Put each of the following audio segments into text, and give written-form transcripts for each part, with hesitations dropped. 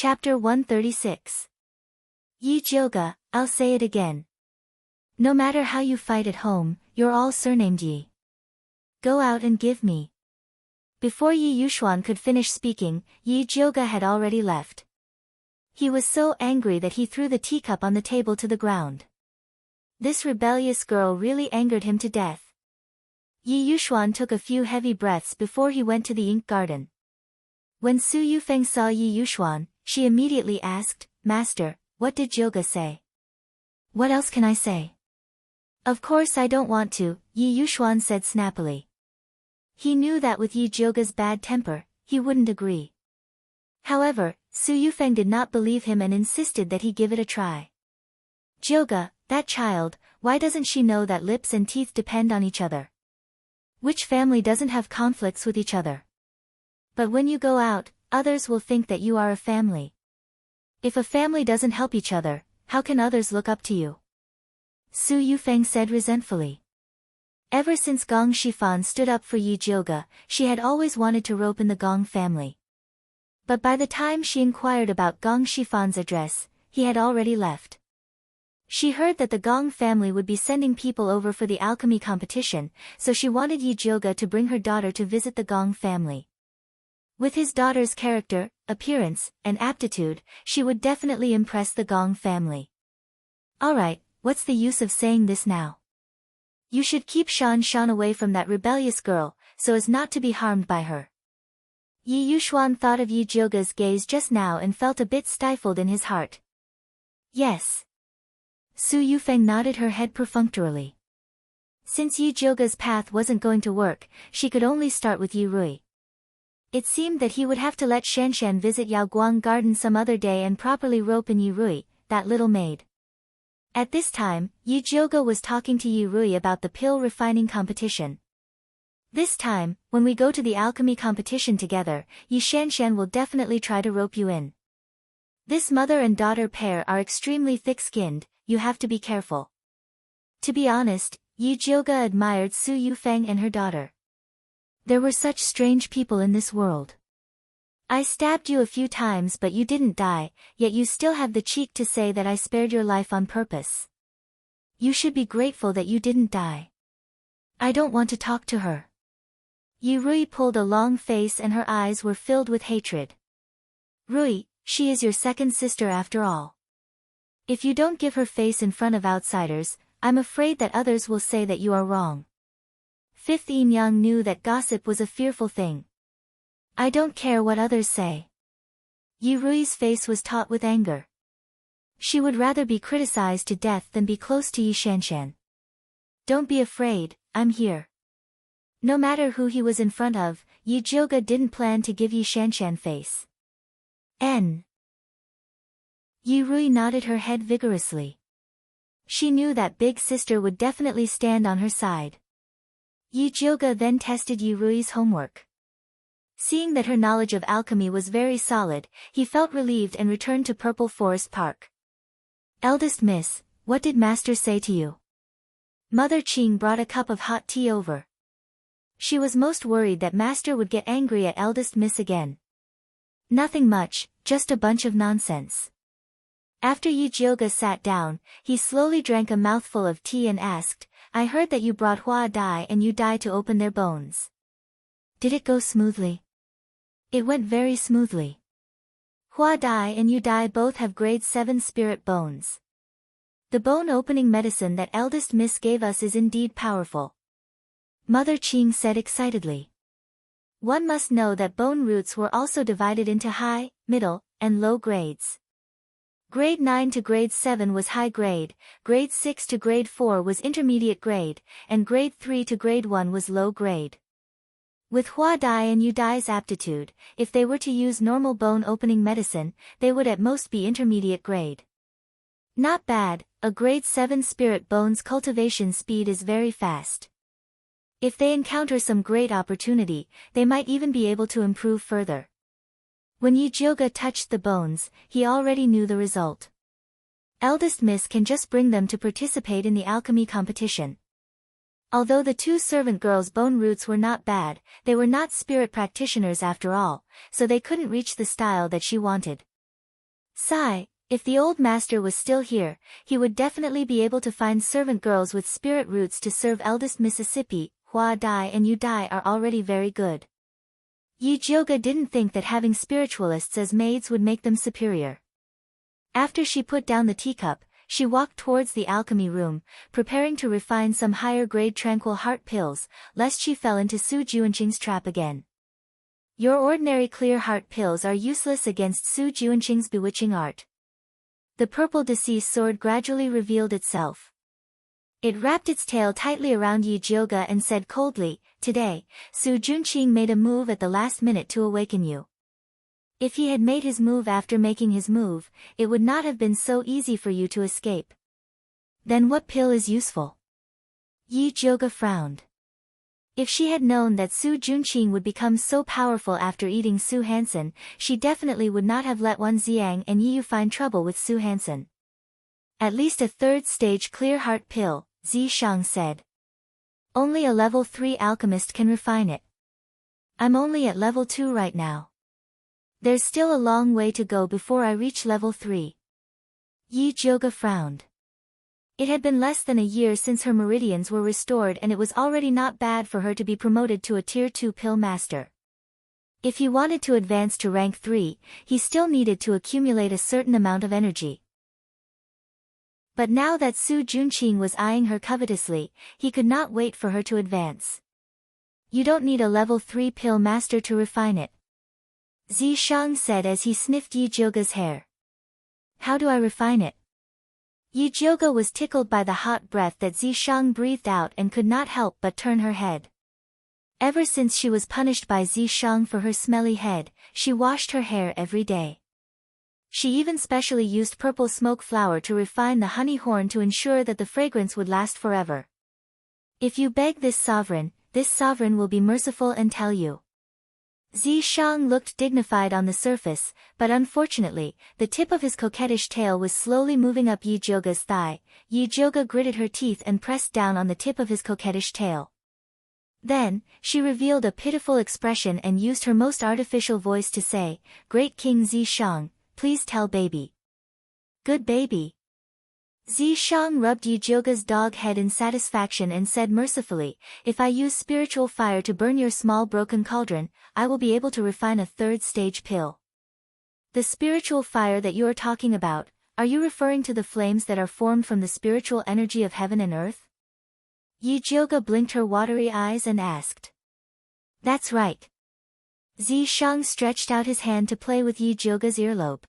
Chapter 136. Yi Jyoga, I'll say it again. No matter how you fight at home, you're all surnamed Yi. Go out and give me. Before Yi Yuxuan could finish speaking, Yi Jyoga had already left. He was so angry that he threw the teacup on the table to the ground. This rebellious girl really angered him to death. Yi Yuxuan took a few heavy breaths before he went to the ink garden. When Su Yufeng saw Yi Yuxuan, she immediately asked, "Master, what did Jyoga say?" "What else can I say?" "Of course I don't want to," Yi Yuxuan said snappily. He knew that with Yi Jyoga's bad temper, he wouldn't agree. However, Su Yufeng did not believe him and insisted that he give it a try. "Jyoga, that child, why doesn't she know that lips and teeth depend on each other? Which family doesn't have conflicts with each other? But when you go out, others will think that you are a family. If a family doesn't help each other, how can others look up to you?" Su Yufeng said resentfully. Ever since Gong Shifan stood up for Yi Jyoga, she had always wanted to rope in the Gong family. But by the time she inquired about Gong Shifan's address, he had already left. She heard that the Gong family would be sending people over for the alchemy competition, so she wanted Yi Jyoga to bring her daughter to visit the Gong family. With his daughter's character, appearance, and aptitude, she would definitely impress the Gong family. "Alright, what's the use of saying this now? You should keep Shan Shan away from that rebellious girl, so as not to be harmed by her." Yi Yuxuan thought of Yi Jyoga's gaze just now and felt a bit stifled in his heart. "Yes." Su Yufeng nodded her head perfunctorily. Since Yi Jyoga's path wasn't going to work, she could only start with Yi Rui. It seemed that he would have to let Shanshan visit Yaoguang Garden some other day and properly rope in Yi Rui, that little maid. At this time, Yi Jyoga was talking to Yi Rui about the pill refining competition. "This time, when we go to the alchemy competition together, Yi Shanshan will definitely try to rope you in. This mother and daughter pair are extremely thick-skinned, you have to be careful." To be honest, Yi Jyoga admired Su Yufeng and her daughter. There were such strange people in this world. "I stabbed you a few times but you didn't die, yet you still have the cheek to say that I spared your life on purpose. You should be grateful that you didn't die." "I don't want to talk to her." Yi Rui pulled a long face and her eyes were filled with hatred. "Rui, she is your second sister after all. If you don't give her face in front of outsiders, I'm afraid that others will say that you are wrong." Fifth Yin Yang knew that gossip was a fearful thing. "I don't care what others say." Yi Rui's face was taut with anger. She would rather be criticized to death than be close to Yi Shanshan. "Don't be afraid, I'm here." No matter who he was in front of, Yi Jyoga didn't plan to give Yi Shanshan face. N. Yi Rui nodded her head vigorously. She knew that big sister would definitely stand on her side. Yi Jyoga then tested Yi Rui's homework. Seeing that her knowledge of alchemy was very solid, he felt relieved and returned to Purple Forest Park. "Eldest miss, what did master say to you?" Mother Qing brought a cup of hot tea over. She was most worried that master would get angry at eldest miss again. "Nothing much, just a bunch of nonsense." After Yi Jyoga sat down, he slowly drank a mouthful of tea and asked, "I heard that you brought Hua Dai and Yu Dai to open their bones. Did it go smoothly?" "It went very smoothly. Hua Dai and Yu Dai both have grade 7 spirit bones. The bone opening medicine that eldest miss gave us is indeed powerful," Mother Qing said excitedly. One must know that bone roots were also divided into high, middle, and low grades. Grade 9 to grade 7 was high grade, grade 6 to grade 4 was intermediate grade, and grade 3 to grade 1 was low grade. With Hua Dai and Yu Dai's aptitude, if they were to use normal bone opening medicine, they would at most be intermediate grade. Not bad, a grade 7 spirit bone's cultivation speed is very fast. If they encounter some great opportunity, they might even be able to improve further. When Yi Jyoga touched the bones, he already knew the result. Eldest miss can just bring them to participate in the alchemy competition. Although the two servant girls' bone roots were not bad, they were not spirit practitioners after all, so they couldn't reach the style that she wanted. Sigh, if the old master was still here, he would definitely be able to find servant girls with spirit roots to serve eldest Mississippi. Hua Dai and Yu Dai are already very good. Yi Jioga didn't think that having spiritualists as maids would make them superior. After she put down the teacup, she walked towards the alchemy room, preparing to refine some higher-grade tranquil heart pills, lest she fell into Su Juanqing's trap again. Your ordinary clear heart pills are useless against Su Juanqing's bewitching art. The purple deceased sword gradually revealed itself. It wrapped its tail tightly around Yi Jioga and said coldly, "Today, Su Juanqing made a move at the last minute to awaken you. If he had made his move after making his move, it would not have been so easy for you to escape. Then what pill is useful?" Yi Jioga frowned. If she had known that Su Juanqing would become so powerful after eating Su Hansen, she definitely would not have let Wan Xiang and Yi Yu find trouble with Su Hansen. "At least a third-stage clear heart pill," Zi Shang said. "Only a level 3 alchemist can refine it. I'm only at level 2 right now. There's still a long way to go before I reach level 3. Yi Jioga frowned. It had been less than a year since her meridians were restored and it was already not bad for her to be promoted to a tier 2 pill master. If he wanted to advance to rank 3, he still needed to accumulate a certain amount of energy. But now that Su Juanqing was eyeing her covetously, he could not wait for her to advance. "You don't need a level 3 pill master to refine it," Zi Shang said as he sniffed Yi Jioga's hair. "How do I refine it?" Yi Jioga was tickled by the hot breath that Zi Shang breathed out and could not help but turn her head. Ever since she was punished by Zi Shang for her smelly head, she washed her hair every day. She even specially used purple smoke flower to refine the honey horn to ensure that the fragrance would last forever. "If you beg this sovereign will be merciful and tell you." Zi Shang looked dignified on the surface, but unfortunately, the tip of his coquettish tail was slowly moving up Yi Jioga's thigh. Yi Jioga gritted her teeth and pressed down on the tip of his coquettish tail. Then, she revealed a pitiful expression and used her most artificial voice to say, "Great King Zi Shang, please tell baby." "Good baby." Zi Shang rubbed Yi Jioga's dog head in satisfaction and said mercifully, "If I use spiritual fire to burn your small broken cauldron, I will be able to refine a third-stage pill." "The spiritual fire that you are talking about, are you referring to the flames that are formed from the spiritual energy of heaven and earth?" Yi Jioga blinked her watery eyes and asked. "That's right." Zi Shang stretched out his hand to play with Yi Jioga's earlobe.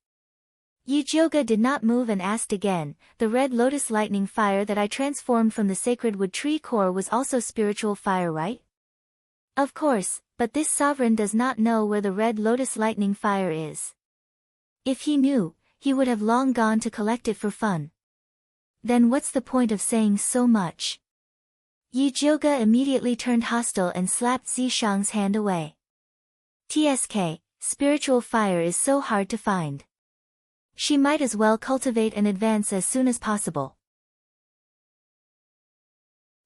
Yi Jioga did not move and asked again, "The red lotus lightning fire that I transformed from the sacred wood tree core was also spiritual fire, right?" "Of course, but this sovereign does not know where the red lotus lightning fire is. If he knew, he would have long gone to collect it for fun." "Then what's the point of saying so much?" Yi Jioga immediately turned hostile and slapped Zi Shang's hand away. "Tsk, spiritual fire is so hard to find. She might as well cultivate and advance as soon as possible."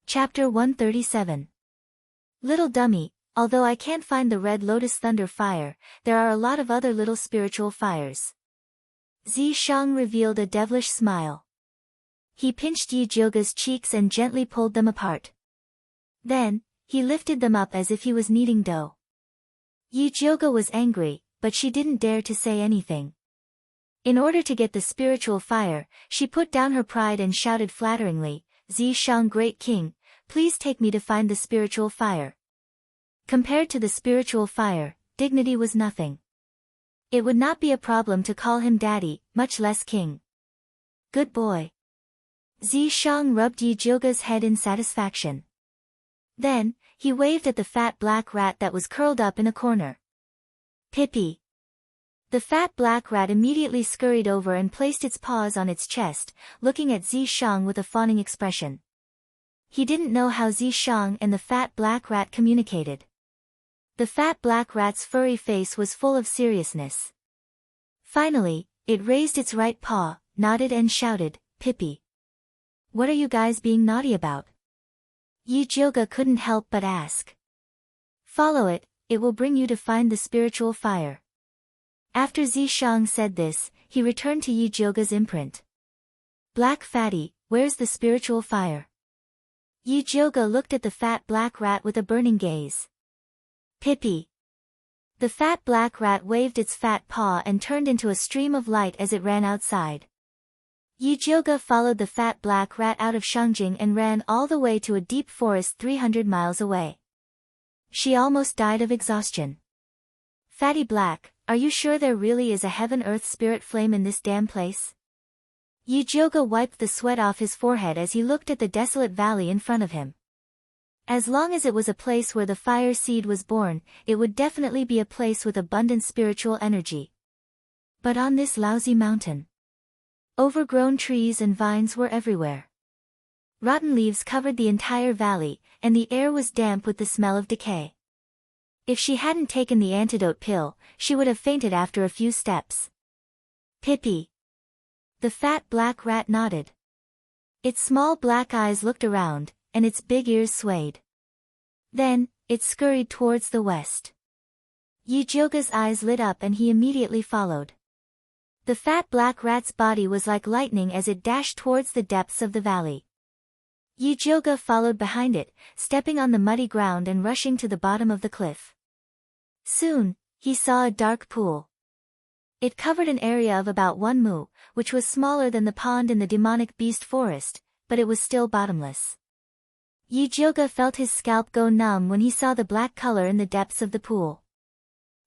Chapter 137. Little dummy, although I can't find the red lotus thunder fire, there are a lot of other little spiritual fires. Zi Shang revealed a devilish smile. He pinched Yi Jioga's cheeks and gently pulled them apart. Then, he lifted them up as if he was kneading dough. Yi Jioga was angry, but she didn't dare to say anything. In order to get the spiritual fire, she put down her pride and shouted flatteringly, "Zi Shang, great king, please take me to find the spiritual fire." Compared to the spiritual fire, dignity was nothing. It would not be a problem to call him daddy, much less king. "Good boy." Zi Shang rubbed Yi Jioga's head in satisfaction. Then, he waved at the fat black rat that was curled up in a corner. "Pippi." The fat black rat immediately scurried over and placed its paws on its chest, looking at Zi Shang with a fawning expression. He didn't know how Zi Shang and the fat black rat communicated. The fat black rat's furry face was full of seriousness. Finally, it raised its right paw, nodded and shouted, "Pippi. What are you guys being naughty about?" Yi Jioga couldn't help but ask. "Follow it, it will bring you to find the spiritual fire." After Zi Shang said this, he returned to Yijioga's imprint. Black fatty, where's the spiritual fire? Yijioga looked at the fat black rat with a burning gaze. Pippi. The fat black rat waved its fat paw and turned into a stream of light as it ran outside. Yijioga followed the fat black rat out of Shangjing and ran all the way to a deep forest 300 miles away. She almost died of exhaustion. Fatty Black, are you sure there really is a heaven-earth spirit flame in this damn place? Yijioga wiped the sweat off his forehead as he looked at the desolate valley in front of him. As long as it was a place where the fire seed was born, it would definitely be a place with abundant spiritual energy. But on this lousy mountain, overgrown trees and vines were everywhere. Rotten leaves covered the entire valley, and the air was damp with the smell of decay. If she hadn't taken the antidote pill, she would have fainted after a few steps. Pippi. The fat black rat nodded. Its small black eyes looked around, and its big ears swayed. Then, it scurried towards the west. Yijioga's eyes lit up and he immediately followed. The fat black rat's body was like lightning as it dashed towards the depths of the valley. Yijioga followed behind it, stepping on the muddy ground and rushing to the bottom of the cliff. Soon, he saw a dark pool. It covered an area of about 1 mu, which was smaller than the pond in the demonic beast forest, but it was still bottomless. Yijioga felt his scalp go numb when he saw the black color in the depths of the pool.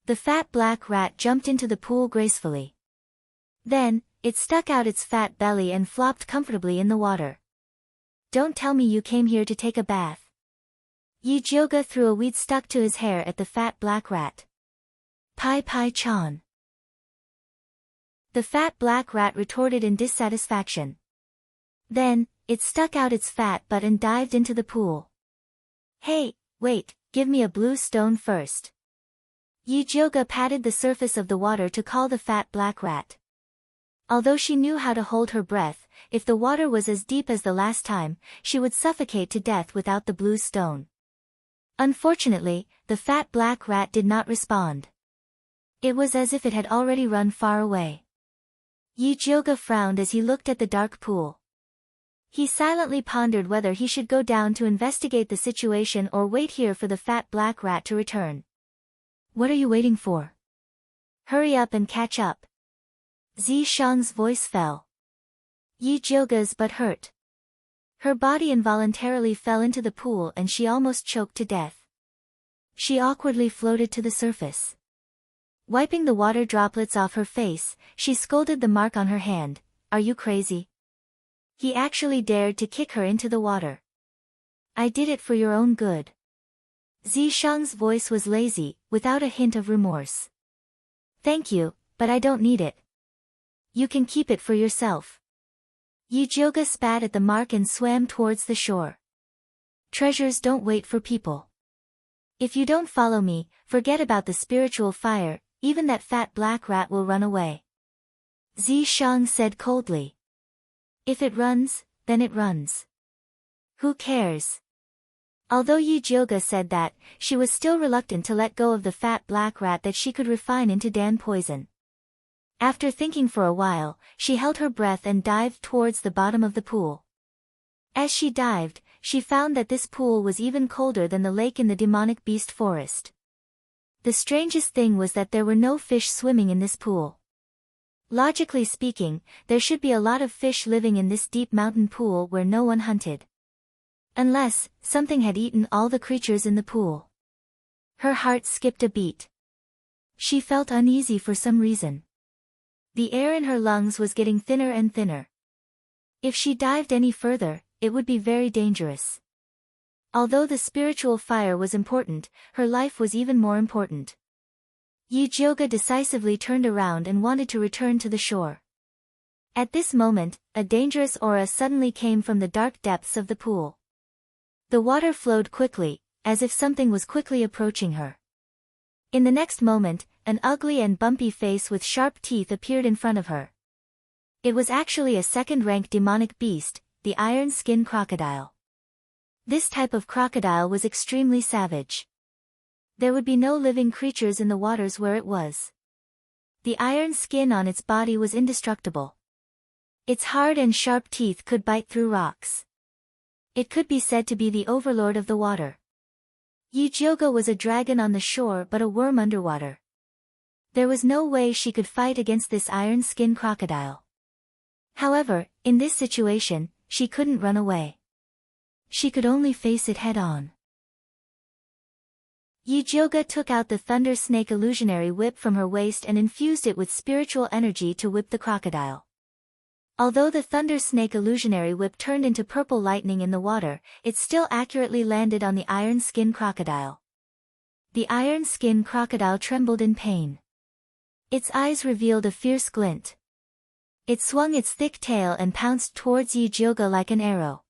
The fat black rat jumped into the pool gracefully. Then, it stuck out its fat belly and flopped comfortably in the water. Don't tell me you came here to take a bath. Yijioga threw a weed stuck to his hair at the fat black rat. Pai Pai Chan. The fat black rat retorted in dissatisfaction. Then, it stuck out its fat butt and dived into the pool. Hey, wait, give me a blue stone first. Yijioga patted the surface of the water to call the fat black rat. Although she knew how to hold her breath, if the water was as deep as the last time, she would suffocate to death without the blue stone. Unfortunately, the fat black rat did not respond. It was as if it had already run far away. Yijioga frowned as he looked at the dark pool. He silently pondered whether he should go down to investigate the situation or wait here for the fat black rat to return. What are you waiting for? Hurry up and catch up. Zi Shang's voice fell. Yijioga's butt hurt. Her body involuntarily fell into the pool and she almost choked to death. She awkwardly floated to the surface. Wiping the water droplets off her face, she scolded the mark on her hand. Are you crazy? He actually dared to kick her into the water. I did it for your own good. Zi Shang's voice was lazy, without a hint of remorse. Thank you, but I don't need it. You can keep it for yourself. Yijioga spat at the mark and swam towards the shore. Treasures don't wait for people. If you don't follow me, forget about the spiritual fire, even that fat black rat will run away. Zi Shang said coldly. If it runs, then it runs. Who cares? Although Yijioga said that, she was still reluctant to let go of the fat black rat that she could refine into Dan poison. After thinking for a while, she held her breath and dived towards the bottom of the pool. As she dived, she found that this pool was even colder than the lake in the demonic beast forest. The strangest thing was that there were no fish swimming in this pool. Logically speaking, there should be a lot of fish living in this deep mountain pool where no one hunted. Unless, something had eaten all the creatures in the pool. Her heart skipped a beat. She felt uneasy for some reason. The air in her lungs was getting thinner and thinner. If she dived any further, it would be very dangerous. Although the spiritual fire was important, her life was even more important. Yijioga decisively turned around and wanted to return to the shore. At this moment, a dangerous aura suddenly came from the dark depths of the pool. The water flowed quickly, as if something was quickly approaching her. In the next moment, an ugly and bumpy face with sharp teeth appeared in front of her. It was actually a second-rank demonic beast, the iron-skin crocodile. This type of crocodile was extremely savage. There would be no living creatures in the waters where it was. The iron skin on its body was indestructible. Its hard and sharp teeth could bite through rocks. It could be said to be the overlord of the water. Yijioga was a dragon on the shore but a worm underwater. There was no way she could fight against this iron skin crocodile. However, in this situation, she couldn't run away. She could only face it head-on. Yijioga took out the Thunder Snake illusionary whip from her waist and infused it with spiritual energy to whip the crocodile. Although the Thunder Snake illusionary whip turned into purple lightning in the water, it still accurately landed on the iron skin crocodile. The iron skin crocodile trembled in pain. Its eyes revealed a fierce glint. It swung its thick tail and pounced towards Yijioga like an arrow.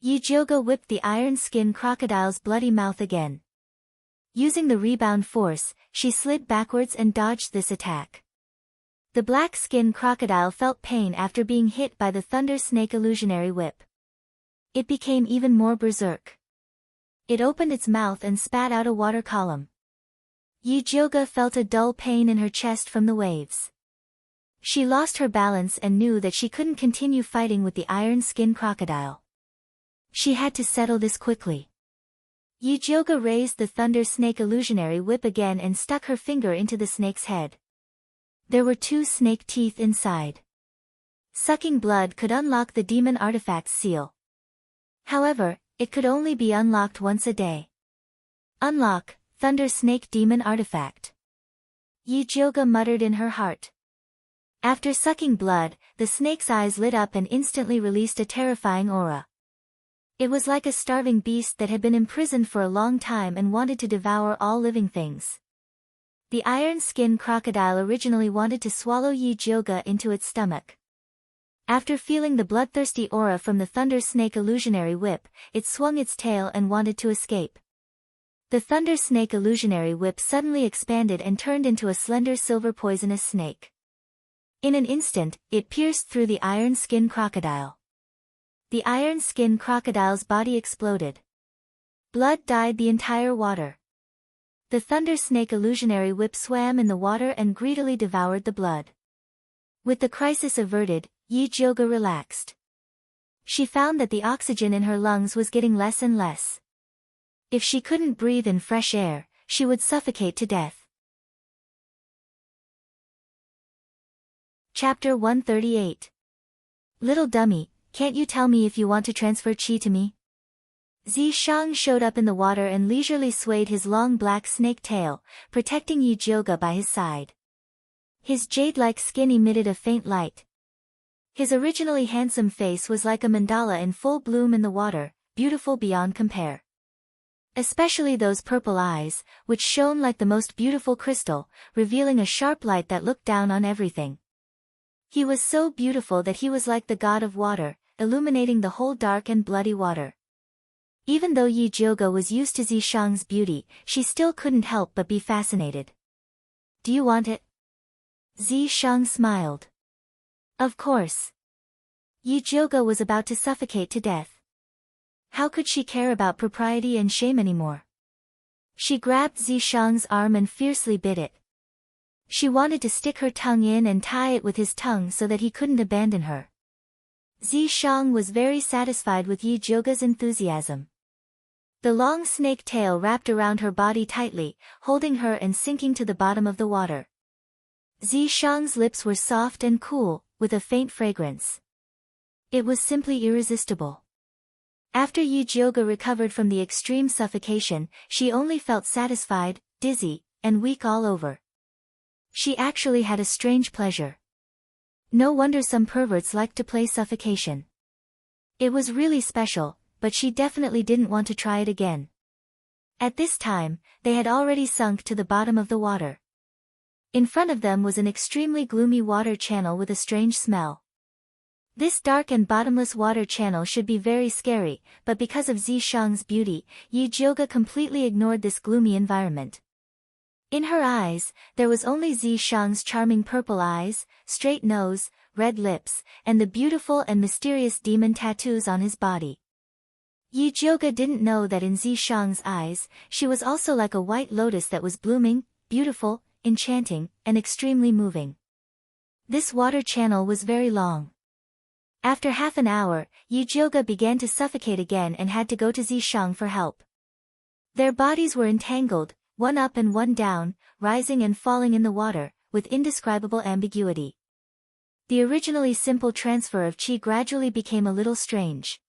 Yijioga whipped the iron skin crocodile's bloody mouth again. Using the rebound force, she slid backwards and dodged this attack. The black skin crocodile felt pain after being hit by the Thunder Snake illusionary whip. It became even more berserk. It opened its mouth and spat out a water column. Yijioga felt a dull pain in her chest from the waves. She lost her balance and knew that she couldn't continue fighting with the iron skin crocodile. She had to settle this quickly. Yijioga raised the Thunder Snake illusionary whip again and stuck her finger into the snake's head. There were 2 snake teeth inside. Sucking blood could unlock the demon artifact's seal. However, it could only be unlocked once a day. Unlock, Thunder Snake Demon Artifact. Yijioga muttered in her heart. After sucking blood, the snake's eyes lit up and instantly released a terrifying aura. It was like a starving beast that had been imprisoned for a long time and wanted to devour all living things. The iron skin crocodile originally wanted to swallow Yijioga into its stomach. After feeling the bloodthirsty aura from the Thunder Snake illusionary whip, it swung its tail and wanted to escape. The Thunder Snake illusionary whip suddenly expanded and turned into a slender silver poisonous snake. In an instant, it pierced through the iron skin crocodile. The iron skin crocodile's body exploded. Blood dyed the entire water. The Thunder Snake illusionary whip swam in the water and greedily devoured the blood. With the crisis averted, Yijioga relaxed. She found that the oxygen in her lungs was getting less and less. If she couldn't breathe in fresh air, she would suffocate to death. Chapter 138. Little dummy, can't you tell me if you want to transfer chi to me? Zishang showed up in the water and leisurely swayed his long black snake tail, protecting Yijioga by his side. His jade-like skin emitted a faint light. His originally handsome face was like a mandala in full bloom in the water, beautiful beyond compare. Especially those purple eyes, which shone like the most beautiful crystal, revealing a sharp light that looked down on everything. He was so beautiful that he was like the god of water, illuminating the whole dark and bloody water. Even though Yijioga was used to Zishang's beauty, she still couldn't help but be fascinated. Do you want it? Zishang smiled. Of course. Yijioga was about to suffocate to death. How could she care about propriety and shame anymore? She grabbed Zishang's arm and fiercely bit it. She wanted to stick her tongue in and tie it with his tongue so that he couldn't abandon her. Zishang was very satisfied with Yijioga's enthusiasm. The long snake tail wrapped around her body tightly, holding her and sinking to the bottom of the water. Zishang's lips were soft and cool, with a faint fragrance. It was simply irresistible. After Yijioga recovered from the extreme suffocation, she only felt satisfied, dizzy, and weak all over. She actually had a strange pleasure. No wonder some perverts like to play suffocation. It was really special, but she definitely didn't want to try it again. At this time, they had already sunk to the bottom of the water. In front of them was an extremely gloomy water channel with a strange smell. This dark and bottomless water channel should be very scary, but because of Zishang's beauty, Yijioga completely ignored this gloomy environment. In her eyes, there was only Zishang's charming purple eyes, straight nose, red lips, and the beautiful and mysterious demon tattoos on his body. Yijioga didn't know that in Zishang's eyes, she was also like a white lotus that was blooming, beautiful, enchanting, and extremely moving. This water channel was very long. After half an hour, Yijioga began to suffocate again and had to go to Zishang for help. Their bodies were entangled, one up and one down, rising and falling in the water, with indescribable ambiguity. The originally simple transfer of qi gradually became a little strange.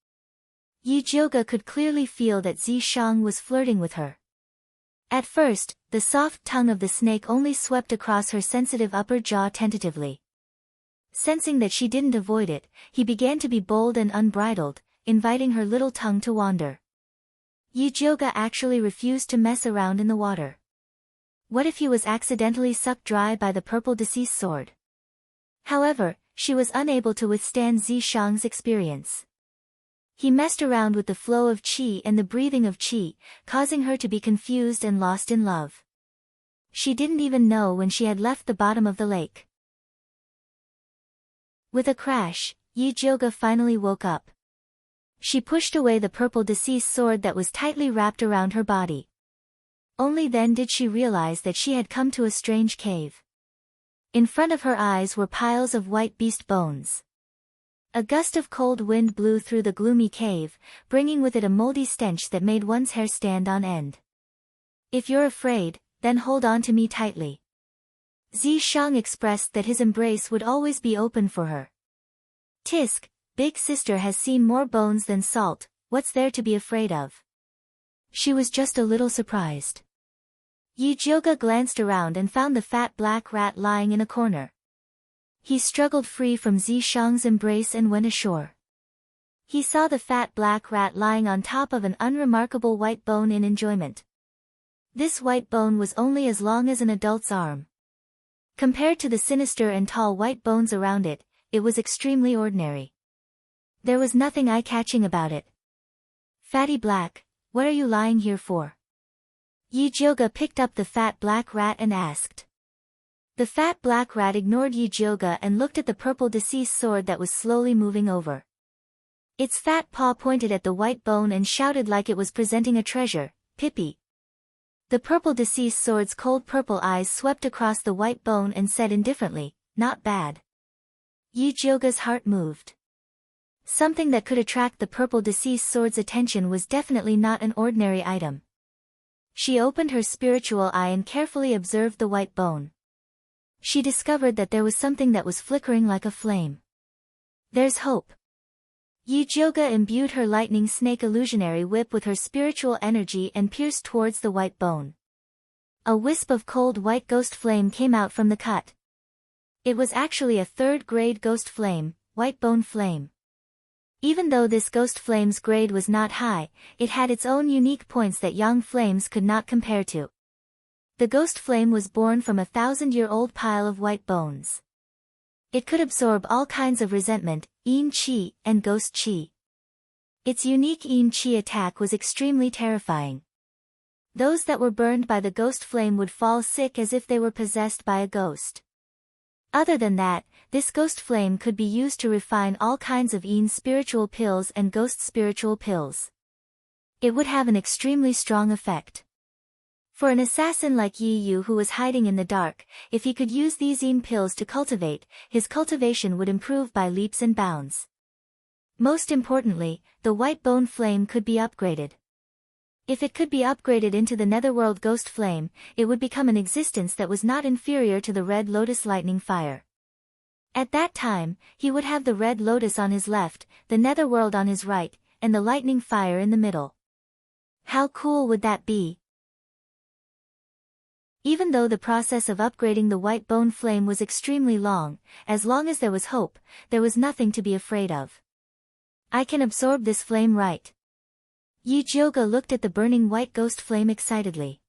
Yijioga could clearly feel that Zishang was flirting with her. At first, the soft tongue of the snake only swept across her sensitive upper jaw tentatively. Sensing that she didn't avoid it, he began to be bold and unbridled, inviting her little tongue to wander. Yijioga actually refused to mess around in the water. What if he was accidentally sucked dry by the purple deceased sword? However, she was unable to withstand Zishang's experience. He messed around with the flow of qi and the breathing of qi, causing her to be confused and lost in love. She didn't even know when she had left the bottom of the lake. With a crash, Yijioga finally woke up. She pushed away the purple deceased sword that was tightly wrapped around her body. Only then did she realize that she had come to a strange cave. In front of her eyes were piles of white beast bones. A gust of cold wind blew through the gloomy cave, bringing with it a moldy stench that made one's hair stand on end. If you're afraid, then hold on to me tightly. Zishang expressed that his embrace would always be open for her. Tisk, big sister has seen more bones than salt, what's there to be afraid of? She was just a little surprised. Yijioga glanced around and found the fat black rat lying in a corner. He struggled free from Zishang's embrace and went ashore. He saw the fat black rat lying on top of an unremarkable white bone in enjoyment. This white bone was only as long as an adult's arm. Compared to the sinister and tall white bones around it, it was extremely ordinary. There was nothing eye-catching about it. Fatty Black, what are you lying here for? Yijioga picked up the fat black rat and asked. The fat black rat ignored Yijioga and looked at the purple deceased sword that was slowly moving over. Its fat paw pointed at the white bone and shouted like it was presenting a treasure, Pippi. The purple deceased sword's cold purple eyes swept across the white bone and said indifferently, not bad. Yijioga's heart moved. Something that could attract the purple deceased sword's attention was definitely not an ordinary item. She opened her spiritual eye and carefully observed the white bone. She discovered that there was something that was flickering like a flame. There's hope. Yijioga imbued her lightning snake illusionary whip with her spiritual energy and pierced towards the white bone. A wisp of cold white ghost flame came out from the cut. It was actually a third-grade ghost flame, white bone flame. Even though this ghost flame's grade was not high, it had its own unique points that young flames could not compare to. The ghost flame was born from a 1,000-year-old pile of white bones. It could absorb all kinds of resentment, yin qi, and ghost qi. Its unique yin qi attack was extremely terrifying. Those that were burned by the ghost flame would fall sick as if they were possessed by a ghost. Other than that, this ghost flame could be used to refine all kinds of yin spiritual pills and ghost spiritual pills. It would have an extremely strong effect. For an assassin like Yi Yu who was hiding in the dark, if he could use these yin pills to cultivate, his cultivation would improve by leaps and bounds. Most importantly, the white bone flame could be upgraded. If it could be upgraded into the netherworld ghost flame, it would become an existence that was not inferior to the red lotus lightning fire. At that time, he would have the red lotus on his left, the netherworld on his right, and the lightning fire in the middle. How cool would that be? Even though the process of upgrading the white bone flame was extremely long as there was hope, there was nothing to be afraid of. I can absorb this flame right. Yijioga looked at the burning white ghost flame excitedly.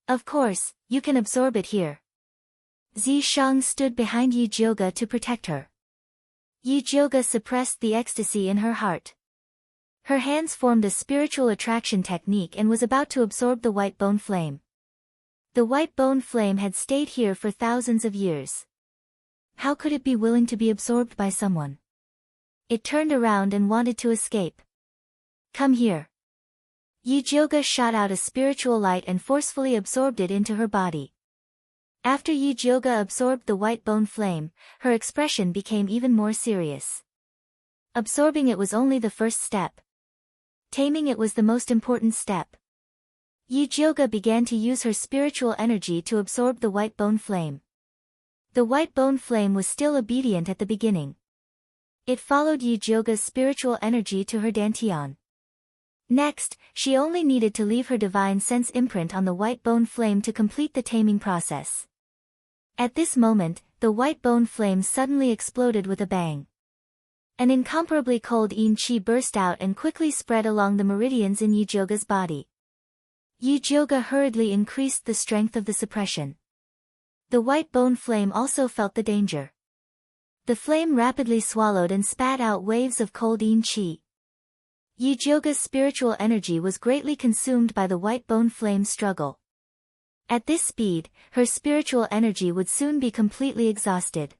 Of course, you can absorb it here. Zishang stood behind Yijioga to protect her. Yijioga suppressed the ecstasy in her heart. Her hands formed a spiritual attraction technique and was about to absorb the white bone flame. The white bone flame had stayed here for thousands of years. How could it be willing to be absorbed by someone? It turned around and wanted to escape. Come here. Yijioga shot out a spiritual light and forcefully absorbed it into her body. After Yijioga absorbed the white bone flame, her expression became even more serious. Absorbing it was only the first step. Taming it was the most important step. Yijioga began to use her spiritual energy to absorb the white bone flame. The white bone flame was still obedient at the beginning. It followed Yijioga's spiritual energy to her dantian. Next, she only needed to leave her divine sense imprint on the white bone flame to complete the taming process. At this moment, the white bone flame suddenly exploded with a bang. An incomparably cold yin chi burst out and quickly spread along the meridians in Yijioga's body. Yijioga hurriedly increased the strength of the suppression. The white bone flame also felt the danger. The flame rapidly swallowed and spat out waves of cold yin chi. Yijioga's spiritual energy was greatly consumed by the white bone flame's struggle. At this speed, her spiritual energy would soon be completely exhausted.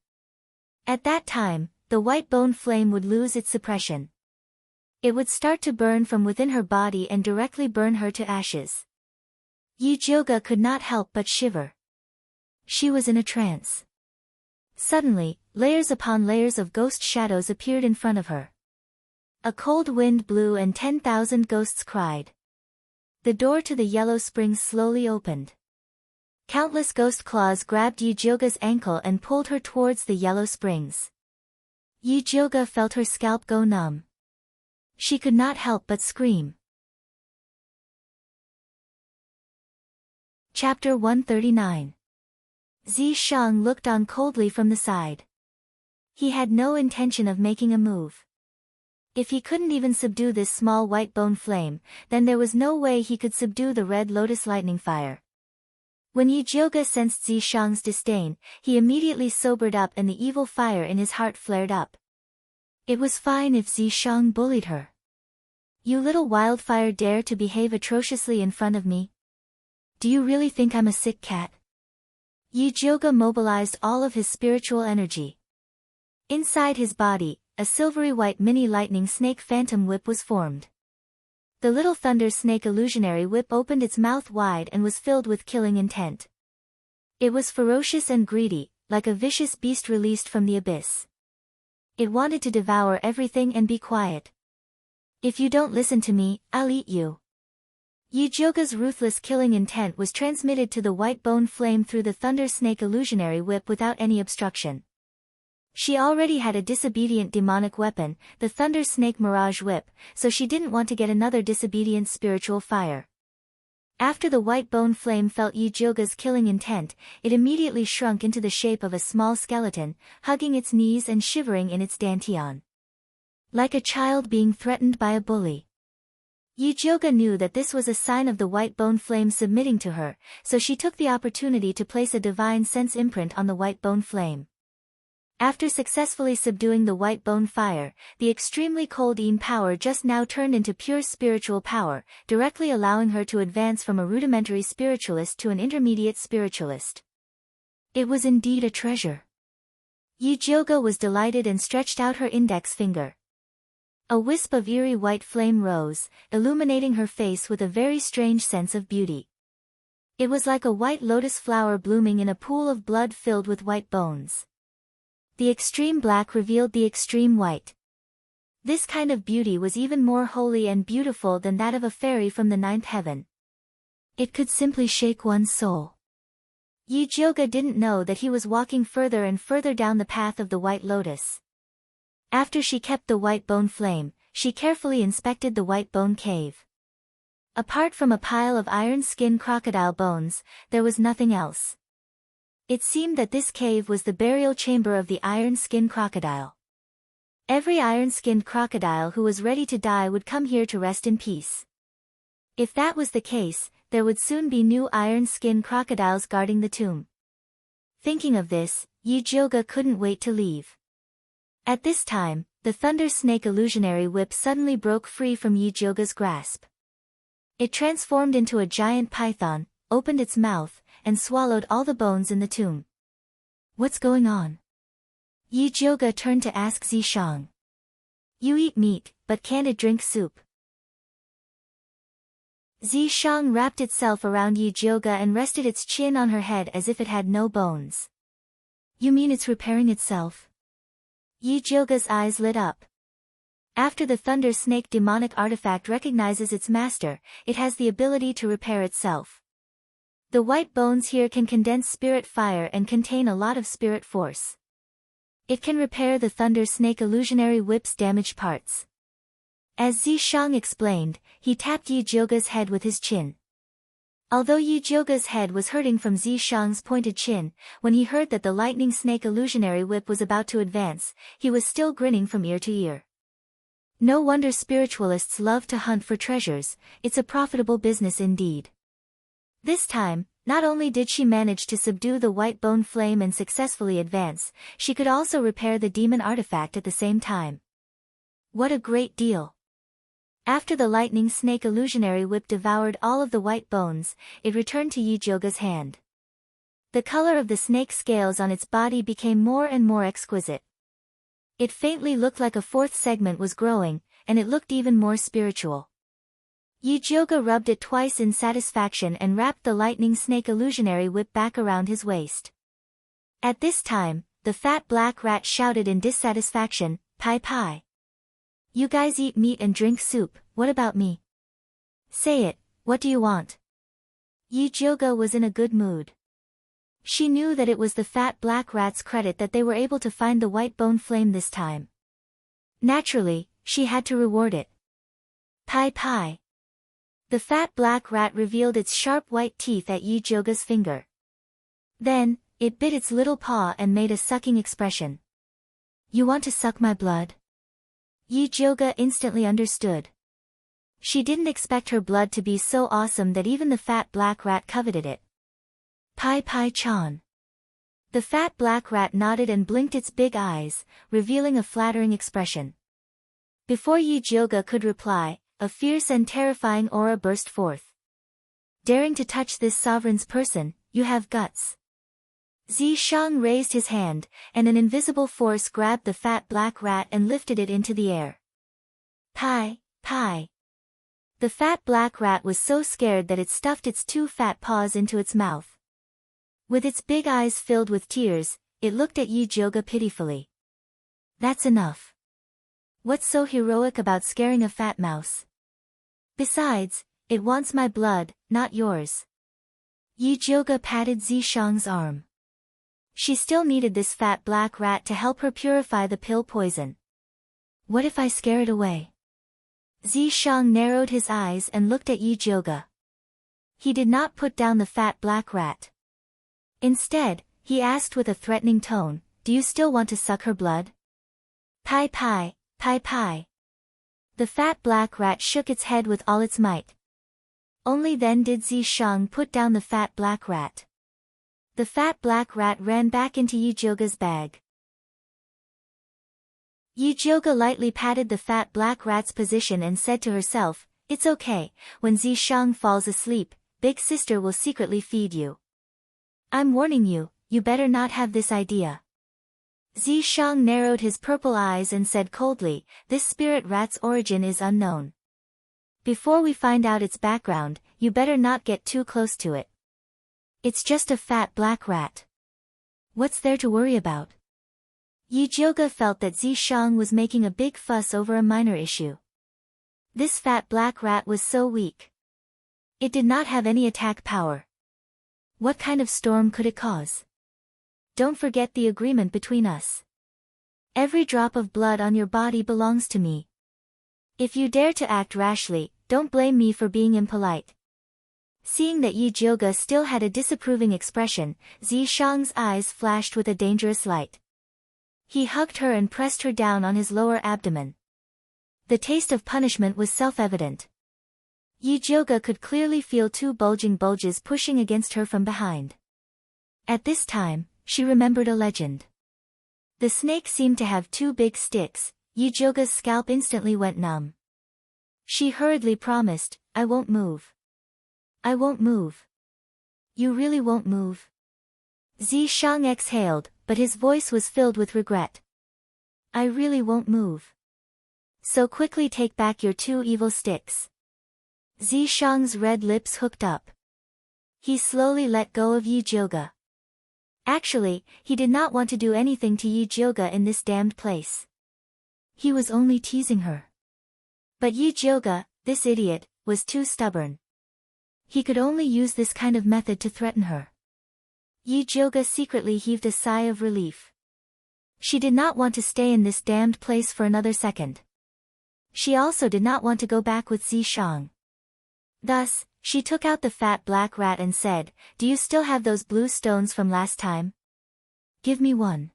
At that time, the white bone flame would lose its suppression. It would start to burn from within her body and directly burn her to ashes. Yijioga could not help but shiver. She was in a trance. Suddenly, layers upon layers of ghost shadows appeared in front of her. A cold wind blew and 10,000 ghosts cried. The door to the yellow springs slowly opened. Countless ghost claws grabbed Yijioga's ankle and pulled her towards the yellow springs. Yijioga felt her scalp go numb. She could not help but scream. Chapter 139. Zishang looked on coldly from the side. He had no intention of making a move. If he couldn't even subdue this small white bone flame, then there was no way he could subdue the red lotus lightning fire. When Yijioga sensed Zishang's disdain, he immediately sobered up and the evil fire in his heart flared up. It was fine if Zishang bullied her. You little wildfire dare to behave atrociously in front of me? Do you really think I'm a sick cat? Yijioga mobilized all of his spiritual energy. Inside his body, a silvery white mini lightning snake phantom whip was formed. The little thunder snake illusionary whip opened its mouth wide and was filled with killing intent. It was ferocious and greedy, like a vicious beast released from the abyss. It wanted to devour everything and be quiet. If you don't listen to me, I'll eat you. Yijioga's ruthless killing intent was transmitted to the white bone flame through the thunder snake illusionary whip without any obstruction. She already had a disobedient demonic weapon, the Thunder Snake Mirage Whip, so she didn't want to get another disobedient spiritual fire. After the white bone flame felt Yijioga's killing intent, it immediately shrunk into the shape of a small skeleton, hugging its knees and shivering in its dantian. Like a child being threatened by a bully. Yijioga knew that this was a sign of the white bone flame submitting to her, so she took the opportunity to place a divine sense imprint on the white bone flame. After successfully subduing the white bone fire, the extremely cold yin power just now turned into pure spiritual power, directly allowing her to advance from a rudimentary spiritualist to an intermediate spiritualist. It was indeed a treasure. Yijioga was delighted and stretched out her index finger. A wisp of eerie white flame rose, illuminating her face with a very strange sense of beauty. It was like a white lotus flower blooming in a pool of blood filled with white bones. The extreme black revealed the extreme white. This kind of beauty was even more holy and beautiful than that of a fairy from the ninth heaven. It could simply shake one's soul. Yijioga didn't know that he was walking further and further down the path of the white lotus. After she kept the white bone flame, she carefully inspected the white bone cave. Apart from a pile of iron skin crocodile bones, there was nothing else. It seemed that this cave was the burial chamber of the iron-skinned crocodile. Every iron-skinned crocodile who was ready to die would come here to rest in peace. If that was the case, there would soon be new iron-skinned crocodiles guarding the tomb. Thinking of this, Yijioga couldn't wait to leave. At this time, the Thunder Snake illusionary whip suddenly broke free from Yijioga's grasp. It transformed into a giant python, opened its mouth, and swallowed all the bones in the tomb. What's going on? Yijioga turned to ask Zishang. You eat meat, but can't drink soup. Zishang wrapped itself around Yi Jioge and rested its chin on her head as if it had no bones. You mean it's repairing itself? Yi Jioge's eyes lit up. After the Thunder Snake demonic artifact recognizes its master, it has the ability to repair itself. The white bones here can condense spirit fire and contain a lot of spirit force. It can repair the Thunder Snake illusionary whip's damaged parts. As Zishang explained, he tapped Yi Jioge's head with his chin. Although Yi Jioge's head was hurting from Zishang's pointed chin, when he heard that the lightning snake illusionary whip was about to advance, he was still grinning from ear to ear. No wonder spiritualists love to hunt for treasures, it's a profitable business indeed. This time, not only did she manage to subdue the white bone flame and successfully advance, she could also repair the demon artifact at the same time. What a great deal! After the lightning snake illusionary whip devoured all of the white bones, it returned to Yi Jioge's hand. The color of the snake scales on its body became more and more exquisite. It faintly looked like a fourth segment was growing, and it looked even more spiritual. Yi Jioge rubbed it twice in satisfaction and wrapped the lightning snake illusionary whip back around his waist. At this time, the fat black rat shouted in dissatisfaction, "Pai Pai. You guys eat meat and drink soup, what about me? Say it, what do you want?" Yi Jioge was in a good mood. She knew that it was the fat black rat's credit that they were able to find the white bone flame this time. Naturally, she had to reward it. "Pai Pai." The fat black rat revealed its sharp white teeth at Yi Jioge's finger. Then, it bit its little paw and made a sucking expression. "You want to suck my blood?" Yi Jioge instantly understood. She didn't expect her blood to be so awesome that even the fat black rat coveted it. "Pai Pai Chan." The fat black rat nodded and blinked its big eyes, revealing a flattering expression. Before Yi Jioge could reply, a fierce and terrifying aura burst forth. "Daring to touch this sovereign's person, you have guts." Zishang raised his hand, and an invisible force grabbed the fat black rat and lifted it into the air. "Pai, Pai." The fat black rat was so scared that it stuffed its two fat paws into its mouth. With its big eyes filled with tears, it looked at Yi Jioge pitifully. "That's enough. What's so heroic about scaring a fat mouse? Besides, it wants my blood, not yours." Yi Jioge patted Zishang's arm. She still needed this fat black rat to help her purify the pill poison. "What if I scare it away?" Zishang narrowed his eyes and looked at Yi Jioge. He did not put down the fat black rat. Instead, he asked with a threatening tone, "Do you still want to suck her blood?" "Pai Pai, Pai Pai." The fat black rat shook its head with all its might. Only then did Zishang put down the fat black rat. The fat black rat ran back into Yi Jioge's bag. Yi Jioge lightly patted the fat black rat's position and said to herself, "It's okay, when Zishang falls asleep, Big Sister will secretly feed you. I'm warning you, you better not have this idea." Zishang narrowed his purple eyes and said coldly, "This spirit rat's origin is unknown. Before we find out its background, you better not get too close to it. It's just a fat black rat. What's there to worry about?" Yi Jioge felt that Zishang was making a big fuss over a minor issue. This fat black rat was so weak. It did not have any attack power. What kind of storm could it cause? Don't forget the agreement between us. Every drop of blood on your body belongs to me. If you dare to act rashly, don't blame me for being impolite. Seeing that Yi Jioge still had a disapproving expression, Zishang's eyes flashed with a dangerous light. He hugged her and pressed her down on his lower abdomen. The taste of punishment was self-evident. Yi Jioge could clearly feel two bulging bulges pushing against her from behind. At this time, she remembered a legend. The snake seemed to have two big sticks. Yi Jioge's scalp instantly went numb. She hurriedly promised, "I won't move. I won't move." "You really won't move?" Zishang exhaled, but his voice was filled with regret. "I really won't move. So quickly take back your two evil sticks." Zishang's red lips hooked up. He slowly let go of Yi Jioga. Actually, he did not want to do anything to Yi Jioga in this damned place. He was only teasing her. But Yi Jioga, this idiot, was too stubborn. He could only use this kind of method to threaten her. Yi Jioga secretly heaved a sigh of relief. She did not want to stay in this damned place for another second. She also did not want to go back with Zishang. Thus, she took out the fat black rat and said, "Do you still have those blue stones from last time? Give me one."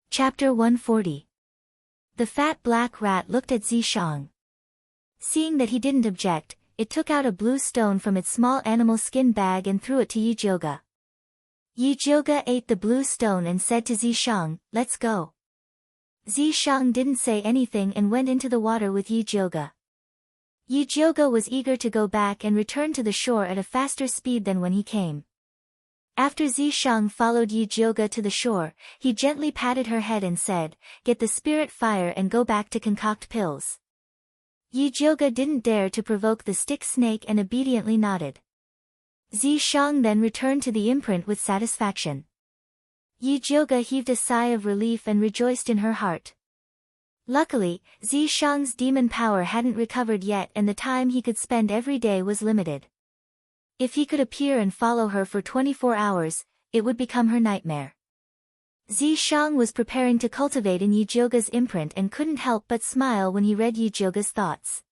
Chapter 140. The fat black rat looked at Zishang. Seeing that he didn't object, it took out a blue stone from its small animal skin bag and threw it to Yi Jioga. Yi Jioga ate the blue stone and said to Zishang, "Let's go." Zishang didn't say anything and went into the water with Yi Jioga. Yi Jioga was eager to go back and return to the shore at a faster speed than when he came. After Zishang followed Yi Jioga to the shore, he gently patted her head and said, "Get the spirit fire and go back to concoct pills." Yi Jioga didn't dare to provoke the stick snake and obediently nodded. Zishang then returned to the imprint with satisfaction. Yi Jioga heaved a sigh of relief and rejoiced in her heart. Luckily, Zishang's demon power hadn't recovered yet and the time he could spend every day was limited. If he could appear and follow her for 24 hours, it would become her nightmare. Zishang was preparing to cultivate in Yi Jioga's imprint and couldn't help but smile when he read Yi Jioga's thoughts.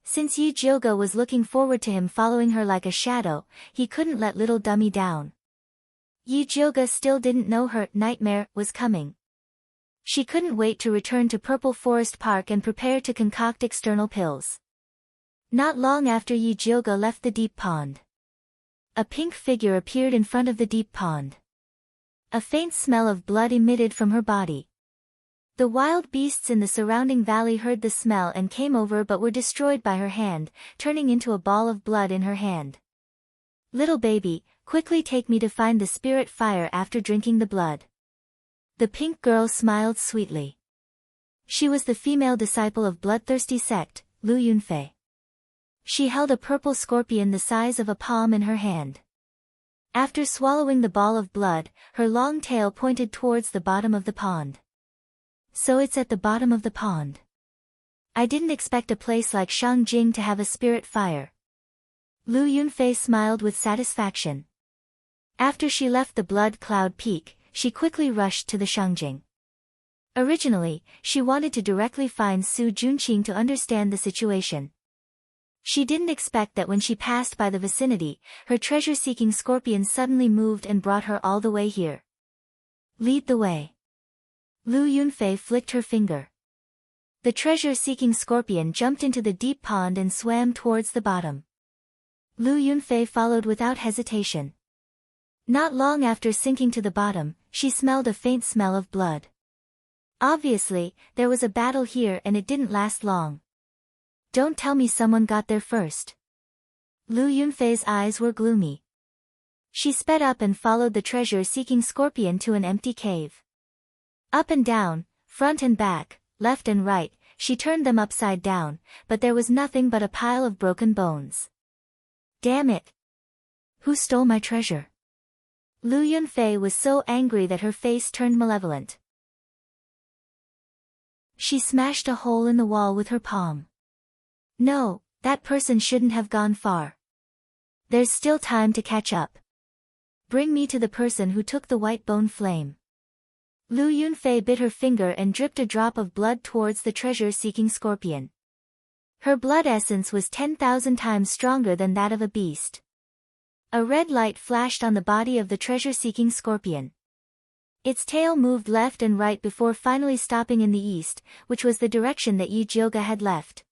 Since Yi Jioga was looking forward to him following her like a shadow, he couldn't let little dummy down. Yi Jioga still didn't know her nightmare was coming. She couldn't wait to return to Purple Forest Park and prepare to concoct external pills. Not long after Yi Jioga left the deep pond, a pink figure appeared in front of the deep pond. A faint smell of blood emitted from her body. The wild beasts in the surrounding valley heard the smell and came over but were destroyed by her hand, turning into a ball of blood in her hand. "Little baby, quickly take me to find the spirit fire after drinking the blood." The pink girl smiled sweetly. She was the female disciple of bloodthirsty sect, Lu Yunfei. She held a purple scorpion the size of a palm in her hand. After swallowing the ball of blood, her long tail pointed towards the bottom of the pond. "So it's at the bottom of the pond. I didn't expect a place like Shangjing to have a spirit fire." Lu Yunfei smiled with satisfaction. After she left the Blood Cloud Peak, she quickly rushed to the Shangjing. Originally, she wanted to directly find Su Junqing to understand the situation. She didn't expect that when she passed by the vicinity, her treasure-seeking scorpion suddenly moved and brought her all the way here. "Lead the way." Lu Yunfei flicked her finger. The treasure-seeking scorpion jumped into the deep pond and swam towards the bottom. Lu Yunfei followed without hesitation. Not long after sinking to the bottom, she smelled a faint smell of blood. Obviously, there was a battle here and it didn't last long. "Don't tell me someone got there first." Lu Yunfei's eyes were gloomy. She sped up and followed the treasure-seeking scorpion to an empty cave. Up and down, front and back, left and right, she turned them upside down, but there was nothing but a pile of broken bones. "Damn it! Who stole my treasure?" Lu Yunfei was so angry that her face turned malevolent. She smashed a hole in the wall with her palm. "No, that person shouldn't have gone far. There's still time to catch up. Bring me to the person who took the white bone flame." Lu Yunfei bit her finger and dripped a drop of blood towards the treasure-seeking scorpion. Her blood essence was 10,000 times stronger than that of a beast. A red light flashed on the body of the treasure-seeking scorpion. Its tail moved left and right before finally stopping in the east, which was the direction that Yi Jioga had left.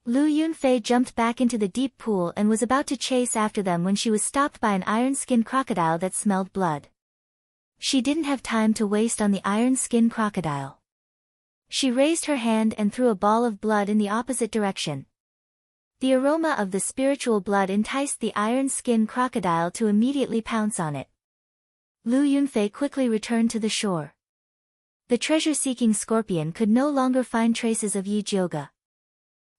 Lu Yunfei jumped back into the deep pool and was about to chase after them when she was stopped by an iron-skinned crocodile that smelled blood. She didn't have time to waste on the iron-skinned crocodile. She raised her hand and threw a ball of blood in the opposite direction. The aroma of the spiritual blood enticed the iron-skinned crocodile to immediately pounce on it. Lu Yunfei quickly returned to the shore. The treasure-seeking scorpion could no longer find traces of Yi Jioge.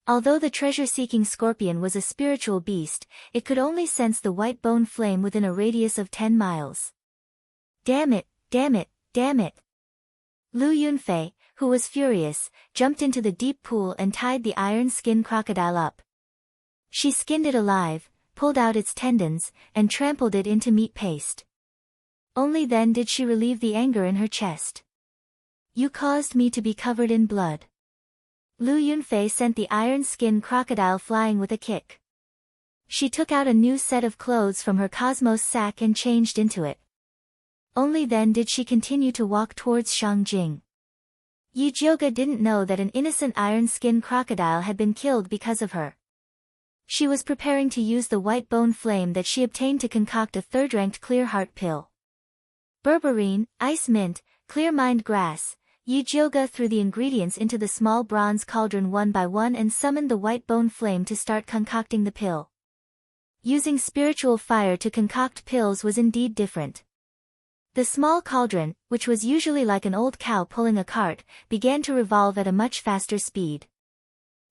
Although the treasure-seeking scorpion was a spiritual beast, it could only sense the white bone flame within a radius of 10 miles. Damn it, damn it, damn it! Lu Yunfei, who was furious, jumped into the deep pool and tied the iron skin crocodile up. She skinned it alive, pulled out its tendons, and trampled it into meat paste. Only then did she relieve the anger in her chest. You caused me to be covered in blood. Lu Yunfei sent the iron skin crocodile flying with a kick. She took out a new set of clothes from her cosmos sack and changed into it. Only then did she continue to walk towards Shangjing. Yi Jioge didn't know that an innocent iron skin crocodile had been killed because of her. She was preparing to use the white bone flame that she obtained to concoct a third-ranked clear heart pill. Berberine, ice mint, clear mind grass. Yi Jioge threw the ingredients into the small bronze cauldron one by one and summoned the white bone flame to start concocting the pill. Using spiritual fire to concoct pills was indeed different. The small cauldron, which was usually like an old cow pulling a cart, began to revolve at a much faster speed.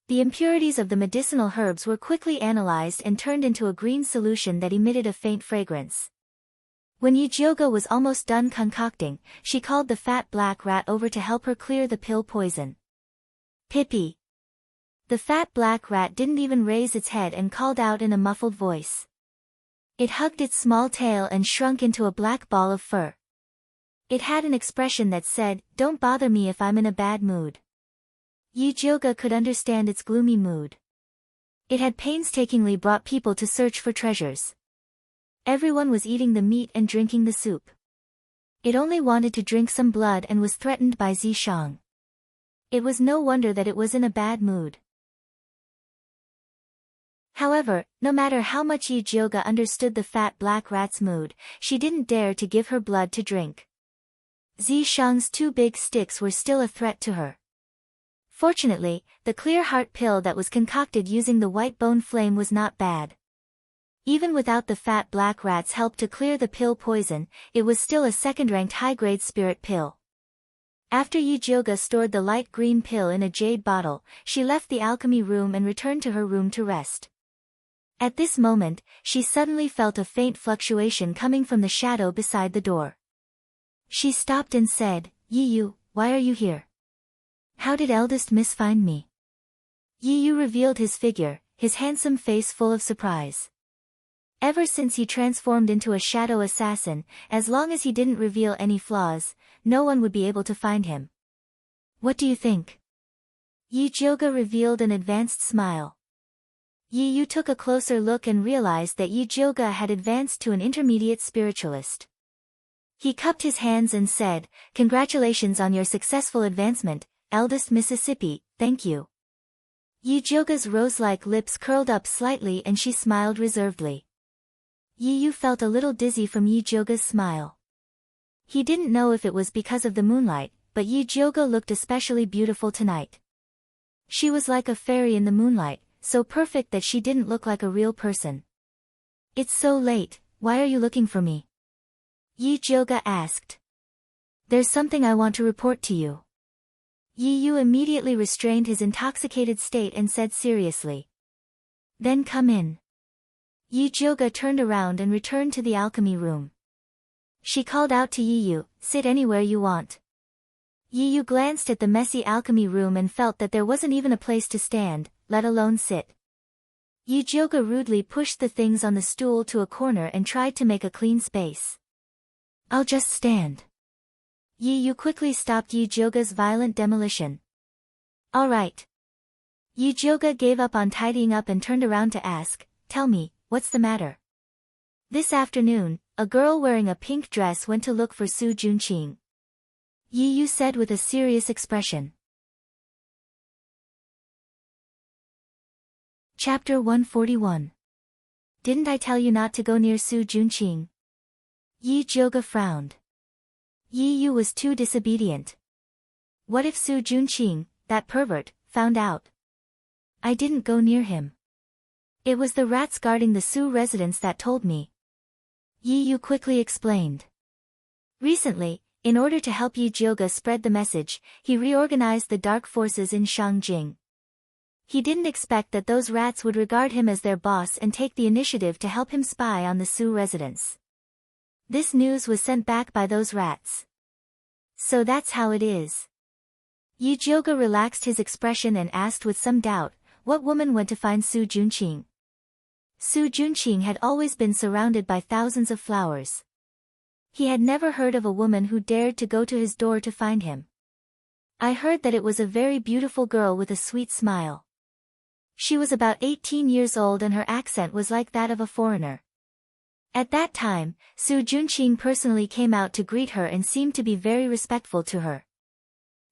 The impurities of the medicinal herbs were quickly analyzed and turned into a green solution that emitted a faint fragrance. When Yi Jioge was almost done concocting, she called the fat black rat over to help her clear the pill poison. Pippi. The fat black rat didn't even raise its head and called out in a muffled voice. It hugged its small tail and shrunk into a black ball of fur. It had an expression that said, "Don't bother me if I'm in a bad mood." Yi Jioge could understand its gloomy mood. It had painstakingly brought people to search for treasures. Everyone was eating the meat and drinking the soup. It only wanted to drink some blood and was threatened by Zishang. It was no wonder that it was in a bad mood. However, no matter how much Yi Jioge understood the fat black rat's mood, she didn't dare to give her blood to drink. Zishang's 2 big sticks were still a threat to her. Fortunately, the clear heart pill that was concocted using the white bone flame was not bad. Even without the fat black rat's help to clear the pill poison, it was still a second-ranked high-grade spirit pill. After Yi Jioge stored the light green pill in a jade bottle, she left the alchemy room and returned to her room to rest. At this moment, she suddenly felt a faint fluctuation coming from the shadow beside the door. She stopped and said, "Yi Yu, why are you here? How did eldest miss find me?" Yi Yu revealed his figure, his handsome face full of surprise. Ever since he transformed into a shadow assassin, as long as he didn't reveal any flaws, no one would be able to find him. "What do you think?" Yi Jioge revealed an advanced smile. Yi Yu took a closer look and realized that Yi Jioge had advanced to an intermediate spiritualist. He cupped his hands and said, "Congratulations on your successful advancement, eldest Mississippi, thank you." Yi Jioge's rose-like lips curled up slightly and she smiled reservedly. Yi Yu felt a little dizzy from Yi Jioge's smile. He didn't know if it was because of the moonlight, but Yi Jioge looked especially beautiful tonight. She was like a fairy in the moonlight, so perfect that she didn't look like a real person. "It's so late, why are you looking for me?" Yi Jioge asked. "There's something I want to report to you." Yi Yu immediately restrained his intoxicated state and said seriously. "Then come in." Yi Jioge turned around and returned to the alchemy room. She called out to Yi Yu, "Sit anywhere you want." Yi Yu glanced at the messy alchemy room and felt that there wasn't even a place to stand, let alone sit. Yi Jioge rudely pushed the things on the stool to a corner and tried to make a clean space. "I'll just stand." Yi Yu quickly stopped Yi Jioge's violent demolition. "All right." Yi Jioge gave up on tidying up and turned around to ask, "Tell me, what's the matter?" This afternoon, a girl wearing a pink dress went to look for Su Junqing. Yi Yu said with a serious expression. Chapter 141. Didn't I tell you not to go near Su Junqing? Yi Jioge frowned. Yi Yu was too disobedient. What if Su Junqing, that pervert, found out? "I didn't go near him. It was the rats guarding the Su residence that told me." Yi Yu quickly explained. Recently, In order to help Yi Jioge spread the message, he reorganized the dark forces in Shangjing. He didn't expect that those rats would regard him as their boss and take the initiative to help him spy on the Su residents. This news was sent back by those rats. So that's how it is. Yi Jioge relaxed his expression and asked with some doubt, what woman went to find Su Junqing? Su Junqing had always been surrounded by thousands of flowers. He had never heard of a woman who dared to go to his door to find him. I heard that it was a very beautiful girl with a sweet smile. She was about 18 years old and her accent was like that of a foreigner. At that time, Su Junqing personally came out to greet her and seemed to be very respectful to her.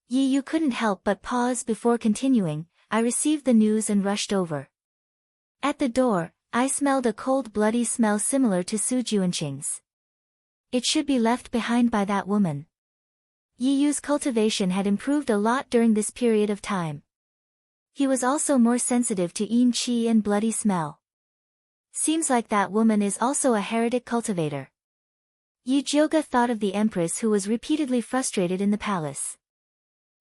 Yi Yu couldn't help but pause before continuing. I received the news and rushed over. At the door, I smelled a cold bloody smell similar to Su Junqing's. It should be left behind by that woman. Yi Yu's cultivation had improved a lot during this period of time. He was also more sensitive to yin qi and bloody smell. Seems like that woman is also a heretic cultivator. Yi Jioge thought of the empress who was repeatedly frustrated in the palace.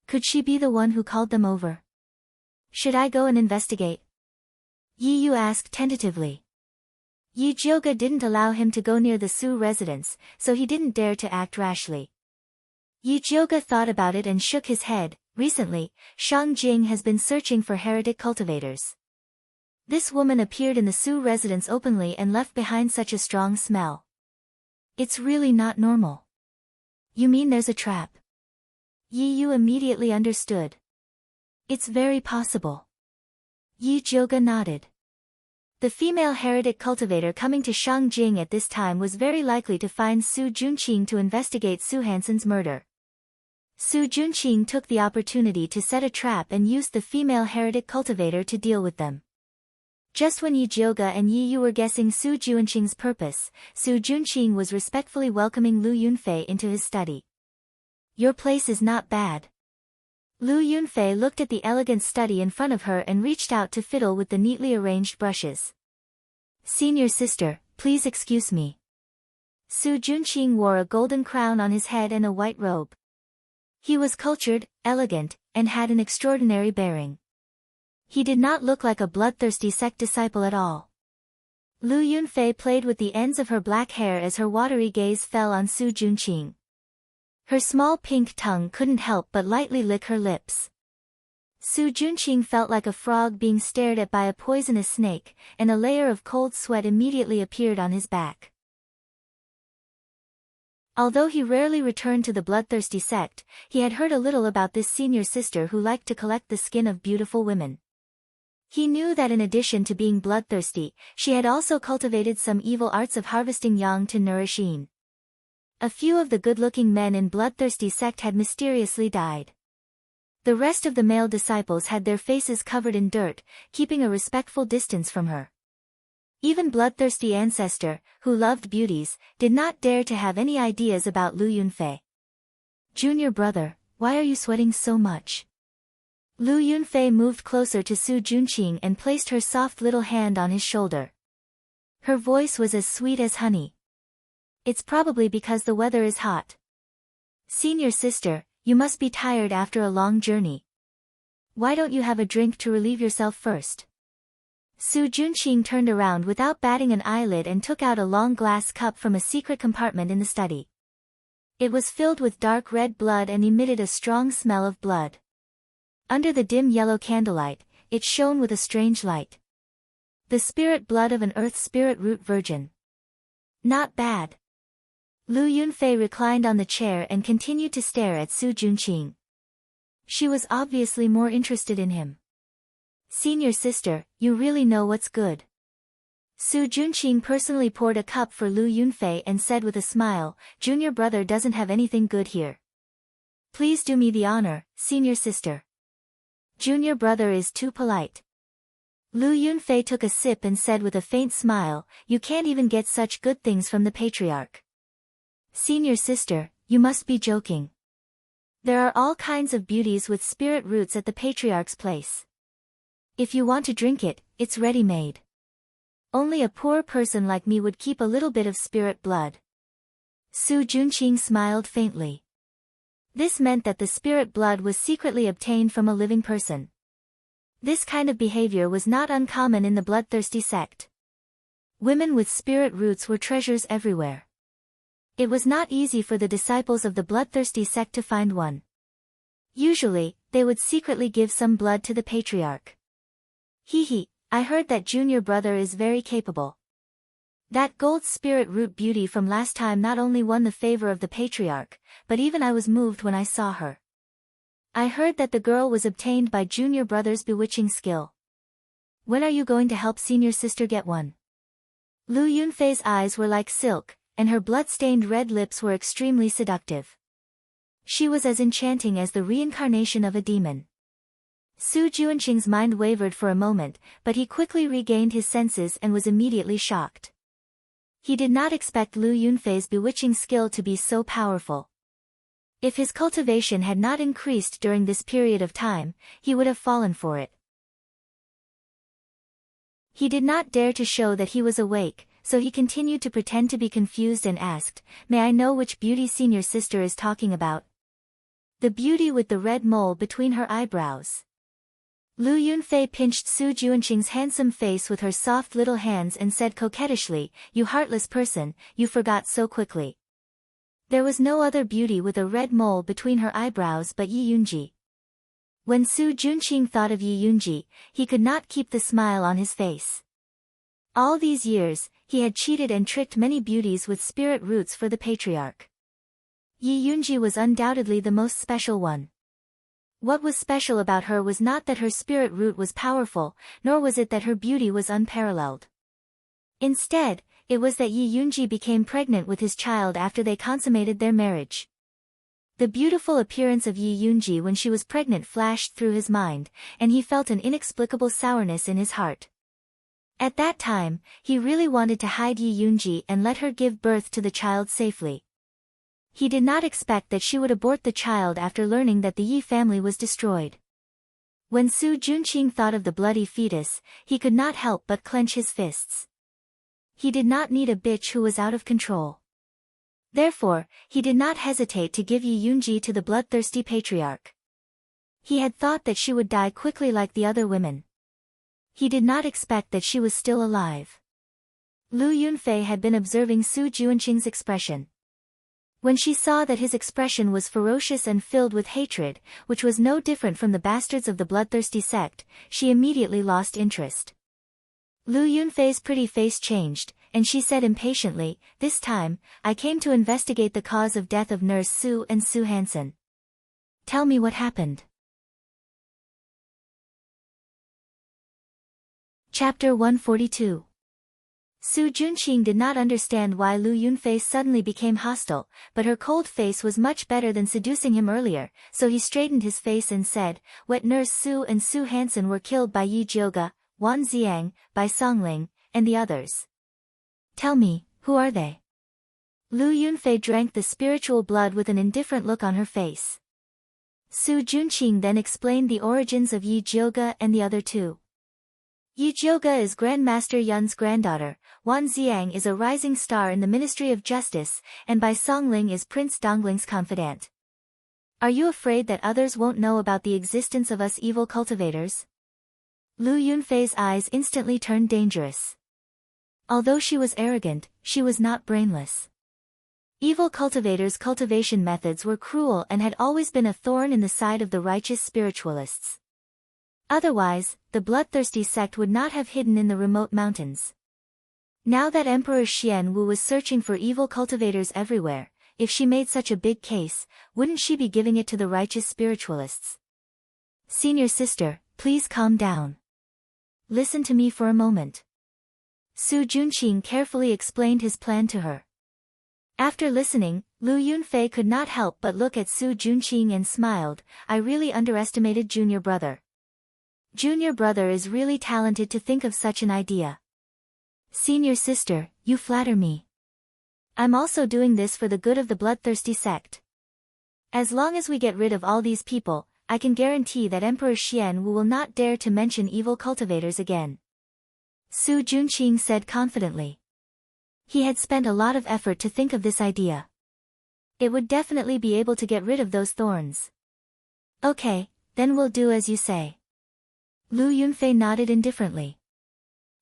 Could she be the one who called them over? Should I go and investigate? Yi Yu asked tentatively. Yi Jioge didn't allow him to go near the Su residence, so he didn't dare to act rashly. Yi Jioge thought about it and shook his head. Recently, Shangjing has been searching for heretic cultivators. This woman appeared in the Su residence openly and left behind such a strong smell. It's really not normal. You mean there's a trap? Yi Yu immediately understood. It's very possible. Yi Jioge nodded. The female heretic cultivator coming to Shangjing at this time was very likely to find Su Junqing to investigate Su Hansen's murder. Su Junqing took the opportunity to set a trap and used the female heretic cultivator to deal with them. Just when Yi Jioge and Yi Yu were guessing Su Junqing's purpose, Su Junqing was respectfully welcoming Lu Yunfei into his study. Your place is not bad. Lu Yunfei looked at the elegant study in front of her and reached out to fiddle with the neatly arranged brushes. Senior sister, please excuse me. Su Junqing wore a golden crown on his head and a white robe. He was cultured, elegant, and had an extraordinary bearing. He did not look like a bloodthirsty sect disciple at all. Lu Yunfei played with the ends of her black hair as her watery gaze fell on Su Junqing. Her small pink tongue couldn't help but lightly lick her lips. Su Junqing felt like a frog being stared at by a poisonous snake, and a layer of cold sweat immediately appeared on his back. Although he rarely returned to the bloodthirsty sect, he had heard a little about this senior sister who liked to collect the skin of beautiful women. He knew that in addition to being bloodthirsty, she had also cultivated some evil arts of harvesting yang to nourish yin. A few of the good-looking men in bloodthirsty sect had mysteriously died. The rest of the male disciples had their faces covered in dirt, keeping a respectful distance from her. Even bloodthirsty ancestor, who loved beauties, did not dare to have any ideas about Lu Yunfei. Junior brother, why are you sweating so much? Lu Yunfei moved closer to Su Junqing and placed her soft little hand on his shoulder. Her voice was as sweet as honey. It's probably because the weather is hot. Senior sister, you must be tired after a long journey. Why don't you have a drink to relieve yourself first? Su Junqing turned around without batting an eyelid and took out a long glass cup from a secret compartment in the study. It was filled with dark red blood and emitted a strong smell of blood. Under the dim yellow candlelight, it shone with a strange light. The spirit blood of an earth spirit root virgin. Not bad. Lu Yunfei reclined on the chair and continued to stare at Su Junqing. She was obviously more interested in him. Senior sister, you really know what's good. Su Junqing personally poured a cup for Lu Yunfei and said with a smile, Junior brother doesn't have anything good here. Please do me the honor, senior sister. Junior brother is too polite. Lu Yunfei took a sip and said with a faint smile, you can't even get such good things from the patriarch. Senior sister, you must be joking. There are all kinds of beauties with spirit roots at the patriarch's place. If you want to drink it, it's ready-made. Only a poor person like me would keep a little bit of spirit blood. Su Junqing smiled faintly. This meant that the spirit blood was secretly obtained from a living person. This kind of behavior was not uncommon in the bloodthirsty sect. Women with spirit roots were treasures everywhere. It was not easy for the disciples of the bloodthirsty sect to find one. Usually, they would secretly give some blood to the patriarch. Hee, I heard that junior brother is very capable. That gold spirit root beauty from last time not only won the favor of the patriarch, but even I was moved when I saw her. I heard that the girl was obtained by junior brother's bewitching skill. When are you going to help senior sister get one? Lu Yunfei's eyes were like silk, and her blood-stained red lips were extremely seductive. She was as enchanting as the reincarnation of a demon. Su Juanqing's mind wavered for a moment, but he quickly regained his senses and was immediately shocked. He did not expect Lu Yunfei's bewitching skill to be so powerful. If his cultivation had not increased during this period of time, he would have fallen for it. He did not dare to show that he was awake, so he continued to pretend to be confused and asked, "May I know which beauty senior sister is talking about?" "The beauty with the red mole between her eyebrows." Lu Yunfei pinched Su Juanqing's handsome face with her soft little hands and said coquettishly, "You heartless person, you forgot so quickly. There was no other beauty with a red mole between her eyebrows but Yi Yunji." When Su Juanqing thought of Yi Yunji, he could not keep the smile on his face. All these years, he had cheated and tricked many beauties with spirit roots for the patriarch. Yi Yunji was undoubtedly the most special one. What was special about her was not that her spirit root was powerful, nor was it that her beauty was unparalleled. Instead, it was that Yi Yunji became pregnant with his child after they consummated their marriage. The beautiful appearance of Yi Yunji when she was pregnant flashed through his mind, and he felt an inexplicable sourness in his heart. At that time, he really wanted to hide Yi Yunji and let her give birth to the child safely. He did not expect that she would abort the child after learning that the Yi family was destroyed. When Su Juanqing thought of the bloody fetus, he could not help but clench his fists. He did not need a bitch who was out of control. Therefore, he did not hesitate to give Yi Yunji to the bloodthirsty patriarch. He had thought that she would die quickly like the other women. He did not expect that she was still alive. Lu Yunfei had been observing Su Juanqing's expression. When she saw that his expression was ferocious and filled with hatred, which was no different from the bastards of the bloodthirsty sect, she immediately lost interest. Lu Yunfei's pretty face changed, and she said impatiently, "This time, I came to investigate the cause of death of Nurse Su and Su Hansen. Tell me what happened." Chapter 142. Su Juanqing did not understand why Lu Yunfei suddenly became hostile, but her cold face was much better than seducing him earlier, so he straightened his face and said, "Wet Nurse Su and Su Hansen were killed by Yi Jioga, Wan Xiang, Bai Songling, and the others. Tell me, who are they?" Lu Yunfei drank the spiritual blood with an indifferent look on her face. Su Juanqing then explained the origins of Yi Jioga and the other two. Yi Jioga is Grandmaster Yun's granddaughter, Wan Xiang is a rising star in the Ministry of Justice, and Bai Songling is Prince Dongling's confidant. Are you afraid that others won't know about the existence of us evil cultivators? Lu Yunfei's eyes instantly turned dangerous. Although she was arrogant, she was not brainless. Evil cultivators' cultivation methods were cruel and had always been a thorn in the side of the righteous spiritualists. Otherwise, the bloodthirsty sect would not have hidden in the remote mountains. Now that Emperor Xian Wu was searching for evil cultivators everywhere, if she made such a big case, wouldn't she be giving it to the righteous spiritualists? "Senior sister, please calm down. Listen to me for a moment." Su Juanqing carefully explained his plan to her. After listening, Lu Yunfei could not help but look at Su Juanqing and smiled. "I really underestimated junior brother. Junior brother is really talented to think of such an idea. Senior sister, you flatter me. I'm also doing this for the good of the bloodthirsty sect. As long as we get rid of all these people, I can guarantee that Emperor Xian Wu will not dare to mention evil cultivators again." Su Juanqing said confidently. He had spent a lot of effort to think of this idea. It would definitely be able to get rid of those thorns. Okay, then we'll do as you say. Lu Yunfei nodded indifferently.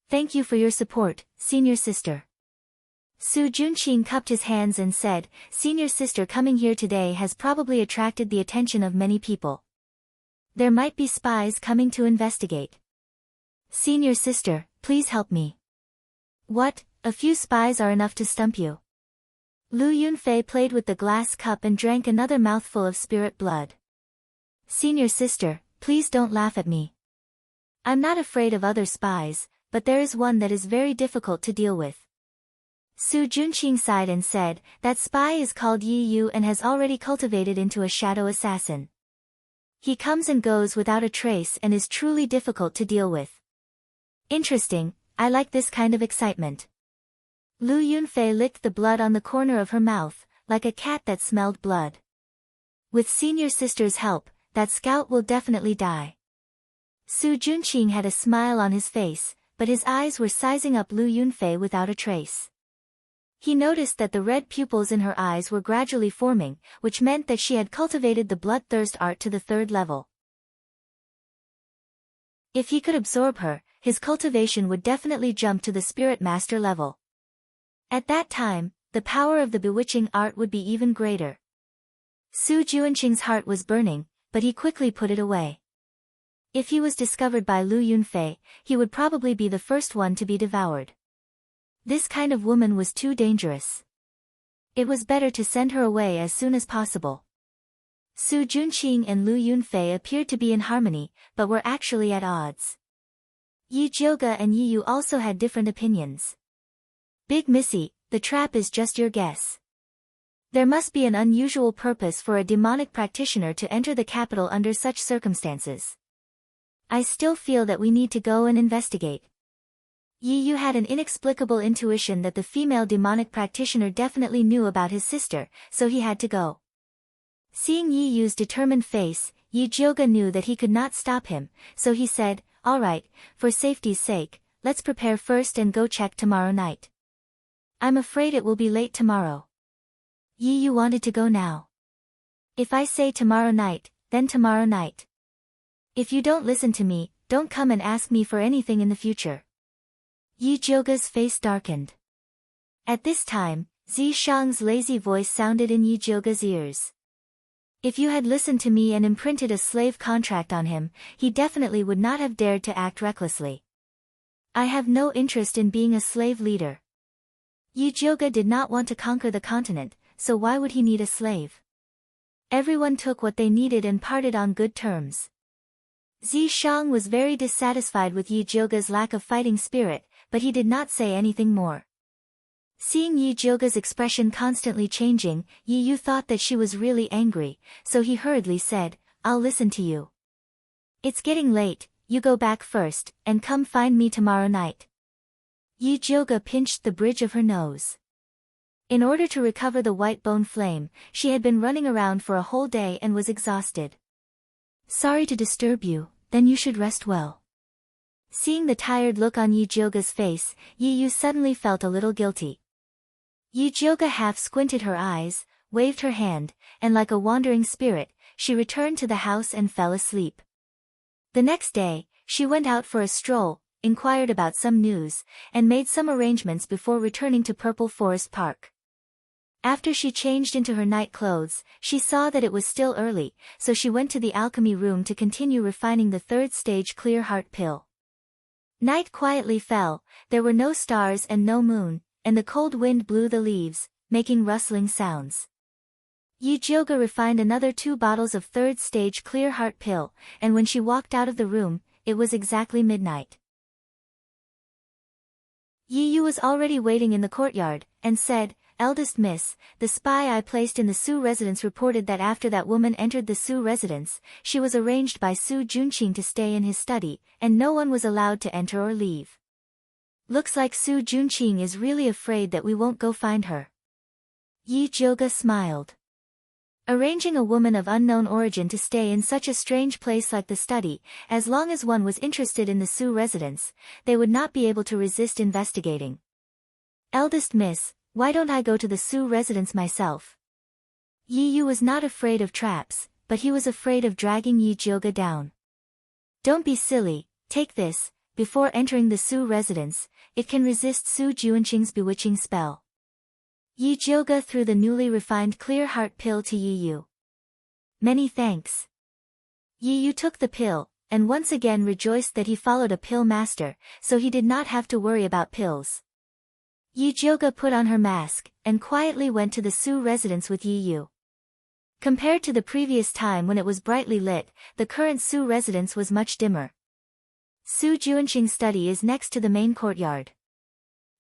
Thank you for your support, senior sister. Su Junqing cupped his hands and said, Senior sister coming here today has probably attracted the attention of many people. There might be spies coming to investigate. Senior sister, please help me. What, a few spies are enough to stump you? Lu Yunfei played with the glass cup and drank another mouthful of spirit blood. Senior sister, please don't laugh at me. I'm not afraid of other spies, but there is one that is very difficult to deal with. Su Junqing sighed and said, that spy is called Yi Yu and has already cultivated into a shadow assassin. He comes and goes without a trace and is truly difficult to deal with. Interesting, I like this kind of excitement. Lu Yunfei licked the blood on the corner of her mouth, like a cat that smelled blood. With senior sister's help, that scout will definitely die. Su Junqing had a smile on his face, but his eyes were sizing up Lu Yunfei without a trace. He noticed that the red pupils in her eyes were gradually forming, which meant that she had cultivated the bloodthirst art to the 3rd level. If he could absorb her, his cultivation would definitely jump to the spirit master level. At that time, the power of the bewitching art would be even greater. Su Junqing's heart was burning, but he quickly put it away. If he was discovered by Lu Yunfei, he would probably be the first one to be devoured. This kind of woman was too dangerous. It was better to send her away as soon as possible. Su Junqing and Lu Yunfei appeared to be in harmony, but were actually at odds. Yi Jioge and Yi Yu also had different opinions. Big Missy, the trap is just your guess. There must be an unusual purpose for a demonic practitioner to enter the capital under such circumstances. I still feel that we need to go and investigate. Yi Yu had an inexplicable intuition that the female demonic practitioner definitely knew about his sister, so he had to go. Seeing Yi Yu's determined face, Yi Jioge knew that he could not stop him, so he said, all right, for safety's sake, let's prepare first and go check tomorrow night. I'm afraid it will be late tomorrow. Yi Yu wanted to go now. If I say tomorrow night, then tomorrow night. If you don't listen to me, don't come and ask me for anything in the future. Yi Jioge's face darkened. At this time, Zi Shang's lazy voice sounded in Yi Jioge's ears. If you had listened to me and imprinted a slave contract on him, he definitely would not have dared to act recklessly. I have no interest in being a slave leader. Yi Jioge did not want to conquer the continent, so why would he need a slave? Everyone took what they needed and parted on good terms. Zi Shang was very dissatisfied with Yi Jioge's lack of fighting spirit, but he did not say anything more. Seeing Yi Jioge's expression constantly changing, Yi Yu thought that she was really angry, so he hurriedly said, I'll listen to you. It's getting late, you go back first, and come find me tomorrow night. Yi Jioge pinched the bridge of her nose. In order to recover the white bone flame, she had been running around for a whole day and was exhausted. Sorry to disturb you, then you should rest well. Seeing the tired look on Yi Jioge's face, Yi Yu suddenly felt a little guilty. Yi Jioge half squinted her eyes, waved her hand, and like a wandering spirit, she returned to the house and fell asleep. The next day, she went out for a stroll, inquired about some news, and made some arrangements before returning to Purple Forest Park. After she changed into her night clothes, she saw that it was still early, so she went to the alchemy room to continue refining the 3rd stage clear heart pill. Night quietly fell, there were no stars and no moon, and the cold wind blew the leaves, making rustling sounds. Yi Jioge refined another 2 bottles of 3rd stage clear heart pill, and when she walked out of the room, it was exactly midnight. Yi Yu was already waiting in the courtyard, and said, Eldest Miss, the spy I placed in the Su residence reported that after that woman entered the Su residence, she was arranged by Su Junqing to stay in his study, and no one was allowed to enter or leave. Looks like Su Junqing is really afraid that we won't go find her. Yi Jioge smiled. Arranging a woman of unknown origin to stay in such a strange place like the study, as long as one was interested in the Su residence, they would not be able to resist investigating. Eldest Miss, why don't I go to the Su residence myself? Yi Yu was not afraid of traps, but he was afraid of dragging Yi Jioga down. Don't be silly, take this, before entering the Su residence, it can resist Su Juanqing's bewitching spell. Yi Jioga threw the newly refined clear heart pill to Yi Yu. Many thanks. Yi Yu took the pill, and once again rejoiced that he followed a pill master, so he did not have to worry about pills. Yi Jioga put on her mask, and quietly went to the Su residence with Yi Yu. Compared to the previous time when it was brightly lit, the current Su residence was much dimmer. Su Juanqing's study is next to the main courtyard.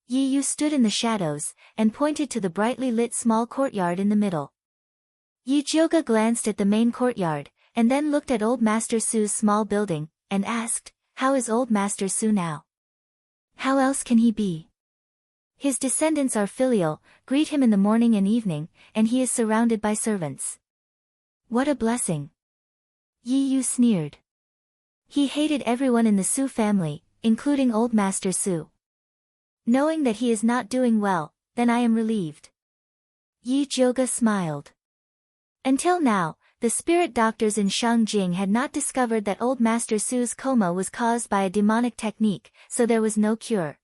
Yi Yu stood in the shadows, and pointed to the brightly lit small courtyard in the middle. Yi Jioga glanced at the main courtyard, and then looked at Old Master Su's small building, and asked, "How is Old Master Su now? How else can he be? His descendants are filial, greet him in the morning and evening, and he is surrounded by servants. What a blessing!" Yi Yu sneered. He hated everyone in the Su family, including Old Master Su. Knowing that he is not doing well, then I am relieved. Yi Jioga smiled. Until now, the spirit doctors in Shangjing had not discovered that Old Master Su's coma was caused by a demonic technique, so there was no cure.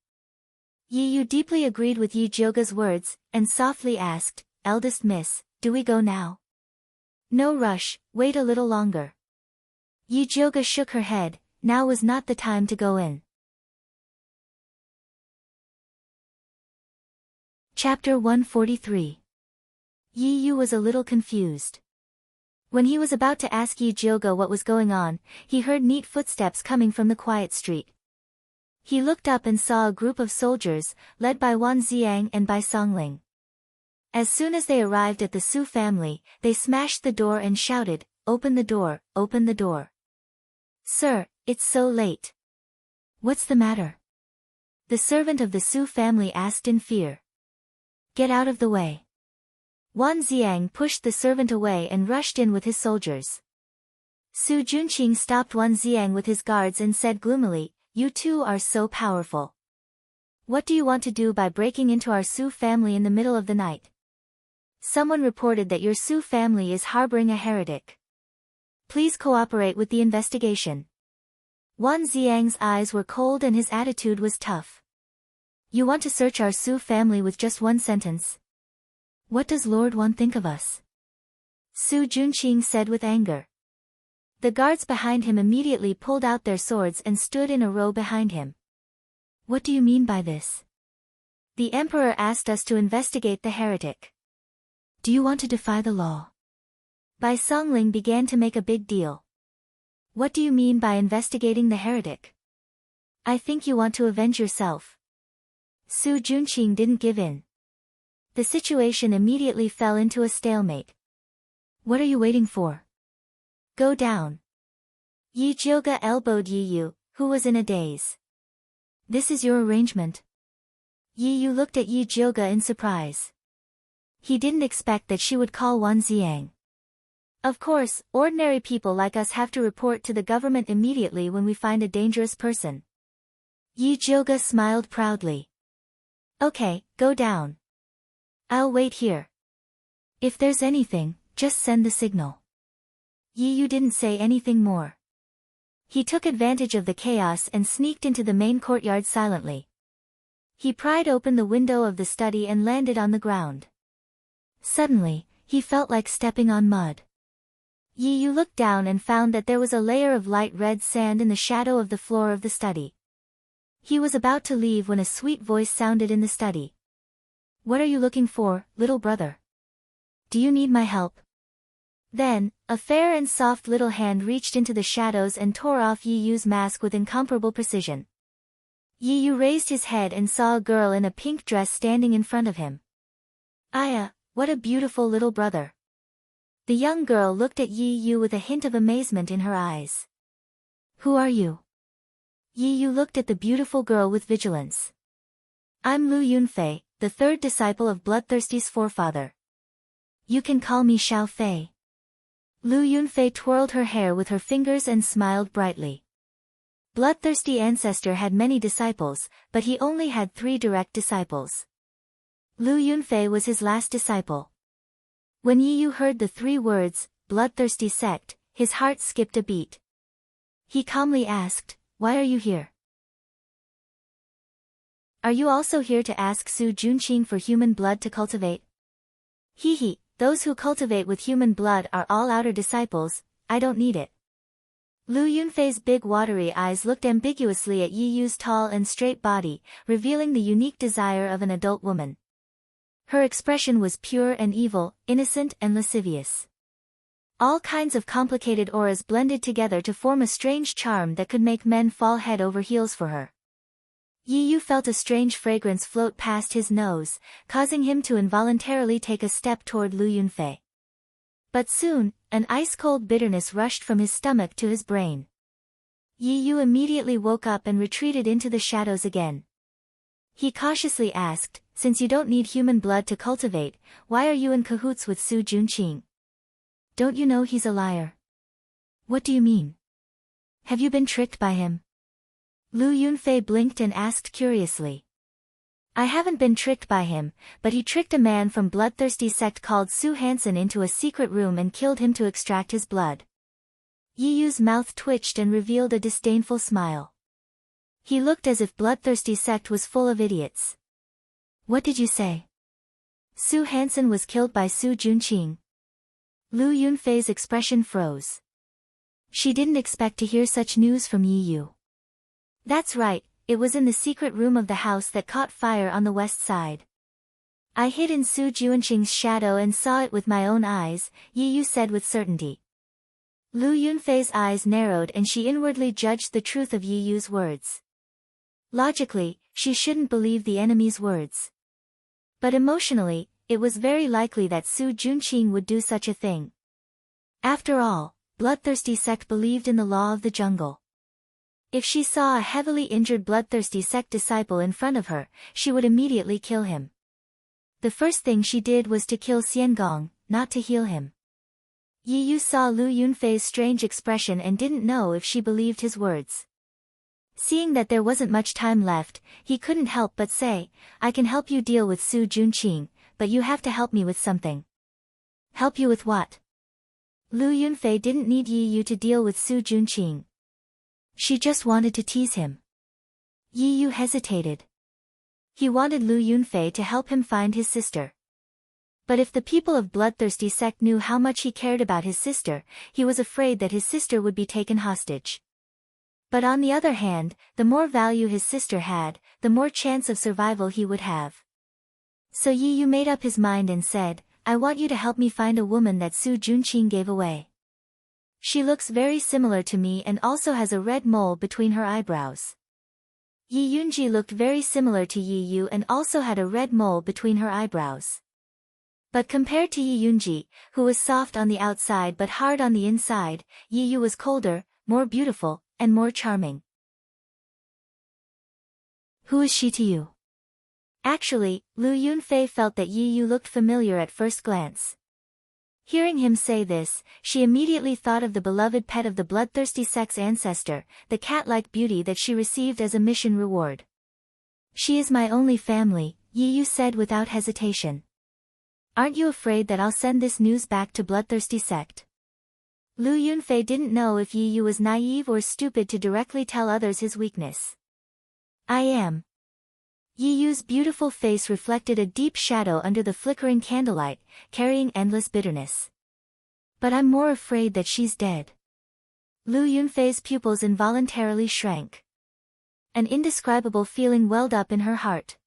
Yi Yu deeply agreed with Yi Jioga's words, and softly asked, "Eldest miss, do we go now?" "No rush, wait a little longer." Yi Jioga shook her head, now was not the time to go in. Chapter 143. Yi Yu was a little confused. When he was about to ask Yi Jioga what was going on, he heard neat footsteps coming from the quiet street. He looked up and saw a group of soldiers, led by Wan Xiang and Bai Songling. As soon as they arrived at the Su family, they smashed the door and shouted, "Open the door, open the door." "Sir, it's so late." "What's the matter?" the servant of the Su family asked in fear. "Get out of the way." Wan Xiang pushed the servant away and rushed in with his soldiers. Su Junqing stopped Wan Xiang with his guards and said gloomily, "You two are so powerful. What do you want to do by breaking into our Su family in the middle of the night? Someone reported that your Su family is harboring a heretic. Please cooperate with the investigation." Wan Xiang's eyes were cold and his attitude was tough. "You want to search our Su family with just one sentence? What does Lord Wan think of us?" Su Junqing said with anger. The guards behind him immediately pulled out their swords and stood in a row behind him. "What do you mean by this?" "The emperor asked us to investigate the heretic." "Do you want to defy the law?" Bai Songling began to make a big deal. "What do you mean by investigating the heretic?" "I think you want to avenge yourself." Su Junqing didn't give in. The situation immediately fell into a stalemate. "What are you waiting for? Go down." Yi Jioga elbowed Yi Yu, who was in a daze. "This is your arrangement?" Yi Yu looked at Yi Jioga in surprise. He didn't expect that she would call Wan Xiang. "Of course, ordinary people like us have to report to the government immediately when we find a dangerous person." Yi Jioga smiled proudly. "Okay, go down. I'll wait here. If there's anything, just send the signal." Yi Yu didn't say anything more. He took advantage of the chaos and sneaked into the main courtyard silently. He pried open the window of the study and landed on the ground. Suddenly, he felt like stepping on mud. Yi Yu looked down and found that there was a layer of light red sand in the shadow of the floor of the study. He was about to leave when a sweet voice sounded in the study. "What are you looking for, little brother? Do you need my help?" Then, a fair and soft little hand reached into the shadows and tore off Yi Yu's mask with incomparable precision. Yi Yu raised his head and saw a girl in a pink dress standing in front of him. "Aya, what a beautiful little brother." The young girl looked at Yi Yu with a hint of amazement in her eyes. "Who are you?" Yi Yu looked at the beautiful girl with vigilance. "I'm Lu Yunfei, the third disciple of Bloodthirsty's forefather. You can call me Xiao Fei." Lu Yunfei twirled her hair with her fingers and smiled brightly. Bloodthirsty ancestor had many disciples, but he only had 3 direct disciples. Lu Yunfei was his last disciple. When Yi Yu heard the 3 words, bloodthirsty sect, his heart skipped a beat. He calmly asked, "Why are you here? Are you also here to ask Su Junqing for human blood to cultivate?" "He, those who cultivate with human blood are all outer disciples, I don't need it." Lu Yunfei's big watery eyes looked ambiguously at Yi Yu's tall and straight body, revealing the unique desire of an adult woman. Her expression was pure and evil, innocent and lascivious. All kinds of complicated auras blended together to form a strange charm that could make men fall head over heels for her. Yi Yu felt a strange fragrance float past his nose, causing him to involuntarily take a step toward Lu Yunfei. But soon, an ice-cold bitterness rushed from his stomach to his brain. Yi Yu immediately woke up and retreated into the shadows again. He cautiously asked, "Since you don't need human blood to cultivate, why are you in cahoots with Su Junqing? Don't you know he's a liar?" "What do you mean? Have you been tricked by him?" Lu Yunfei blinked and asked curiously. "I haven't been tricked by him, but he tricked a man from bloodthirsty sect called Su Hansen into a secret room and killed him to extract his blood." Yi Yu's mouth twitched and revealed a disdainful smile. He looked as if bloodthirsty sect was full of idiots. "What did you say? Su Hansen was killed by Su Junqing?" Lu Yunfei's expression froze. She didn't expect to hear such news from Yi Yu. "That's right, it was in the secret room of the house that caught fire on the west side. I hid in Su Junqing's shadow and saw it with my own eyes," Yi Yu said with certainty. Lu Yunfei's eyes narrowed and she inwardly judged the truth of Yi Yu's words. Logically, she shouldn't believe the enemy's words. But emotionally, it was very likely that Su Junqing would do such a thing. After all, bloodthirsty sect believed in the law of the jungle. If she saw a heavily injured bloodthirsty sect disciple in front of her, she would immediately kill him. The first thing she did was to kill Xiangong, not to heal him. Yi Yu saw Lu Yunfei's strange expression and didn't know if she believed his words. Seeing that there wasn't much time left, he couldn't help but say, "I can help you deal with Su Junqing, but you have to help me with something." "Help you with what?" Lu Yunfei didn't need Yi Yu to deal with Su Junqing. She just wanted to tease him. Yi Yu hesitated. He wanted Lu Yunfei to help him find his sister. But if the people of bloodthirsty sect knew how much he cared about his sister, he was afraid that his sister would be taken hostage. But on the other hand, the more value his sister had, the more chance of survival he would have. So Yi Yu made up his mind and said, "I want you to help me find a woman that Su Junqing gave away. She looks very similar to me and also has a red mole between her eyebrows." Yi Yunji looked very similar to Yi Yu and also had a red mole between her eyebrows. But compared to Yi Yunji, who was soft on the outside but hard on the inside, Yi Yu was colder, more beautiful, and more charming. "Who is she to you?" Actually, Lu Yunfei felt that Yi Yu looked familiar at first glance. Hearing him say this, she immediately thought of the beloved pet of the bloodthirsty sect's ancestor, the cat-like beauty that she received as a mission reward. "She is my only family," Yi Yu said without hesitation. "Aren't you afraid that I'll send this news back to bloodthirsty sect?" Lu Yunfei didn't know if Yi Yu was naive or stupid to directly tell others his weakness. "I am." Yi Yu's beautiful face reflected a deep shadow under the flickering candlelight, carrying endless bitterness. "But I'm more afraid that she's dead." Lu Yunfei's pupils involuntarily shrank. An indescribable feeling welled up in her heart.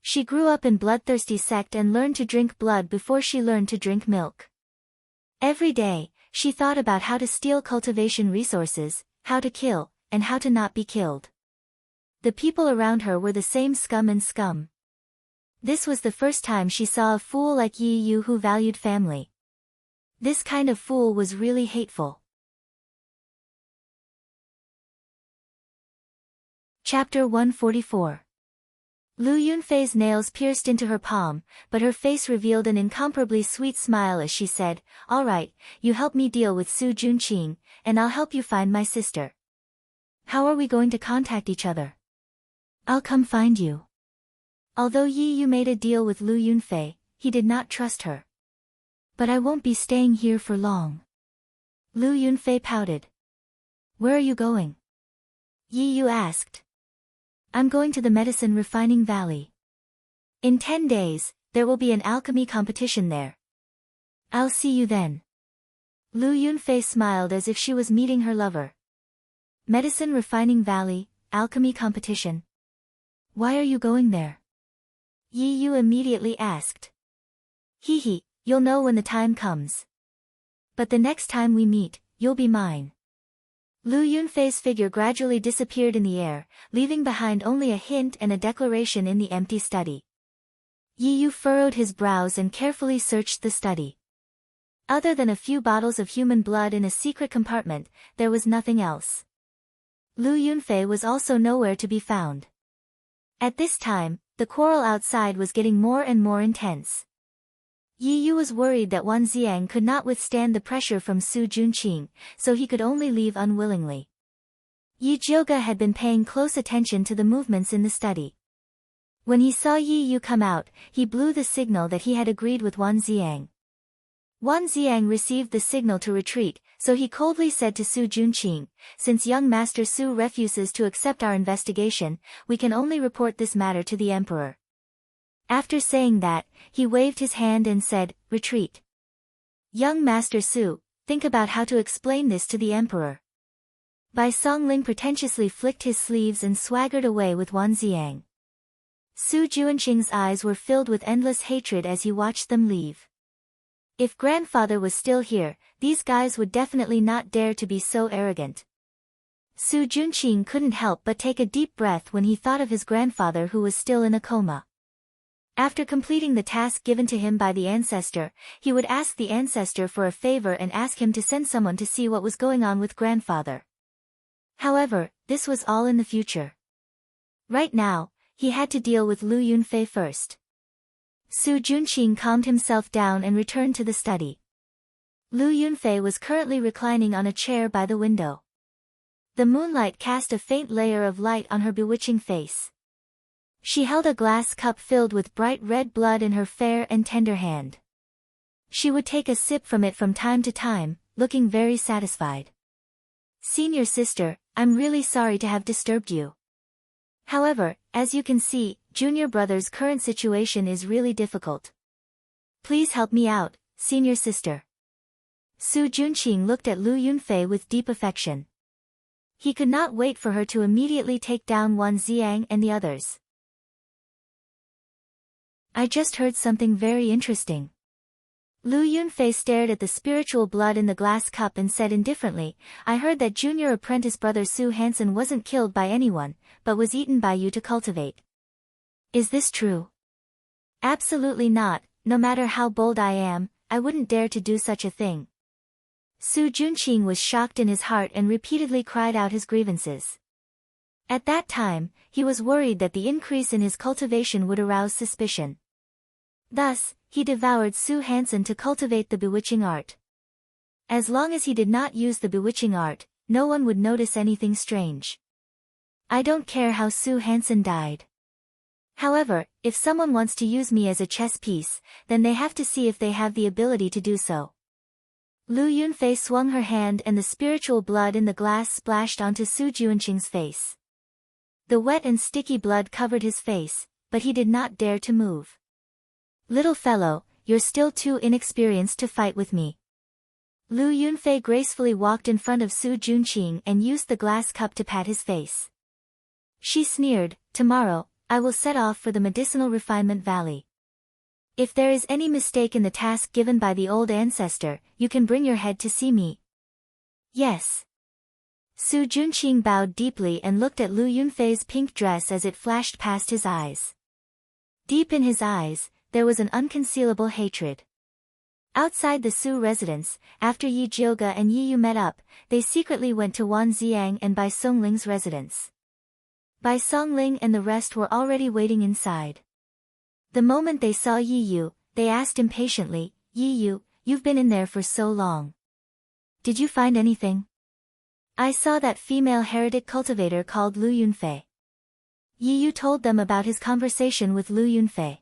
She grew up in bloodthirsty sect and learned to drink blood before she learned to drink milk. Every day, she thought about how to steal cultivation resources, how to kill, and how to not be killed. The people around her were the same scum and scum. This was the first time she saw a fool like Yi Yu who valued family. This kind of fool was really hateful. Chapter 144. Lu Yunfei's nails pierced into her palm, but her face revealed an incomparably sweet smile as she said, "All right, you help me deal with Su Junqing, and I'll help you find my sister. How are we going to contact each other?" "I'll come find you." Although Yi Yu made a deal with Lu Yunfei, he did not trust her. But I won't be staying here for long. Lu Yunfei pouted. Where are you going? Yi Yu asked. I'm going to the medicine refining valley. In 10 days, there will be an alchemy competition there. I'll see you then. Lu Yunfei smiled as if she was meeting her lover. Medicine refining valley, alchemy competition. Why are you going there? Yi Yu immediately asked. Hee, you'll know when the time comes. But the next time we meet, you'll be mine. Lu Yunfei's figure gradually disappeared in the air, leaving behind only a hint and a declaration in the empty study. Yi Yu furrowed his brows and carefully searched the study. Other than a few bottles of human blood in a secret compartment, there was nothing else. Lu Yunfei was also nowhere to be found. At this time, the quarrel outside was getting more and more intense. Yi Yu was worried that Wan Xiang could not withstand the pressure from Su Junqing, so he could only leave unwillingly. Yi Jioge had been paying close attention to the movements in the study. When he saw Yi Yu come out, he blew the signal that he had agreed with Wan Xiang. Wan Xiang received the signal to retreat, so he coldly said to Su Junqing, since young Master Su refuses to accept our investigation, we can only report this matter to the Emperor. After saying that, he waved his hand and said, retreat. Young Master Su, think about how to explain this to the Emperor. Bai Songling pretentiously flicked his sleeves and swaggered away with Wan Xiang. Su Junqing's eyes were filled with endless hatred as he watched them leave. If grandfather was still here, these guys would definitely not dare to be so arrogant. Su Junqing couldn't help but take a deep breath when he thought of his grandfather who was still in a coma. After completing the task given to him by the ancestor, he would ask the ancestor for a favor and ask him to send someone to see what was going on with grandfather. However, this was all in the future. Right now, he had to deal with Lu Yunfei first. Su Junqing calmed himself down and returned to the study. Lu Yunfei was currently reclining on a chair by the window. The moonlight cast a faint layer of light on her bewitching face. She held a glass cup filled with bright red blood in her fair and tender hand. She would take a sip from it from time to time, looking very satisfied. Senior sister, I'm really sorry to have disturbed you. However, as you can see, junior brother's current situation is really difficult. Please help me out, senior sister. Su Junqing looked at Lu Yunfei with deep affection. He could not wait for her to immediately take down Wan Xiang and the others. I just heard something very interesting. Lu Yunfei stared at the spiritual blood in the glass cup and said indifferently, I heard that junior apprentice brother Su Hansen wasn't killed by anyone, but was eaten by you to cultivate. Is this true? Absolutely not, no matter how bold I am, I wouldn't dare to do such a thing. Su Junqing was shocked in his heart and repeatedly cried out his grievances. At that time, he was worried that the increase in his cultivation would arouse suspicion. Thus, he devoured Su Hansen to cultivate the bewitching art. As long as he did not use the bewitching art, no one would notice anything strange. I don't care how Su Hansen died. However, if someone wants to use me as a chess piece, then they have to see if they have the ability to do so. Lu Yunfei swung her hand and the spiritual blood in the glass splashed onto Su Junqing's face. The wet and sticky blood covered his face, but he did not dare to move. Little fellow, you're still too inexperienced to fight with me. Lu Yunfei gracefully walked in front of Su Junqing and used the glass cup to pat his face. She sneered, tomorrow, I will set off for the medicinal refinement valley. If there is any mistake in the task given by the old ancestor, you can bring your head to see me. Yes. Su Junqing bowed deeply and looked at Lu Yunfei's pink dress as it flashed past his eyes. Deep in his eyes, there was an unconcealable hatred. Outside the Su residence, after Yi Jioge and Yi Yu met up, they secretly went to Wan Xiang and Bai Songling's residence. Bai Songling and the rest were already waiting inside. The moment they saw Yi Yu, they asked impatiently, Yi Yu, you've been in there for so long. Did you find anything? I saw that female heretic cultivator called Lu Yunfei. Yi Yu told them about his conversation with Lu Yunfei.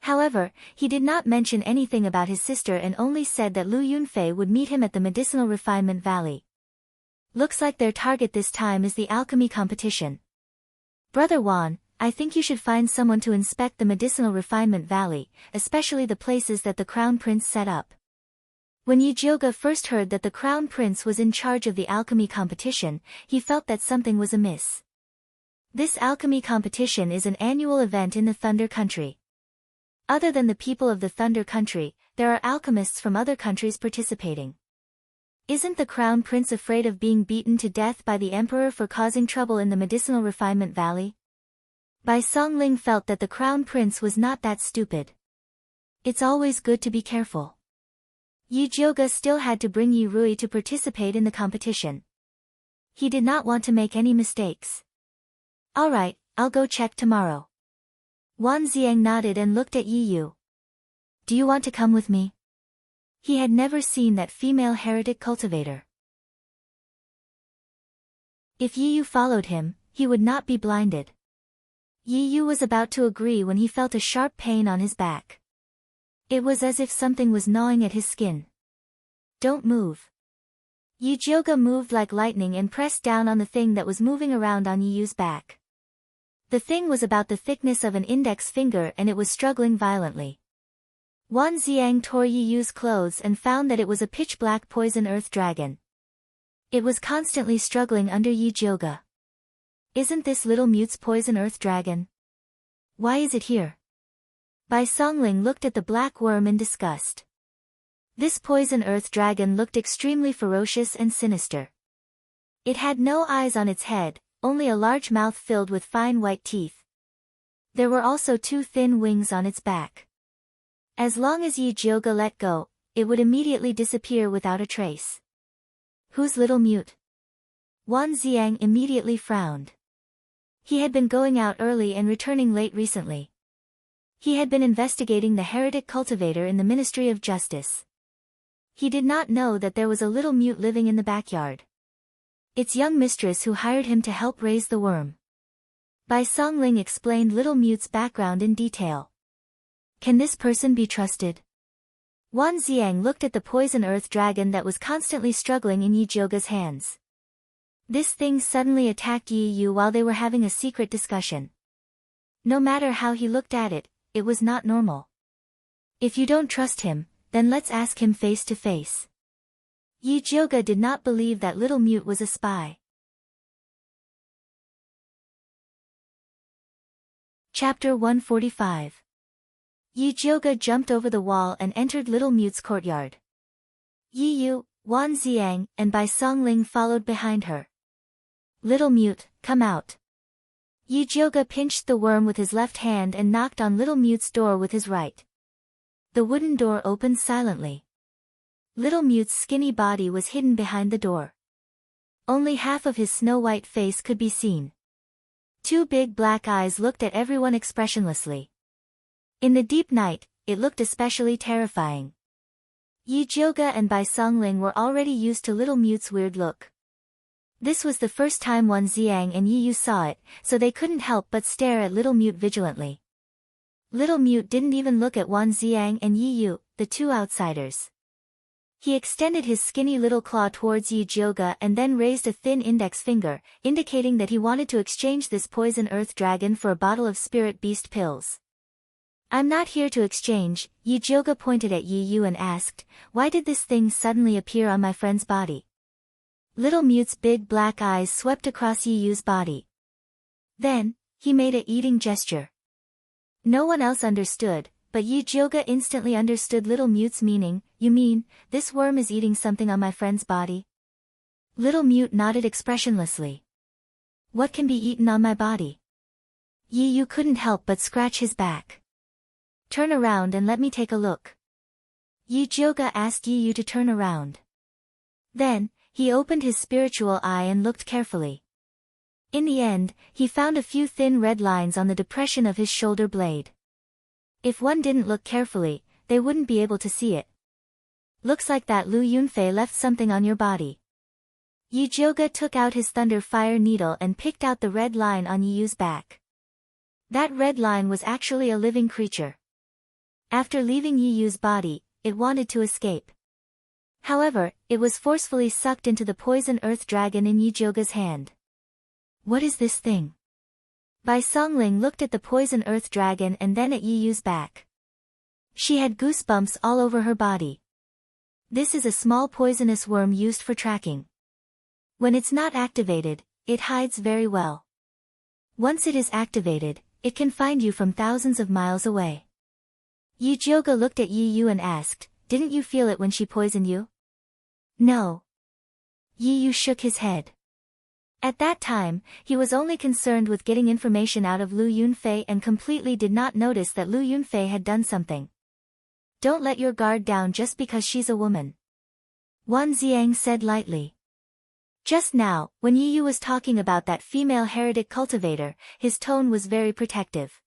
However, he did not mention anything about his sister and only said that Lu Yunfei would meet him at the Medicinal Refinement Valley. Looks like their target this time is the alchemy competition. Brother Wan, I think you should find someone to inspect the Medicinal Refinement Valley, especially the places that the Crown Prince set up. When Yi Jioge first heard that the Crown Prince was in charge of the alchemy competition, he felt that something was amiss. This alchemy competition is an annual event in the Thunder Country. Other than the people of the Thunder Country, there are alchemists from other countries participating. Isn't the Crown Prince afraid of being beaten to death by the Emperor for causing trouble in the Medicinal Refinement Valley? Bai Songling felt that the Crown Prince was not that stupid. It's always good to be careful. Yi Jioge still had to bring Yi Rui to participate in the competition. He did not want to make any mistakes. Alright, I'll go check tomorrow. Wan Xiang nodded and looked at Yi Yu. Do you want to come with me? He had never seen that female heretic cultivator. If Yi Yu followed him, he would not be blinded. Yi Yu was about to agree when he felt a sharp pain on his back. It was as if something was gnawing at his skin. Don't move. Yi Jioge moved like lightning and pressed down on the thing that was moving around on Yi Yu's back. The thing was about the thickness of an index finger and it was struggling violently. Wan Xiang tore Yi Yu's clothes and found that it was a pitch-black poison earth dragon. It was constantly struggling under Yi Jioge. Isn't this little mute's poison earth dragon? Why is it here? Bai Songling looked at the black worm in disgust. This poison earth dragon looked extremely ferocious and sinister. It had no eyes on its head, only a large mouth filled with fine white teeth. There were also two thin wings on its back. As long as Yi Jioge let go, it would immediately disappear without a trace. Who's little mute? Wan Xiang immediately frowned. He had been going out early and returning late recently. He had been investigating the heretic cultivator in the Ministry of Justice. He did not know that there was a little mute living in the backyard. Its young mistress who hired him to help raise the worm. Bai Songling explained little mute's background in detail. Can this person be trusted? Wan Xiang looked at the poison earth dragon that was constantly struggling in Yi Jioge's hands. This thing suddenly attacked Yi Yu while they were having a secret discussion. No matter how he looked at it, it was not normal. If you don't trust him, then let's ask him face to face. Yi Jioge did not believe that little mute was a spy. Chapter 145. Yi Jioge jumped over the wall and entered little mute's courtyard. Yi Yu, Wan Xiang, and Bai Songling followed behind her. Little mute, come out. Yi Jioge pinched the worm with his left hand and knocked on little mute's door with his right. The wooden door opened silently. Little mute's skinny body was hidden behind the door. Only half of his snow-white face could be seen. Two big black eyes looked at everyone expressionlessly. In the deep night, it looked especially terrifying. Yi Jioge and Bai Songling were already used to little mute's weird look. This was the first time Wan Xiang and Yi Yu saw it, so they couldn't help but stare at little mute vigilantly. Little mute didn't even look at Wan Xiang and Yi Yu, the two outsiders. He extended his skinny little claw towards Yi Jioge and then raised a thin index finger, indicating that he wanted to exchange this poison earth dragon for a bottle of spirit beast pills. I'm not here to exchange, Yi Jioge pointed at Yi Yu and asked, why did this thing suddenly appear on my friend's body? Little mute's big black eyes swept across Yi Yu's body. Then, he made a eating gesture. No one else understood, but Yi Jioge instantly understood little mute's meaning. You mean, this worm is eating something on my friend's body? Little mute nodded expressionlessly. What can be eaten on my body? Yi Yu couldn't help but scratch his back. Turn around and let me take a look. Yi Jioge asked Yi Yu to turn around. Then, he opened his spiritual eye and looked carefully. In the end, he found a few thin red lines on the depression of his shoulder blade. If one didn't look carefully, they wouldn't be able to see it. Looks like that Lu Yunfei left something on your body. Yi Jioge took out his thunder fire needle and picked out the red line on Yi Yu's back. That red line was actually a living creature. After leaving Yi Yu's body, it wanted to escape. However, it was forcefully sucked into the poison earth dragon in Yi Jyoga's hand. What is this thing? Bai Songling looked at the poison earth dragon and then at Yi Yu's back. She had goosebumps all over her body. This is a small poisonous worm used for tracking. When it's not activated, it hides very well. Once it is activated, it can find you from thousands of miles away. Yi Jyoga looked at Yi Yu and asked, "Didn't you feel it when she poisoned you?" "No." Yi Yu shook his head. At that time, he was only concerned with getting information out of Lu Yunfei and completely did not notice that Lu Yunfei had done something. "Don't let your guard down just because she's a woman," Wan Xiang said lightly. Just now, when Yi Yu was talking about that female heretic cultivator, his tone was very protective.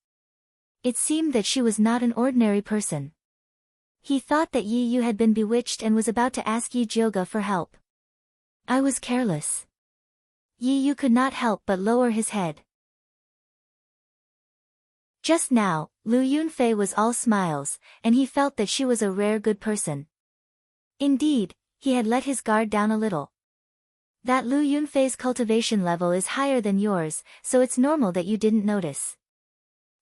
It seemed that she was not an ordinary person. He thought that Yi Yu had been bewitched and was about to ask Yi Jyoga for help. "I was careless." Yi Yu could not help but lower his head. Just now, Lu Yunfei was all smiles, and he felt that she was a rare good person. Indeed, he had let his guard down a little. That Lu Yunfei's cultivation level is higher than yours, so it's normal that you didn't notice.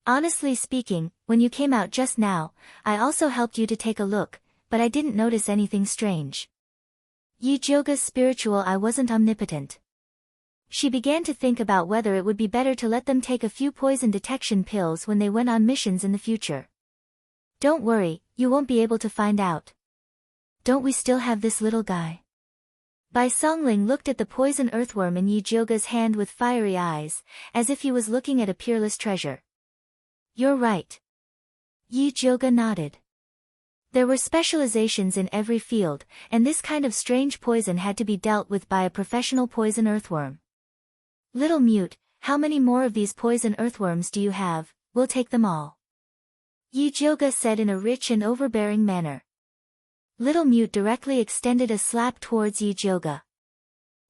Honestly speaking, when you came out just now, I also helped you to take a look, but I didn't notice anything strange. Yi Jyoga's spiritual eye wasn't omnipotent. She began to think about whether it would be better to let them take a few poison detection pills when they went on missions in the future. "Don't worry, you won't be able to find out. Don't we still have this little guy?" Bai Songling looked at the poison earthworm in Yi Jyoga's hand with fiery eyes, as if he was looking at a peerless treasure. "You're right." Yi Jyoga nodded. There were specializations in every field, and this kind of strange poison had to be dealt with by a professional poison earthworm. "Little Mute, how many more of these poison earthworms do you have? We'll take them all," Yi Jyoga said in a rich and overbearing manner. Little Mute directly extended a slap towards Yi Jyoga.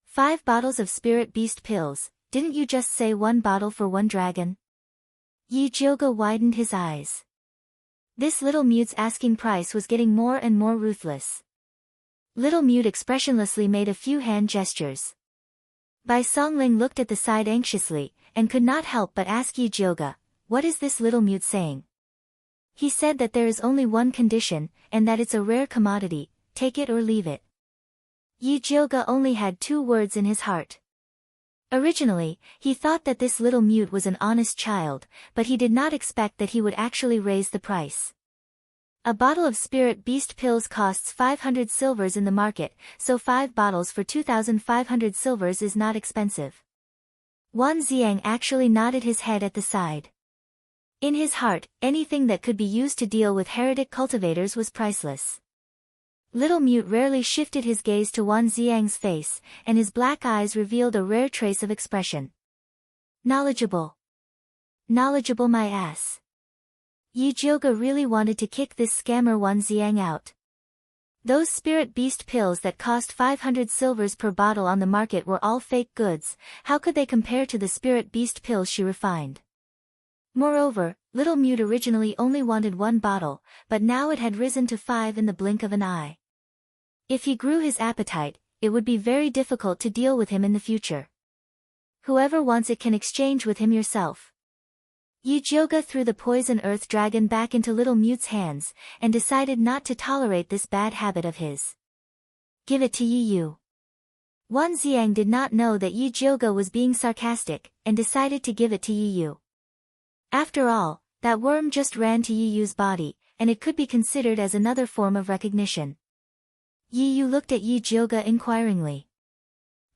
"5 bottles of spirit beast pills, didn't you just say 1 bottle for 1 dragon?" Yi Jyoga widened his eyes. This Little Mute's asking price was getting more and more ruthless. Little Mute expressionlessly made a few hand gestures. Bai Songling looked at the side anxiously, and could not help but ask Yi Jyoga, "What is this Little Mute saying?" "He said that there is only one condition, and that it's a rare commodity, take it or leave it." Yi Jyoga only had 2 words in his heart. Originally, he thought that this Little Mute was an honest child, but he did not expect that he would actually raise the price. A bottle of spirit beast pills costs 500 silvers in the market, so 5 bottles for 2,500 silvers is not expensive. Wan Xiang actually nodded his head at the side. In his heart, anything that could be used to deal with heretic cultivators was priceless. Little Mute rarely shifted his gaze to Wan Xiang's face, and his black eyes revealed a rare trace of expression. "Knowledgeable. Knowledgeable my ass." Yi Jyoga really wanted to kick this scammer Wan Xiang out. Those spirit beast pills that cost 500 silvers per bottle on the market were all fake goods, how could they compare to the spirit beast pills she refined? Moreover, Little Mute originally only wanted 1 bottle, but now it had risen to 5 in the blink of an eye. If he grew his appetite, it would be very difficult to deal with him in the future. "Whoever wants it can exchange with him yourself." Yi Jyoga threw the poison earth dragon back into Little Mute's hands, and decided not to tolerate this bad habit of his. "Give it to Yi Yu." Wan Xiang did not know that Yi Jyoga was being sarcastic, and decided to give it to Yi Yu. After all, that worm just ran to Yi Yu's body, and it could be considered as another form of recognition. Yi Yu looked at Yi Jyoga inquiringly.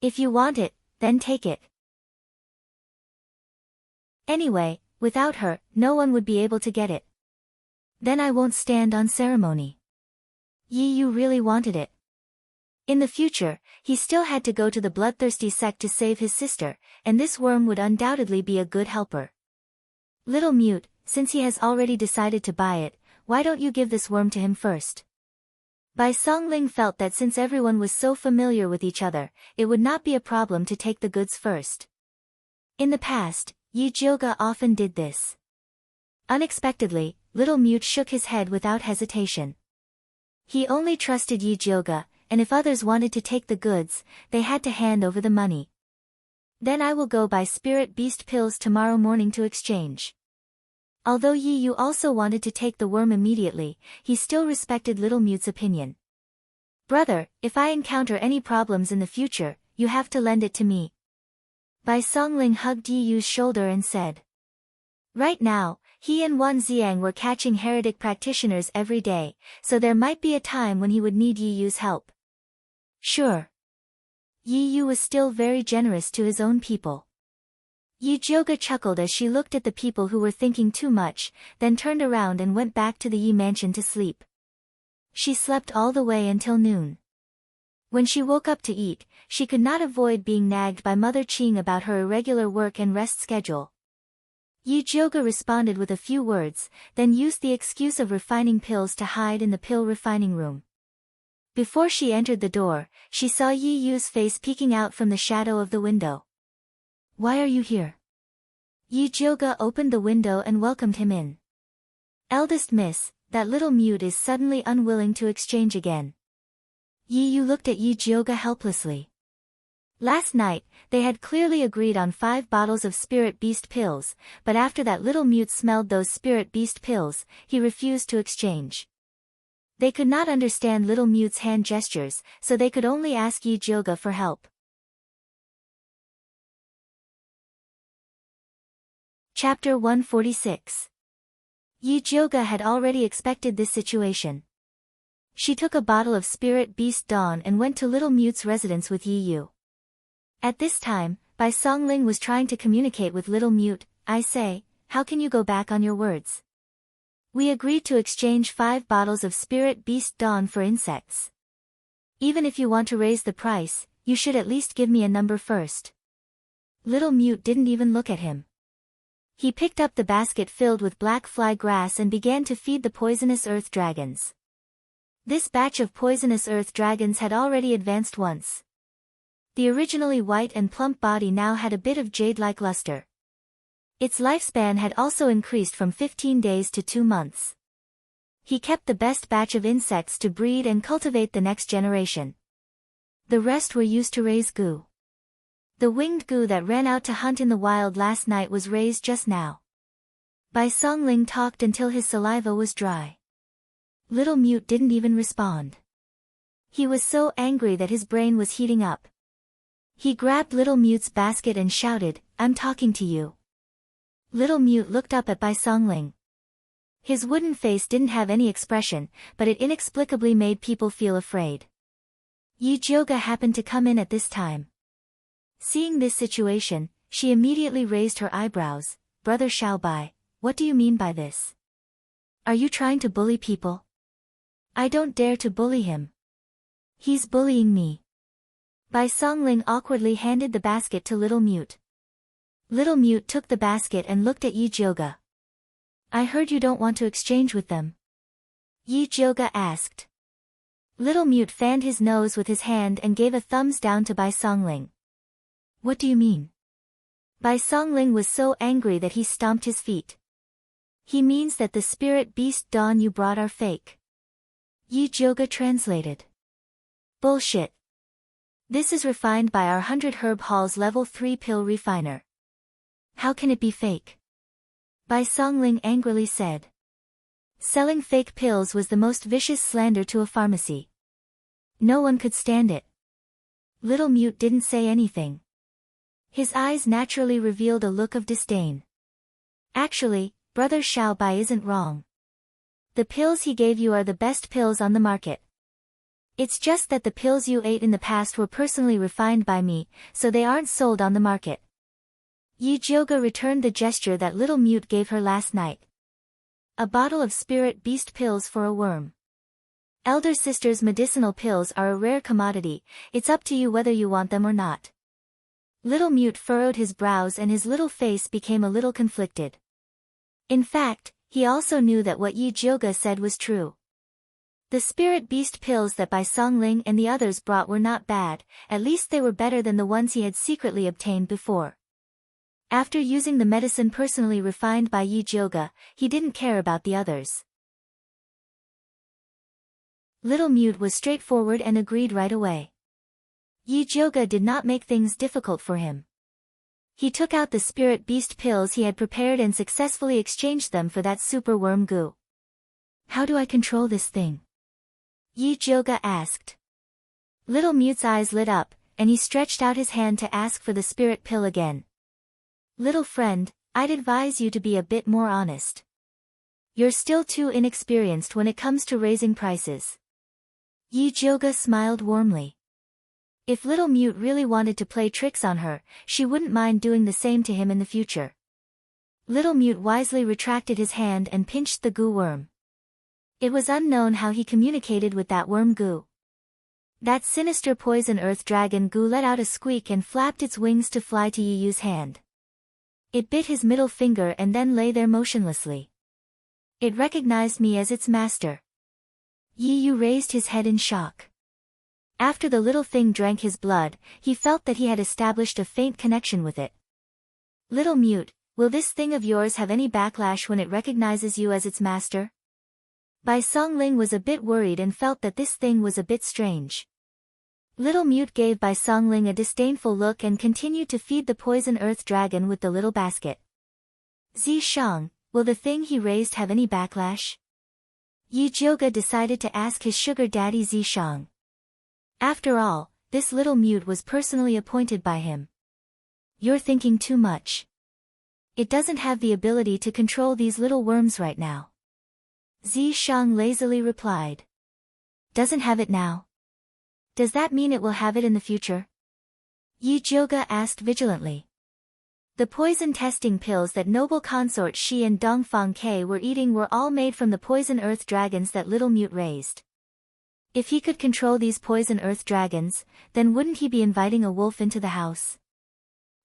"If you want it, then take it. Anyway, without her, no one would be able to get it. Then I won't stand on ceremony." Yi Yu really wanted it. In the future, he still had to go to the bloodthirsty sect to save his sister, and this worm would undoubtedly be a good helper. "Little Mute, since he has already decided to buy it, why don't you give this worm to him first?" Bai Songling felt that since everyone was so familiar with each other, it would not be a problem to take the goods first. In the past, Yi Jyoga often did this. Unexpectedly, Little Mute shook his head without hesitation. He only trusted Yi Jioga, and if others wanted to take the goods, they had to hand over the money. Then I will go buy spirit beast pills tomorrow morning to exchange. Although Yi Yu also wanted to take the worm immediately, he still respected Little Mute's opinion. Brother, if I encounter any problems in the future, you have to lend it to me. Bai Songling hugged Yi Yu's shoulder and said. Right now, he and Wan Xiang were catching heretic practitioners every day, so there might be a time when he would need Yi Yu's help. Sure. Yi Yu was still very generous to his own people. Yi Jioga chuckled as she looked at the people who were thinking too much, then turned around and went back to the Yi mansion to sleep. She slept all the way until noon. When she woke up to eat, she could not avoid being nagged by Mother Qing about her irregular work and rest schedule. Yi Jioga responded with a few words, then used the excuse of refining pills to hide in the pill refining room. Before she entered the door, she saw Yi Yu's face peeking out from the shadow of the window. Why are you here? Yi Jioga opened the window and welcomed him in. Eldest miss, that Little Mute is suddenly unwilling to exchange again. Yi Yu looked at Yi Jioga helplessly. Last night, they had clearly agreed on 5 bottles of spirit beast pills, but after that Little Mute smelled those spirit beast pills, he refused to exchange. They could not understand Little Mute's hand gestures, so they could only ask Yi Jioga for help. Chapter 146. Yi Jioga had already expected this situation. She took a bottle of spirit beast Dawn and went to Little Mute's residence with Yi Yu. At this time, Bai Songling was trying to communicate with Little Mute. I say, how can you go back on your words? We agreed to exchange 5 bottles of spirit beast Dawn for insects. Even if you want to raise the price, you should at least give me a number first. Little Mute didn't even look at him. He picked up the basket filled with black fly grass and began to feed the poisonous earth dragons. This batch of poisonous earth dragons had already advanced once. The originally white and plump body now had a bit of jade-like luster. Its lifespan had also increased from 15 days to 2 months. He kept the best batch of insects to breed and cultivate the next generation. The rest were used to raise goo. The winged goo that ran out to hunt in the wild last night was raised just now. Bai Songling talked until his saliva was dry. Little Mute didn't even respond. He was so angry that his brain was heating up. He grabbed Little Mute's basket and shouted, I'm talking to you. Little Mute looked up at Bai Songling. His wooden face didn't have any expression, but it inexplicably made people feel afraid. Yi Jioga happened to come in at this time. Seeing this situation, she immediately raised her eyebrows. Brother Xiaobai, what do you mean by this? Are you trying to bully people? I don't dare to bully him. He's bullying me. Bai Songling awkwardly handed the basket to Little Mute. Little Mute took the basket and looked at Yi Jioga. I heard you don't want to exchange with them. Yi Jioga asked. Little Mute fanned his nose with his hand and gave a thumbs down to Bai Songling. What do you mean? Bai Songling was so angry that he stomped his feet. He means that the spirit beast Dawn you brought are fake. Yi Jioga translated. Bullshit. This is refined by our 100 Herb Hall's level 3 pill refiner. How can it be fake? Bai Songling angrily said. Selling fake pills was the most vicious slander to a pharmacy. No one could stand it. Little Mute didn't say anything. His eyes naturally revealed a look of disdain. Actually, Brother Xiaobai isn't wrong. The pills he gave you are the best pills on the market. It's just that the pills you ate in the past were personally refined by me, so they aren't sold on the market. Yi Jioga returned the gesture that Little Mute gave her last night. A bottle of spirit beast pills for a worm. Elder sister's medicinal pills are a rare commodity, it's up to you whether you want them or not. Little Mute furrowed his brows and his little face became a little conflicted. In fact, he also knew that what Yi Jioga said was true. The spirit beast pills that Bai Songling and the others brought were not bad, at least they were better than the ones he had secretly obtained before. After using the medicine personally refined by Yi Jioga, he didn't care about the others. Little Mute was straightforward and agreed right away. Yi Jioga did not make things difficult for him. He took out the spirit beast pills he had prepared and successfully exchanged them for that super worm goo. How do I control this thing? Yi Jioga asked. Little Mute's eyes lit up, and he stretched out his hand to ask for the spirit pill again. Little friend, I'd advise you to be a bit more honest. You're still too inexperienced when it comes to raising prices. Yi Jioga smiled warmly. If Little Mute really wanted to play tricks on her, she wouldn't mind doing the same to him in the future. Little Mute wisely retracted his hand and pinched the goo worm. It was unknown how he communicated with that worm goo. That sinister poison earth dragon goo let out a squeak and flapped its wings to fly to Yi Yu's hand. It bit his middle finger and then lay there motionlessly. It recognized me as its master. Yi Yu raised his head in shock. After the little thing drank his blood, he felt that he had established a faint connection with it. Little Mute, will this thing of yours have any backlash when it recognizes you as its master? Bai Songling was a bit worried and felt that this thing was a bit strange. Little Mute gave Bai Songling a disdainful look and continued to feed the poison earth dragon with the little basket. Zi Shang, will the thing he raised have any backlash? Yi Jioga decided to ask his sugar daddy Zi Shang. After all, this Little Mute was personally appointed by him. You're thinking too much. It doesn't have the ability to control these little worms right now. Zi Shang lazily replied. Doesn't have it now? Does that mean it will have it in the future? Yi Jioga asked vigilantly. The poison testing pills that noble consort Shi and Dongfang Ke were eating were all made from the poison earth dragons that Little Mute raised. If he could control these poison earth dragons, then wouldn't he be inviting a wolf into the house?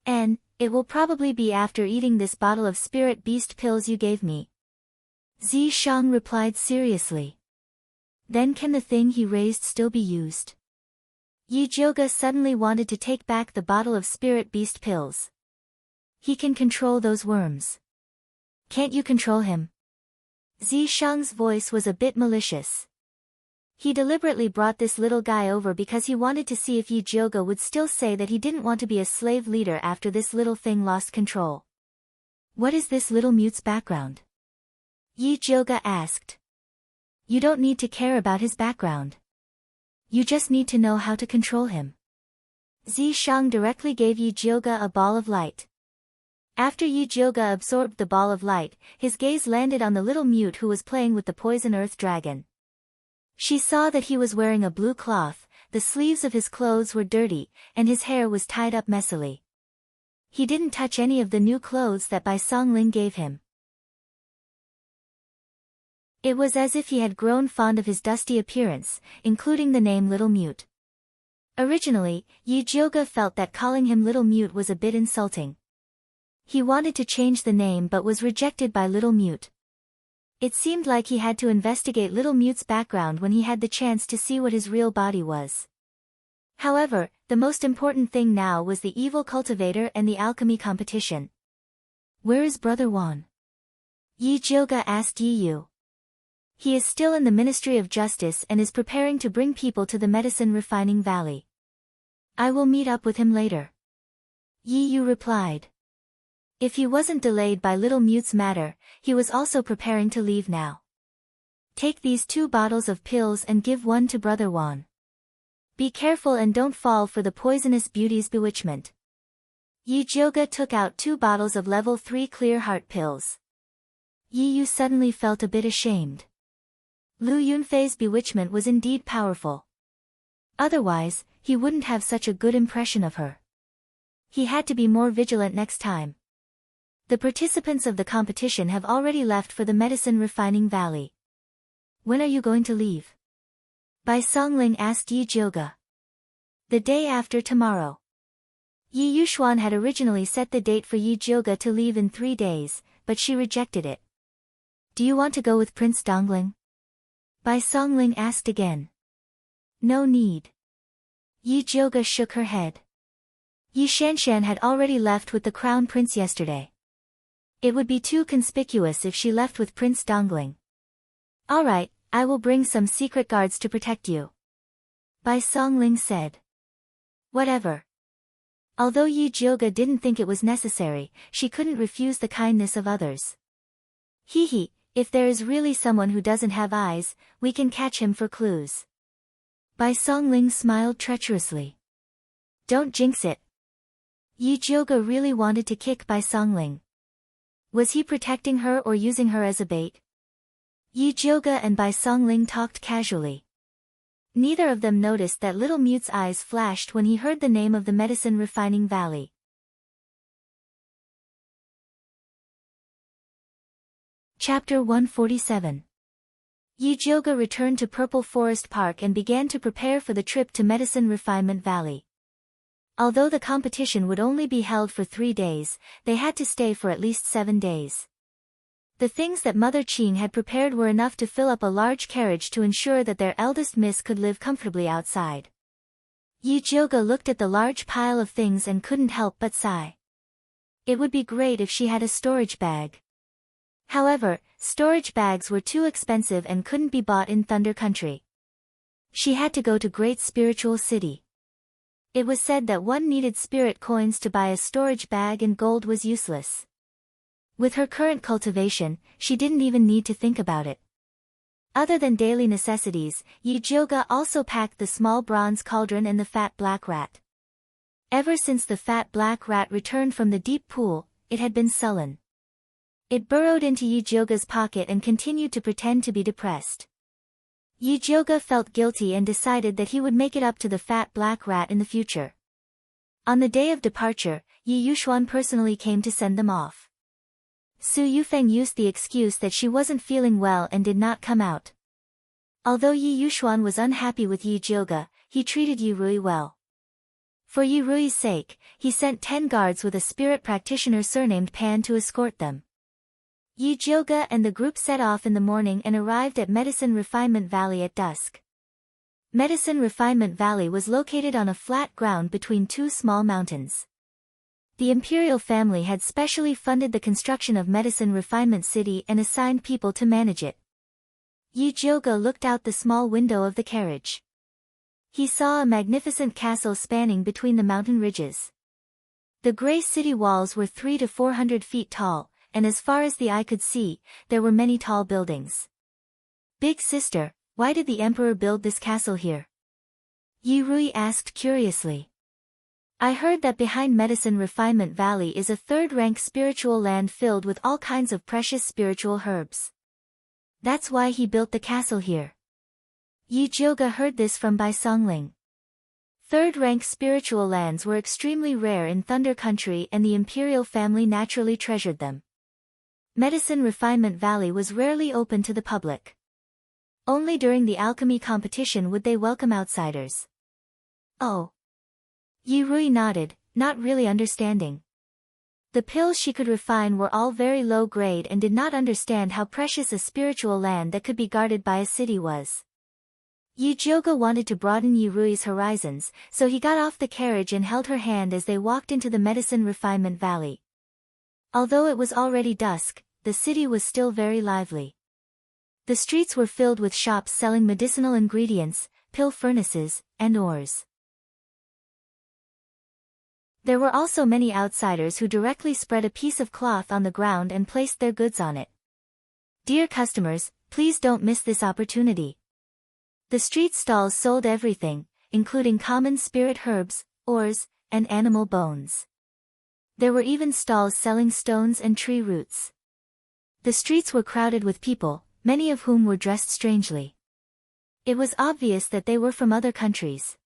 And, it will probably be after eating this bottle of spirit beast pills you gave me. Zi Shang replied seriously. Then can the thing he raised still be used? Yi Jioga suddenly wanted to take back the bottle of spirit beast pills. He can control those worms. Can't you control him? Zi Shang's voice was a bit malicious. He deliberately brought this little guy over because he wanted to see if Yi Jioga would still say that he didn't want to be a slave leader after this little thing lost control. What is this Little Mute's background? Yi Jioga asked. You don't need to care about his background. You just need to know how to control him. Zi Shang directly gave Yi Jioga a ball of light. After Yi Jioga absorbed the ball of light, his gaze landed on the Little Mute who was playing with the poison earth dragon. She saw that he was wearing a blue cloth, the sleeves of his clothes were dirty, and his hair was tied up messily. He didn't touch any of the new clothes that Bai Songling gave him. It was as if he had grown fond of his dusty appearance, including the name Little Mute. Originally, Yi Jioga felt that calling him Little Mute was a bit insulting. He wanted to change the name but was rejected by Little Mute. It seemed like he had to investigate Little Mute's background when he had the chance to see what his real body was. However, the most important thing now was the evil cultivator and the alchemy competition. Where is Brother Wan? Yi Jioga asked Yi Yu. He is still in the Ministry of Justice and is preparing to bring people to the medicine refining valley. I will meet up with him later. Yi Yu replied. If he wasn't delayed by Little Mute's matter, he was also preparing to leave now. Take these 2 bottles of pills and give one to Brother Wan. Be careful and don't fall for the poisonous beauty's bewitchment. Yi Jioga took out 2 bottles of level 3 clear heart pills. Yi Yu suddenly felt a bit ashamed. Lu Yunfei's bewitchment was indeed powerful. Otherwise, he wouldn't have such a good impression of her. He had to be more vigilant next time. The participants of the competition have already left for the medicine refining valley. When are you going to leave? Bai Songling asked Yi Jioga. The day after tomorrow. Yi Yuxuan had originally set the date for Yi Jioga to leave in 3 days, but she rejected it. Do you want to go with Prince Dongling? Bai Songling asked again. No need. Yi Jioga shook her head. Yi Shanshan had already left with the crown prince yesterday. It would be too conspicuous if she left with Prince Dongling. Alright, I will bring some secret guards to protect you. Bai Songling said. Whatever. Although Yi Jioga didn't think it was necessary, she couldn't refuse the kindness of others. Hee, if there is really someone who doesn't have eyes, we can catch him for clues. Bai Songling smiled treacherously. Don't jinx it. Yi Jioga really wanted to kick Bai Songling. Was he protecting her or using her as a bait? Yi Jioga and Bai Songling talked casually. Neither of them noticed that Little Mute's eyes flashed when he heard the name of the medicine refining valley. Chapter 147. Yi Jioga returned to Purple Forest Park and began to prepare for the trip to Medicine Refinement Valley. Although the competition would only be held for 3 days, they had to stay for at least 7 days. The things that Mother Qing had prepared were enough to fill up a large carriage to ensure that their eldest miss could live comfortably outside. Yi Jioga looked at the large pile of things and couldn't help but sigh. It would be great if she had a storage bag. However, storage bags were too expensive and couldn't be bought in Thunder Country. She had to go to Great Spiritual City. It was said that one needed spirit coins to buy a storage bag and gold was useless. With her current cultivation, she didn't even need to think about it. Other than daily necessities, Yi Jioga also packed the small bronze cauldron and the fat black rat. Ever since the fat black rat returned from the deep pool, it had been sullen. It burrowed into Yi Jioga's pocket and continued to pretend to be depressed. Yi Jioga felt guilty and decided that he would make it up to the fat black rat in the future. On the day of departure, Yi Yuxuan personally came to send them off. Su Yufeng used the excuse that she wasn't feeling well and did not come out. Although Yi Yuxuan was unhappy with Yi Jioga, he treated Yi Rui well. For Yi Rui's sake, he sent 10 guards with a spirit practitioner surnamed Pan to escort them. Yi Jioga and the group set off in the morning and arrived at Medicine Refinement Valley at dusk. Medicine Refinement Valley was located on a flat ground between 2 small mountains. The imperial family had specially funded the construction of Medicine Refinement City and assigned people to manage it. Yi Jioga looked out the small window of the carriage. He saw a magnificent castle spanning between the mountain ridges. The gray city walls were 300 to 400 feet tall, and as far as the eye could see, there were many tall buildings. Big sister, why did the emperor build this castle here? Yi Rui asked curiously. I heard that behind Medicine Refinement Valley is a 3rd-rank spiritual land filled with all kinds of precious spiritual herbs. That's why he built the castle here. Yi Jioga heard this from Bai Songling. 3rd-rank spiritual lands were extremely rare in Thunder Country and the imperial family naturally treasured them. Medicine Refinement Valley was rarely open to the public. Only during the alchemy competition would they welcome outsiders. Oh. Yi Rui nodded, not really understanding. The pills she could refine were all very low grade and did not understand how precious a spiritual land that could be guarded by a city was. Yi Jioga wanted to broaden Yi Rui's horizons, so he got off the carriage and held her hand as they walked into the Medicine Refinement Valley. Although it was already dusk, the city was still very lively. The streets were filled with shops selling medicinal ingredients, pill furnaces, and ores. There were also many outsiders who directly spread a piece of cloth on the ground and placed their goods on it. Dear customers, please don't miss this opportunity. The street stalls sold everything, including common spirit herbs, ores, and animal bones. There were even stalls selling stones and tree roots. The streets were crowded with people, many of whom were dressed strangely. It was obvious that they were from other countries.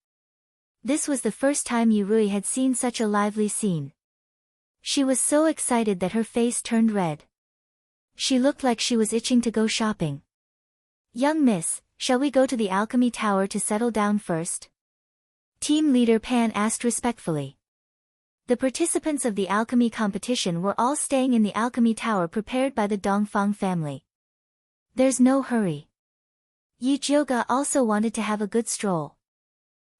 This was the first time Yi Rui had seen such a lively scene. She was so excited that her face turned red. She looked like she was itching to go shopping. Young miss, shall we go to the alchemy tower to settle down first? Team leader Pan asked respectfully. The participants of the alchemy competition were all staying in the alchemy tower prepared by the Dongfang family. There's no hurry. Yi Jioga also wanted to have a good stroll.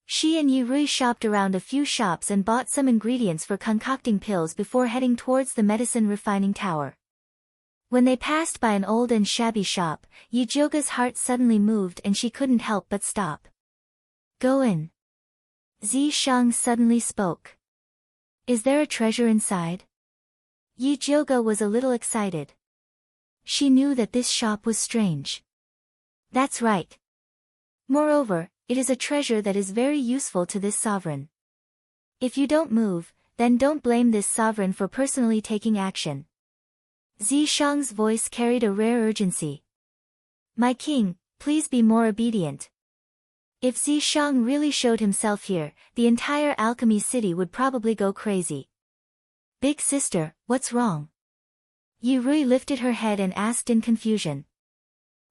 She and Yi Rui shopped around a few shops and bought some ingredients for concocting pills before heading towards the medicine refining tower. When they passed by an old and shabby shop, Yi Jioga's heart suddenly moved and she couldn't help but stop. Go in. Zi Shang suddenly spoke. Is there a treasure inside? Yi Jioga was a little excited. She knew that this shop was strange. That's right. Moreover, it is a treasure that is very useful to this sovereign. If you don't move, then don't blame this sovereign for personally taking action. Zi Shang's voice carried a rare urgency. My king, please be more obedient. If Zi Shang really showed himself here, the entire alchemy city would probably go crazy. Big sister, what's wrong? Yi Rui lifted her head and asked in confusion.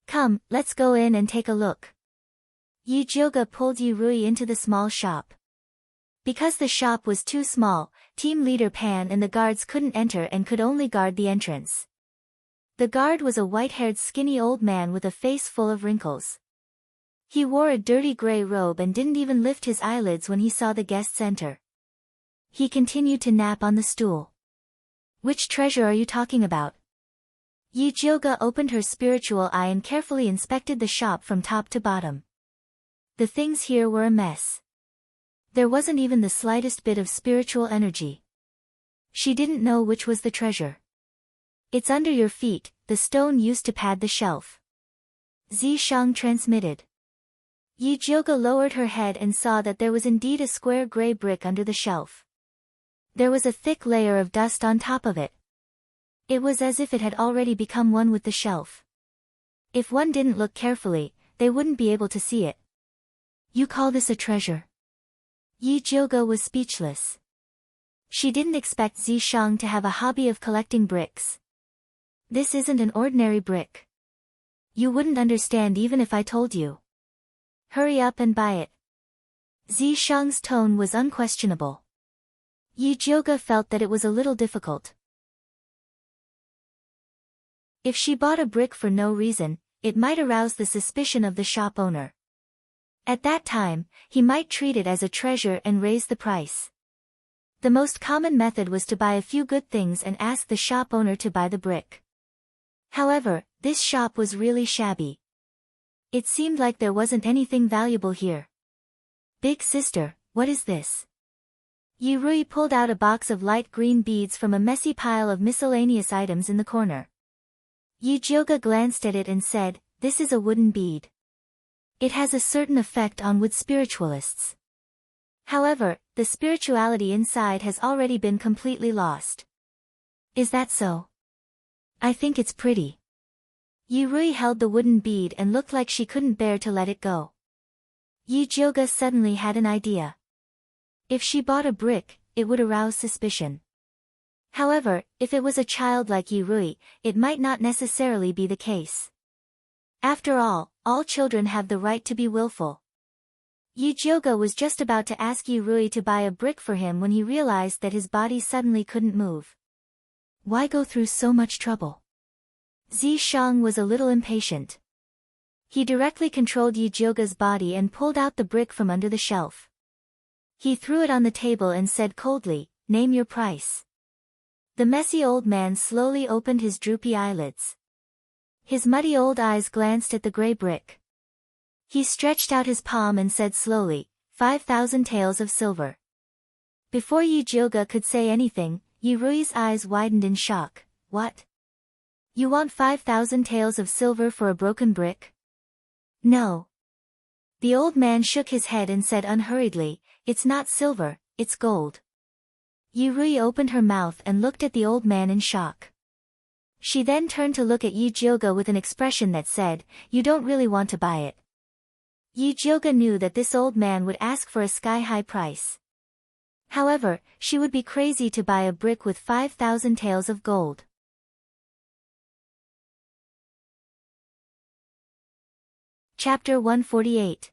Come, let's go in and take a look. Yi Jioga pulled Yi Rui into the small shop. Because the shop was too small, team leader Pan and the guards couldn't enter and could only guard the entrance. The guard was a white-haired skinny old man with a face full of wrinkles. He wore a dirty gray robe and didn't even lift his eyelids when he saw the guests enter. He continued to nap on the stool. Which treasure are you talking about? Yi Jioga opened her spiritual eye and carefully inspected the shop from top to bottom. The things here were a mess. There wasn't even the slightest bit of spiritual energy. She didn't know which was the treasure. It's under your feet, the stone used to pad the shelf. Zi Shang transmitted. Yi Jioga lowered her head and saw that there was indeed a square gray brick under the shelf. There was a thick layer of dust on top of it. It was as if it had already become one with the shelf. If one didn't look carefully, they wouldn't be able to see it. You call this a treasure? Yi Jioga was speechless. She didn't expect Zi Shang to have a hobby of collecting bricks. This isn't an ordinary brick. You wouldn't understand even if I told you. Hurry up and buy it. Zi Shang's tone was unquestionable. Yi Jioga felt that it was a little difficult. If she bought a brick for no reason, it might arouse the suspicion of the shop owner. At that time, he might treat it as a treasure and raise the price. The most common method was to buy a few good things and ask the shop owner to buy the brick. However, this shop was really shabby. It seemed like there wasn't anything valuable here. Big sister, what is this? Yi Rui pulled out a box of light green beads from a messy pile of miscellaneous items in the corner. Yi Jioga glanced at it and said, this is a wooden bead. It has a certain effect on wood spiritualists. However, the spirituality inside has already been completely lost. Is that so? I think it's pretty. Yi Rui held the wooden bead and looked like she couldn't bear to let it go. Yi Jioga suddenly had an idea. If she bought a brick, it would arouse suspicion. However, if it was a child like Yi Rui, it might not necessarily be the case. After all children have the right to be willful. Yi Jioga was just about to ask Yi Rui to buy a brick for him when he realized that his body suddenly couldn't move. Why go through so much trouble? Zi Shang was a little impatient. He directly controlled Yi Jioga's body and pulled out the brick from under the shelf. He threw it on the table and said coldly, name your price. The messy old man slowly opened his droopy eyelids. His muddy old eyes glanced at the gray brick. He stretched out his palm and said slowly, 5,000 taels of silver. Before Yi Jioga could say anything, Yi Rui's eyes widened in shock. What? You want 5,000 taels of silver for a broken brick? No. The old man shook his head and said unhurriedly, it's not silver, it's gold. Yi Rui opened her mouth and looked at the old man in shock. She then turned to look at Yi Jioga with an expression that said, you don't really want to buy it. Yi Jioga knew that this old man would ask for a sky-high price. However, she would be crazy to buy a brick with 5,000 taels of gold. Chapter 148.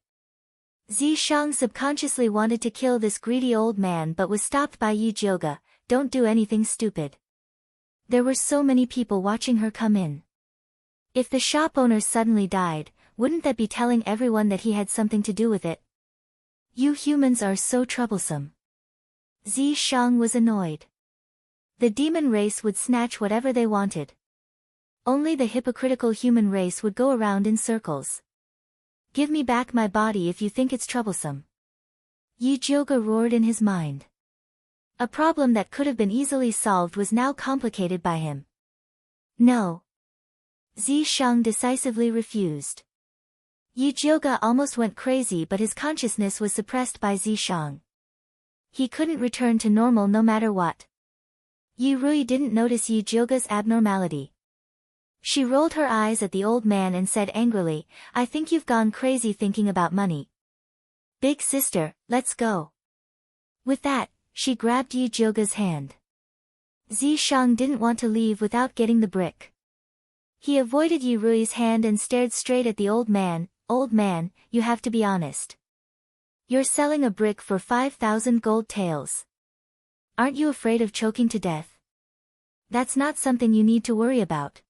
Zi Shang subconsciously wanted to kill this greedy old man but was stopped by Yi Jioga. Don't do anything stupid. There were so many people watching her come in. If the shop owner suddenly died, wouldn't that be telling everyone that he had something to do with it? You humans are so troublesome. Zi Shang was annoyed. The demon race would snatch whatever they wanted. Only the hypocritical human race would go around in circles. Give me back my body if you think it's troublesome. Yi Jioge roared in his mind. A problem that could have been easily solved was now complicated by him. No. Zi Shang decisively refused. Yi Jioge almost went crazy, but his consciousness was suppressed by Zi Shang. He couldn't return to normal no matter what. Yi Rui didn't notice Yi Jioge's abnormality. She rolled her eyes at the old man and said angrily, I think you've gone crazy thinking about money. Big sister, let's go. With that, she grabbed Yi Jioge's hand. Zi Shang didn't want to leave without getting the brick. He avoided Yi Rui's hand and stared straight at the old man. Old man, you have to be honest. You're selling a brick for 5,000 gold taels. Aren't you afraid of choking to death? That's not something you need to worry about.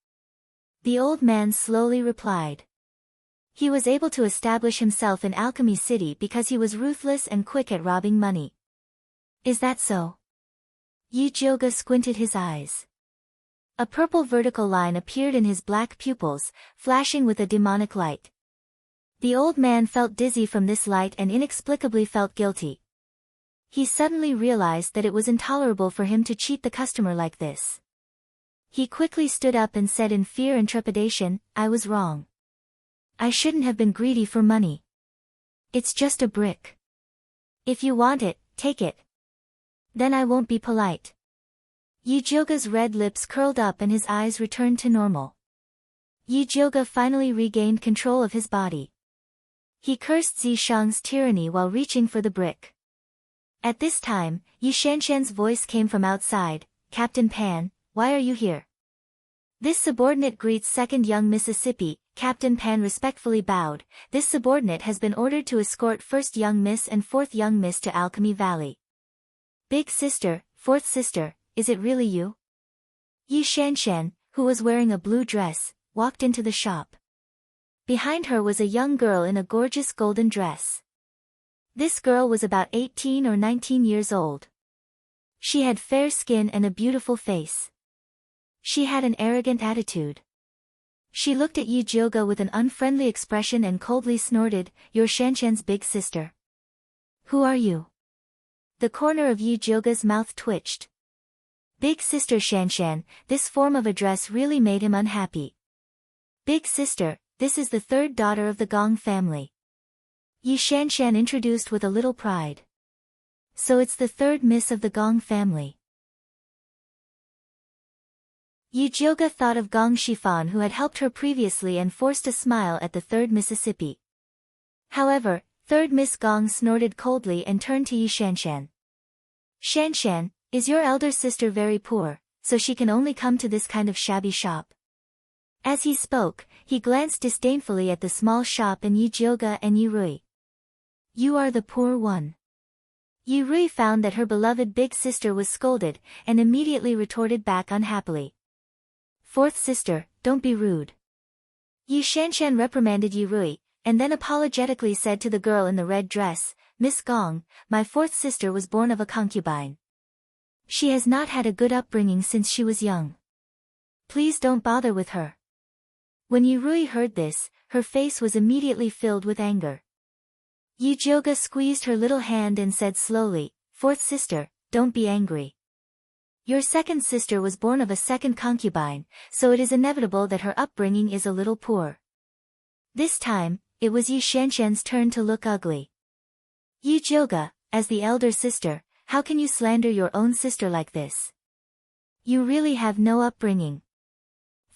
The old man slowly replied. He was able to establish himself in Alchemy City because he was ruthless and quick at robbing money. Is that so? Yi Jioge squinted his eyes. A purple vertical line appeared in his black pupils, flashing with a demonic light. The old man felt dizzy from this light and inexplicably felt guilty. He suddenly realized that it was intolerable for him to cheat the customer like this. He quickly stood up and said in fear and trepidation, I was wrong. I shouldn't have been greedy for money. It's just a brick. If you want it, take it. Then I won't be polite. Yi Jioge's red lips curled up and his eyes returned to normal. Yi Jioge finally regained control of his body. He cursed Zi Shang's tyranny while reaching for the brick. At this time, Yi Shanshan's voice came from outside, Captain Pan, why are you here? This subordinate greets second young Mississippi. Captain Pan respectfully bowed. This subordinate has been ordered to escort first young miss and fourth young miss to Alchemy Valley. Big sister, fourth sister, is it really you? Yi Shanshan, who was wearing a blue dress, walked into the shop. Behind her was a young girl in a gorgeous golden dress. This girl was about 18 or 19 years old. She had fair skin and a beautiful face. She had an arrogant attitude. She looked at Yi Jioge with an unfriendly expression and coldly snorted, You're Shanshan's big sister. Who are you? The corner of Yi Jioge's mouth twitched. Big sister Shanshan, this form of address really made him unhappy. Big sister, this is the third daughter of the Gong family. Yi Shanshan introduced with a little pride. So it's the third miss of the Gong family. Yi Jioge thought of Gong Shifan who had helped her previously and forced a smile at the third Mississippi. However, third Miss Gong snorted coldly and turned to Yi Shanshan. Shanshan, is your elder sister very poor, so she can only come to this kind of shabby shop? As he spoke, he glanced disdainfully at the small shop and Yi Jioge and Yi Rui. You are the poor one. Yi Rui found that her beloved big sister was scolded, and immediately retorted back unhappily. Fourth sister, don't be rude. Yi Shanshan reprimanded Yi Rui, and then apologetically said to the girl in the red dress, Miss Gong, my fourth sister was born of a concubine. She has not had a good upbringing since she was young. Please don't bother with her. When Yi Rui heard this, her face was immediately filled with anger. Yi Jioge squeezed her little hand and said slowly, Fourth sister, don't be angry. Your second sister was born of a second concubine, so it is inevitable that her upbringing is a little poor. This time, it was Yi Shanshan's turn to look ugly. Yi Jioge, as the elder sister, how can you slander your own sister like this? You really have no upbringing.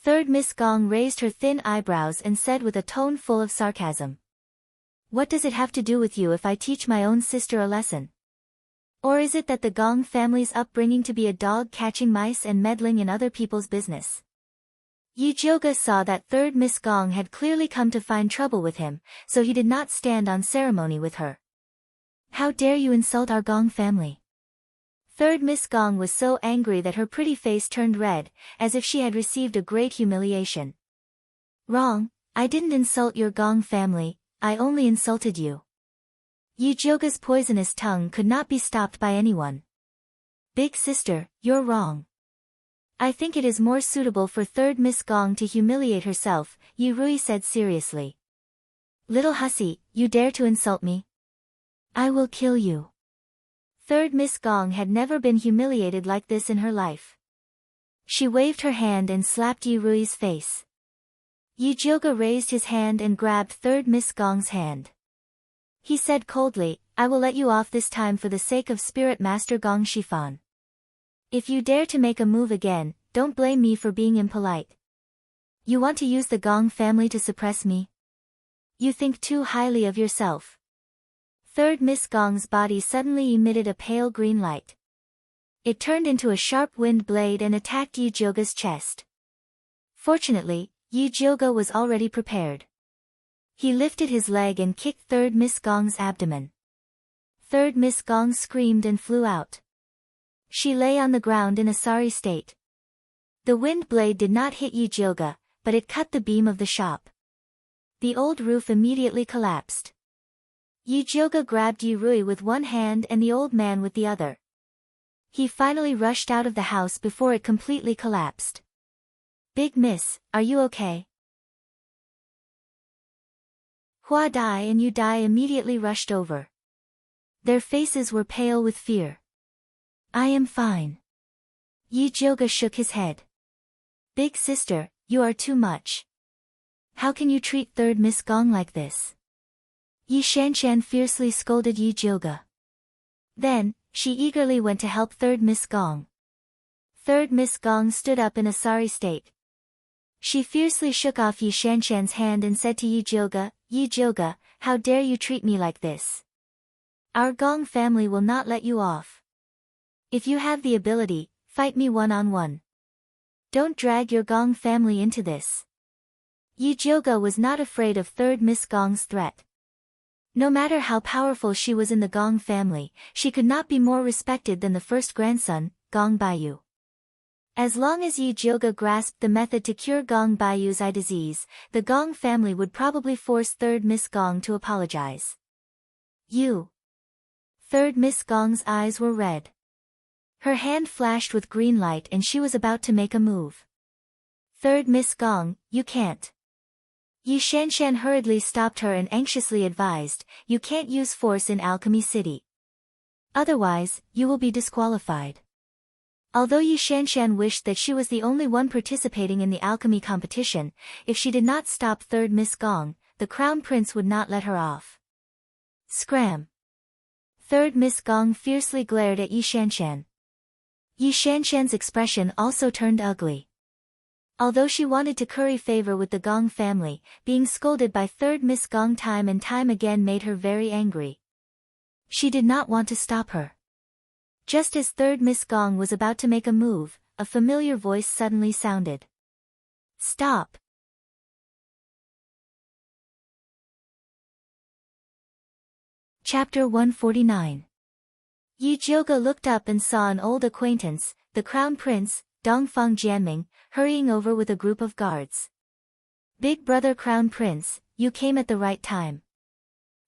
Third Miss Gong raised her thin eyebrows and said with a tone full of sarcasm. What does it have to do with you if I teach my own sister a lesson? Or is it that the Gong family's upbringing to be a dog catching mice and meddling in other people's business? Yi Jioge saw that third Miss Gong had clearly come to find trouble with him, so he did not stand on ceremony with her. How dare you insult our Gong family? Third Miss Gong was so angry that her pretty face turned red, as if she had received a great humiliation. Wrong, I didn't insult your Gong family, I only insulted you. Yujioga's poisonous tongue could not be stopped by anyone. Big sister, you're wrong. I think it is more suitable for third Miss Gong to humiliate herself, Yurui said seriously. Little hussy, you dare to insult me? I will kill you. Third Miss Gong had never been humiliated like this in her life. She waved her hand and slapped Yurui's face. Yujioga raised his hand and grabbed third Miss Gong's hand. He said coldly, I will let you off this time for the sake of Spirit Master Gong Shifan. If you dare to make a move again, don't blame me for being impolite. You want to use the Gong family to suppress me? You think too highly of yourself. Third Miss Gong's body suddenly emitted a pale green light. It turned into a sharp wind blade and attacked Yujioga's chest. Fortunately, Yujioga was already prepared. He lifted his leg and kicked third Miss Gong's abdomen. Third Miss Gong screamed and flew out. She lay on the ground in a sorry state. The wind blade did not hit Yujioga, but it cut the beam of the shop. The old roof immediately collapsed. Yujioga grabbed Yurui with one hand and the old man with the other. He finally rushed out of the house before it completely collapsed. Big Miss, are you okay? Hua Dai and Yu Dai immediately rushed over. Their faces were pale with fear. I am fine. Yujioga shook his head. Big sister, you are too much. How can you treat third Miss Gong like this? Yi Shanshan fiercely scolded Yujioga. Then, she eagerly went to help third Miss Gong. Third Miss Gong stood up in a sorry state. She fiercely shook off Yi Shanshan's hand and said to Yujioga, Yujioga, how dare you treat me like this? Our Gong family will not let you off. If you have the ability, fight me one-on-one. Don't drag your Gong family into this. Yujioga was not afraid of third Miss Gong's threat. No matter how powerful she was in the Gong family, she could not be more respected than the first grandson, Gong Baiyu. As long as Yujioga grasped the method to cure Gong Baiyu's eye disease, the Gong family would probably force third Miss Gong to apologize. Third Miss Gong's eyes were red. Her hand flashed with green light and she was about to make a move. Third Miss Gong, you can't. Yi Shanshan hurriedly stopped her and anxiously advised, you can't use force in Alchemy City. Otherwise, you will be disqualified. Although Yi Shanshan wished that she was the only one participating in the alchemy competition, if she did not stop third Miss Gong, the Crown Prince would not let her off. Scram! Third Miss Gong fiercely glared at Yi Shanshan. Yi Shanshan's expression also turned ugly. Although she wanted to curry favor with the Gong family, being scolded by third Miss Gong time and time again made her very angry. She did not want to stop her. Just as third Miss Gong was about to make a move, a familiar voice suddenly sounded. Stop! Chapter 149. Yujioga looked up and saw an old acquaintance, the Crown Prince, Dongfang Jianming, hurrying over with a group of guards. Big brother Crown Prince, you came at the right time.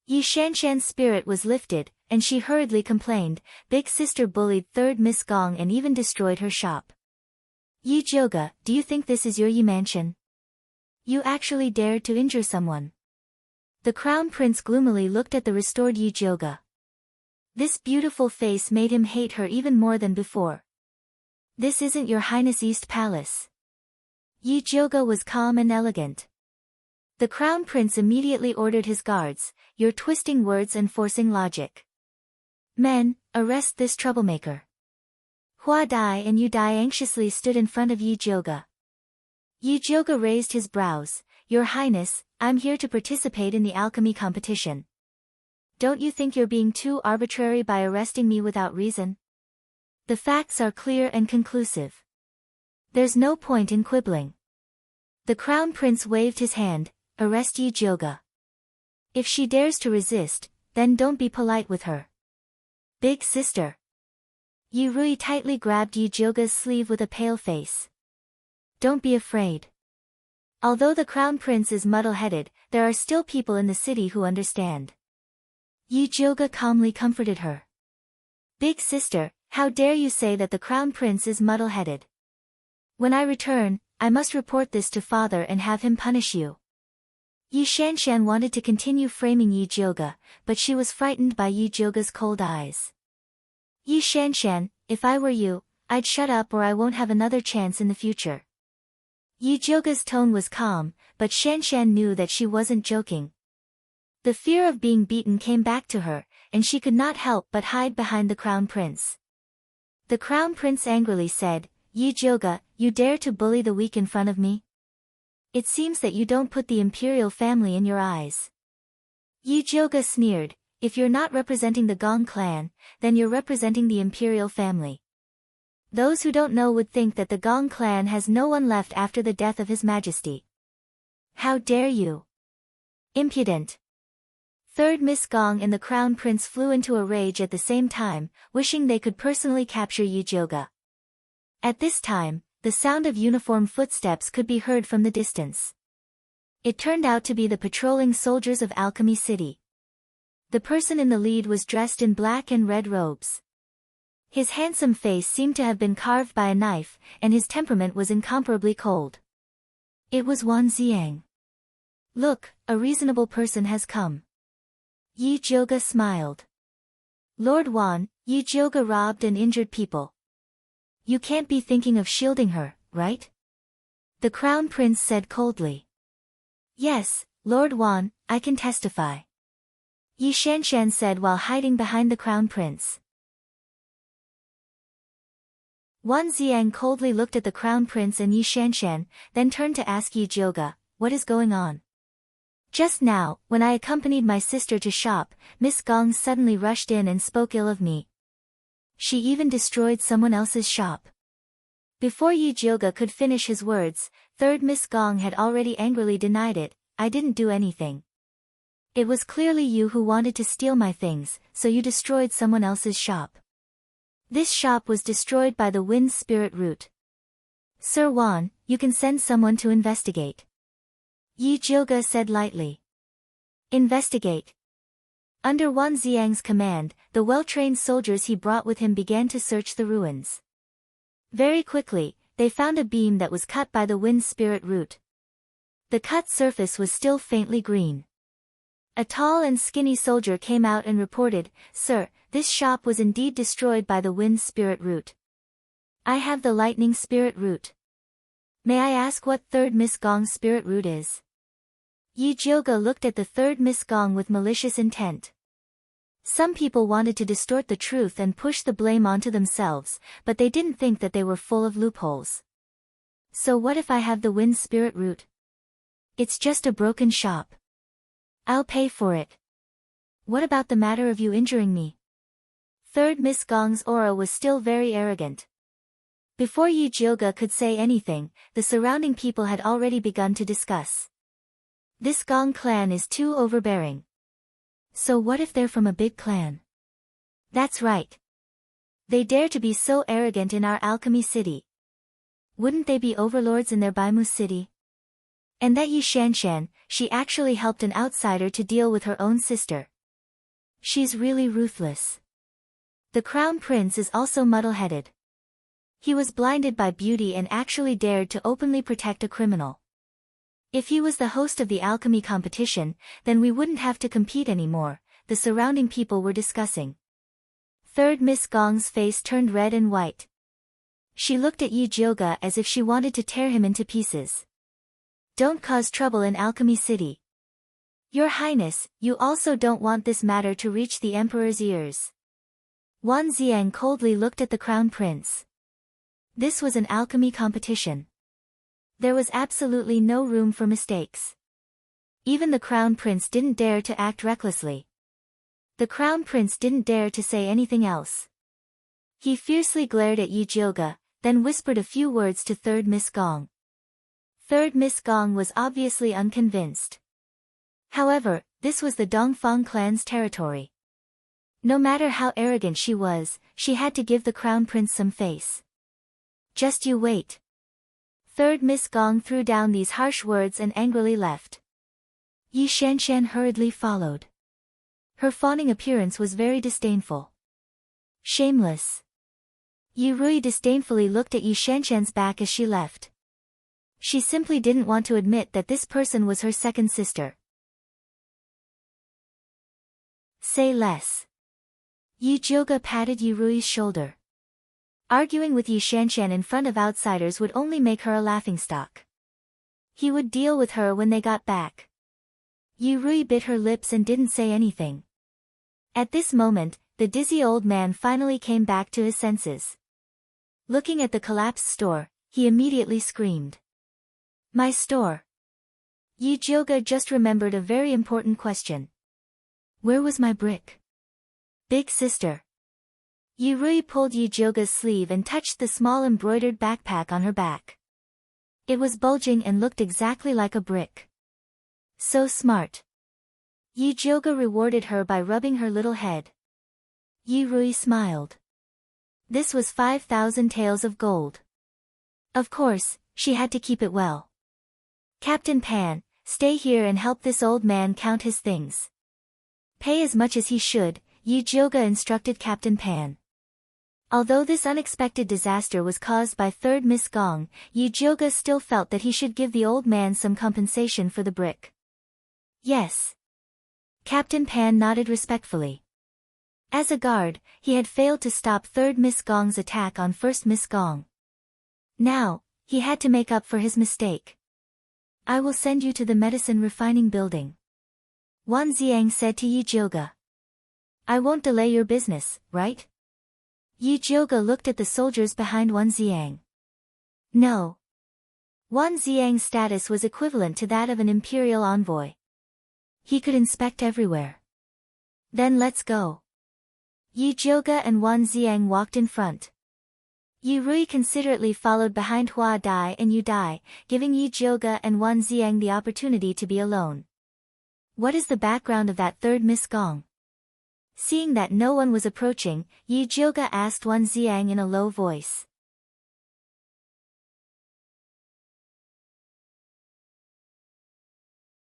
Yi Shanshan's spirit was lifted, and she hurriedly complained, Big sister bullied third Miss Gong and even destroyed her shop. Yujioga, do you think this is your Yi mansion? You actually dared to injure someone. The Crown Prince gloomily looked at the restored Yujioga. This beautiful face made him hate her even more than before. This isn't your Highness East Palace. Yujioga was calm and elegant. The Crown Prince immediately ordered his guards, you're twisting words and forcing logic. Men, arrest this troublemaker. Hua Dai and Yu Dai anxiously stood in front of Yujioga. Yujioga raised his brows, Your Highness, I'm here to participate in the alchemy competition. Don't you think you're being too arbitrary by arresting me without reason? The facts are clear and conclusive. There's no point in quibbling. The Crown Prince waved his hand, arrest Yujioga. If she dares to resist, then don't be polite with her. Big sister. Yurui tightly grabbed Yujioga's sleeve with a pale face. Don't be afraid. Although the Crown Prince is muddle-headed, there are still people in the city who understand. Yi Jioga calmly comforted her. Big sister, how dare you say that the crown prince is muddle-headed? When I return, I must report this to father and have him punish you. Yi Shanshan wanted to continue framing Yi Jioga, but she was frightened by Yi Jioga's cold eyes. Yi Shanshan, if I were you, I'd shut up or I won't have another chance in the future. Yi Jioga's tone was calm, but Shanshan knew that she wasn't joking. The fear of being beaten came back to her, and she could not help but hide behind the crown prince. The crown prince angrily said, Yi Jioga, you dare to bully the weak in front of me? It seems that you don't put the imperial family in your eyes. Yi Jioga sneered, if you're not representing the Gong clan, then you're representing the imperial family. Those who don't know would think that the Gong clan has no one left after the death of His Majesty. How dare you? Impudent. Third Miss Gong and the crown prince flew into a rage at the same time, wishing they could personally capture Yi Jioga. At this time, the sound of uniformed footsteps could be heard from the distance. It turned out to be the patrolling soldiers of Alchemy City. The person in the lead was dressed in black and red robes. His handsome face seemed to have been carved by a knife, and his temperament was incomparably cold. It was Wan Xiang. Look, a reasonable person has come. Yi Jioga smiled. Lord Wan, Yi Jioga robbed and injured people. You can't be thinking of shielding her, right? The crown prince said coldly. Yes, Lord Wan, I can testify. Yi Shanshan said while hiding behind the crown prince. Wan Xiang coldly looked at the crown prince and Yi Shanshan, then turned to ask Yi Jioga, what is going on? Just now, when I accompanied my sister to shop, Miss Gong suddenly rushed in and spoke ill of me. She even destroyed someone else's shop. Before Yi Jioga could finish his words, third Miss Gong had already angrily denied it, I didn't do anything. It was clearly you who wanted to steal my things, so you destroyed someone else's shop. This shop was destroyed by the wind spirit root. Sir Wan, you can send someone to investigate. Yi Jioga said lightly. Investigate. Under Wan Xiang's command, the well-trained soldiers he brought with him began to search the ruins. Very quickly, they found a beam that was cut by the wind spirit root. The cut surface was still faintly green. A tall and skinny soldier came out and reported, Sir, this shop was indeed destroyed by the wind spirit root. I have the lightning spirit root. May I ask what third Miss Gong's spirit root is? Yi Jioga looked at the third Miss Gong with malicious intent. Some people wanted to distort the truth and push the blame onto themselves, but they didn't think that they were full of loopholes. So what if I have the wind spirit root? It's just a broken shop. I'll pay for it. What about the matter of you injuring me? Third Miss Gong's aura was still very arrogant. Before Yi Jioga could say anything, the surrounding people had already begun to discuss. This Gong clan is too overbearing. So what if they're from a big clan? That's right. They dare to be so arrogant in our Alchemy City. Wouldn't they be overlords in their Baimu City? And that Yi Shanshan, she actually helped an outsider to deal with her own sister. She's really ruthless. The crown prince is also muddle-headed. He was blinded by beauty and actually dared to openly protect a criminal. If he was the host of the alchemy competition, then we wouldn't have to compete anymore, the surrounding people were discussing. Third Miss Gong's face turned red and white. She looked at Yi Jioga as if she wanted to tear him into pieces. Don't cause trouble in Alchemy City. Your Highness, you also don't want this matter to reach the Emperor's ears. Wan Xiang coldly looked at the crown prince. This was an alchemy competition. There was absolutely no room for mistakes. Even the crown prince didn't dare to act recklessly. The crown prince didn't dare to say anything else. He fiercely glared at Yi Jioga, then whispered a few words to third Miss Gong. Third Miss Gong was obviously unconvinced. However, this was the Dongfang clan's territory. No matter how arrogant she was, she had to give the crown prince some face. Just you wait. Third Miss Gong threw down these harsh words and angrily left. Yi Shanshan hurriedly followed. Her fawning appearance was very disdainful. Shameless. Yu Rui disdainfully looked at Yi Shanshan's back as she left. She simply didn't want to admit that this person was her second sister. Say less. Yi Jioge patted Yu Rui's shoulder. Arguing with Yi Shanshan in front of outsiders would only make her a laughingstock. He would deal with her when they got back. Yu Rui bit her lips and didn't say anything. At this moment, the dizzy old man finally came back to his senses. Looking at the collapsed store, he immediately screamed. My store. Yi Jioge just remembered a very important question. Where was my brick? Big sister. Yu Rui pulled Yi Jioge's sleeve and touched the small embroidered backpack on her back. It was bulging and looked exactly like a brick. So smart. Yi Jioge rewarded her by rubbing her little head. Yi Rui smiled. This was 5,000 taels of gold. Of course, she had to keep it well. Captain Pan, stay here and help this old man count his things. Pay as much as he should, Yi Jioge instructed Captain Pan. Although this unexpected disaster was caused by third Miss Gong, Yi Jioge still felt that he should give the old man some compensation for the brick. Yes. Captain Pan nodded respectfully. As a guard, he had failed to stop third Miss Gong's attack on first Miss Gong. Now, he had to make up for his mistake. I will send you to the medicine refining building. Wan Xiang said to Yi Jioge. I won't delay your business, right? Yi Jioge looked at the soldiers behind Wan Xiang. No. Wan Xiang's status was equivalent to that of an imperial envoy. He could inspect everywhere. Then let's go. Yi Jioge and Wan Xiang walked in front. Yu Rui considerately followed behind Hua Dai and Yu Dai, giving Yi Jioge and Wan Xiang the opportunity to be alone. What is the background of that third Miss Gong? Seeing that no one was approaching, Yi Jioge asked Wan Xiang in a low voice.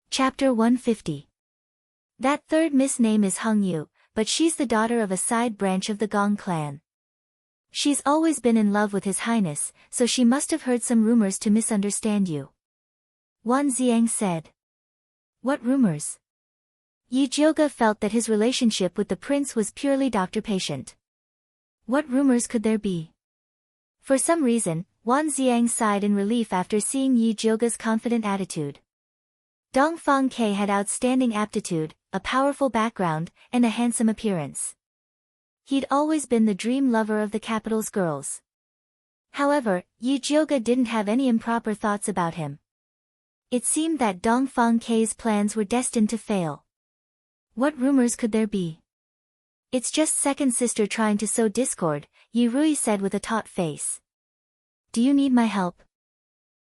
Chapter 150. That third Miss name is Hung Yu, but she's the daughter of a side branch of the Gong clan. She's always been in love with His Highness, so she must have heard some rumors to misunderstand you. Wan Xiang said. What rumors? Yi Jioge felt that his relationship with the prince was purely doctor-patient. What rumors could there be? For some reason, Wan Xiang sighed in relief after seeing Yi Jioge's confident attitude. Dongfang Ke had outstanding aptitude, a powerful background, and a handsome appearance. He'd always been the dream lover of the capital's girls. However, Yi Jioge didn't have any improper thoughts about him. It seemed that Dongfang Ke's plans were destined to fail. What rumors could there be? It's just second sister trying to sow discord, Yi Rui said with a taut face. Do you need my help?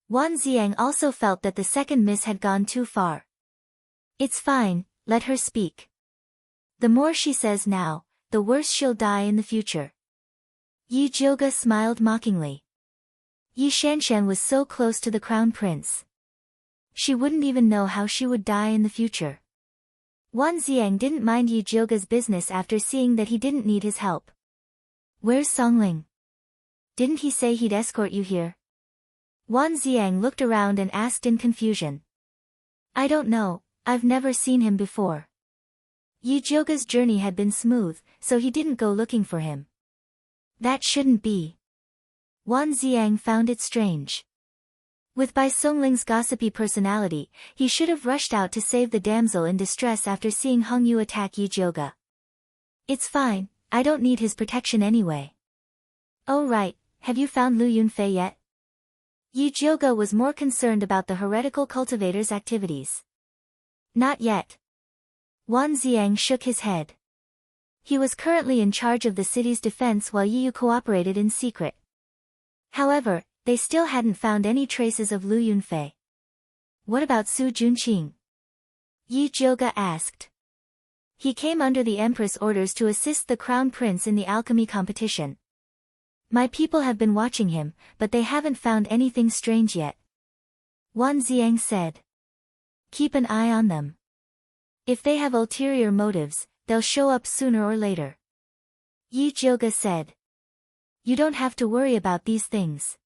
Wan Xiang also felt that the second miss had gone too far. It's fine, let her speak. The more she says now, the worse she'll die in the future. Yi Jioge smiled mockingly. Yi Shanshan was so close to the crown prince. She wouldn't even know how she would die in the future. Wan Xiang didn't mind Yi Jioge's business after seeing that he didn't need his help. Where's Songling? Didn't he say he'd escort you here? Wan Xiang looked around and asked in confusion. I don't know, I've never seen him before. Yi Jioge's journey had been smooth, so he didn't go looking for him. That shouldn't be. Wan Xiang found it strange. With Bai Songling's gossipy personality, he should have rushed out to save the damsel in distress after seeing Hung Yu attack Yi Jioge. It's fine, I don't need his protection anyway. Oh right, have you found Lu Yunfei yet? Yi Jioge was more concerned about the heretical cultivator's activities. Not yet. Wan Xiang shook his head. He was currently in charge of the city's defense while Yi Yu cooperated in secret. However, they still hadn't found any traces of Lu Yunfei. What about Su Junqing? Yi Jioge asked. He came under the Empress' orders to assist the Crown Prince in the alchemy competition. My people have been watching him, but they haven't found anything strange yet. Wan Xiang said. Keep an eye on them. If they have ulterior motives, they'll show up sooner or later. Yi Jioga said. You don't have to worry about these things.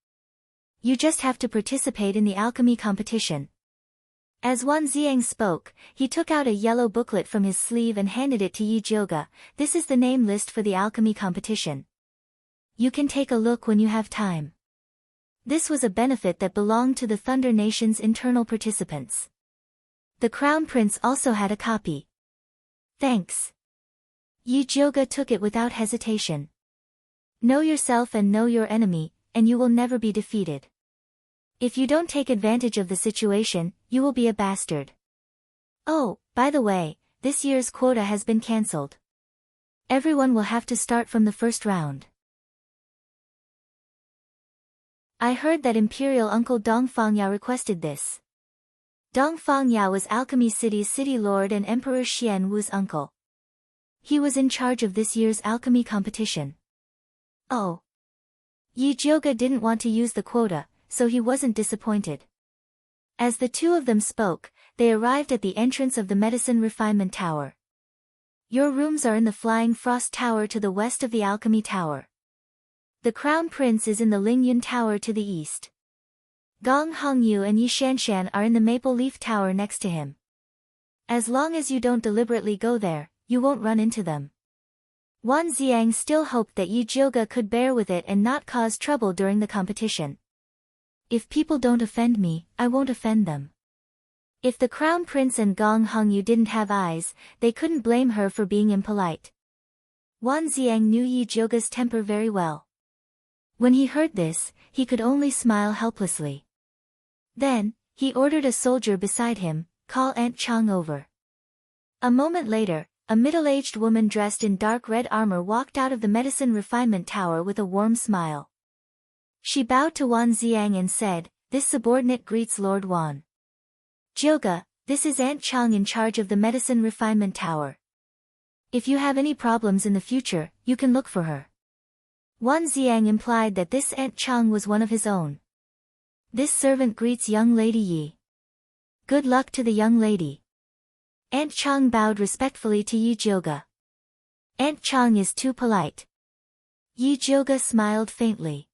You just have to participate in the alchemy competition. As Wan Ziang spoke, he took out a yellow booklet from his sleeve and handed it to Yi Jioga. This is the name list for the alchemy competition. You can take a look when you have time. This was a benefit that belonged to the Thunder Nation's internal participants. The Crown Prince also had a copy. Thanks. Yi Jioga took it without hesitation. Know yourself and know your enemy, and you will never be defeated. If you don't take advantage of the situation, you will be a bastard. Oh, by the way, this year's quota has been cancelled. Everyone will have to start from the first round. I heard that Imperial Uncle Dong Fangyao requested this. Dong Fangyao was Alchemy City's city lord and Emperor Xian Wu's uncle. He was in charge of this year's alchemy competition. Oh. Yi Jioga didn't want to use the quota, so he wasn't disappointed. As the two of them spoke, they arrived at the entrance of the Medicine Refinement Tower. Your rooms are in the Flying Frost Tower to the west of the Alchemy Tower. The Crown Prince is in the Lingyun Tower to the east. Gong Hongyu and Yi Shanshan are in the Maple Leaf Tower next to him. As long as you don't deliberately go there, you won't run into them. Wan Ziang still hoped that Yi Jioga could bear with it and not cause trouble during the competition. If people don't offend me, I won't offend them. If the Crown Prince and Gong Hongyu didn't have eyes, they couldn't blame her for being impolite. Wan Ziang knew Yi Jioga's temper very well. When he heard this, he could only smile helplessly. Then, he ordered a soldier beside him, call Aunt Chang over. A moment later, a middle-aged woman dressed in dark red armor walked out of the Medicine Refinement Tower with a warm smile. She bowed to Wan Ziang and said, "This subordinate greets Lord Wan. Jioga, this is Aunt Chang in charge of the Medicine Refinement Tower. If you have any problems in the future, you can look for her." Wan Ziang implied that this Aunt Chang was one of his own. This servant greets young lady Yi. Good luck to the young lady. Aunt Chang bowed respectfully to Yi Jioga. Aunt Chang is too polite. Yi Jioga smiled faintly.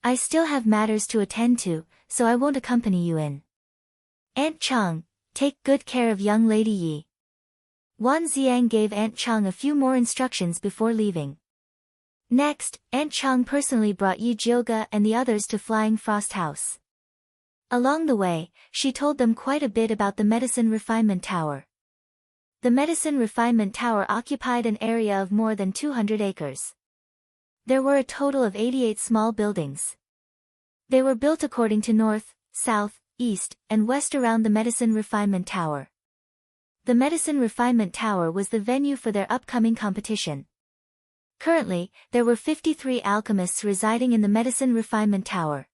I still have matters to attend to, so I won't accompany you in. Aunt Chang, take good care of young lady Yi. Wan Ziang gave Aunt Chang a few more instructions before leaving. Next, Aunt Chang personally brought Yi Jioga and the others to Flying Frost House. Along the way, she told them quite a bit about the Medicine Refinement Tower. The Medicine Refinement Tower occupied an area of more than 200 acres. There were a total of 88 small buildings. They were built according to north, south, east, and west around the Medicine Refinement Tower. The Medicine Refinement Tower was the venue for their upcoming competition. Currently, there were 53 alchemists residing in the Medicine Refinement Tower.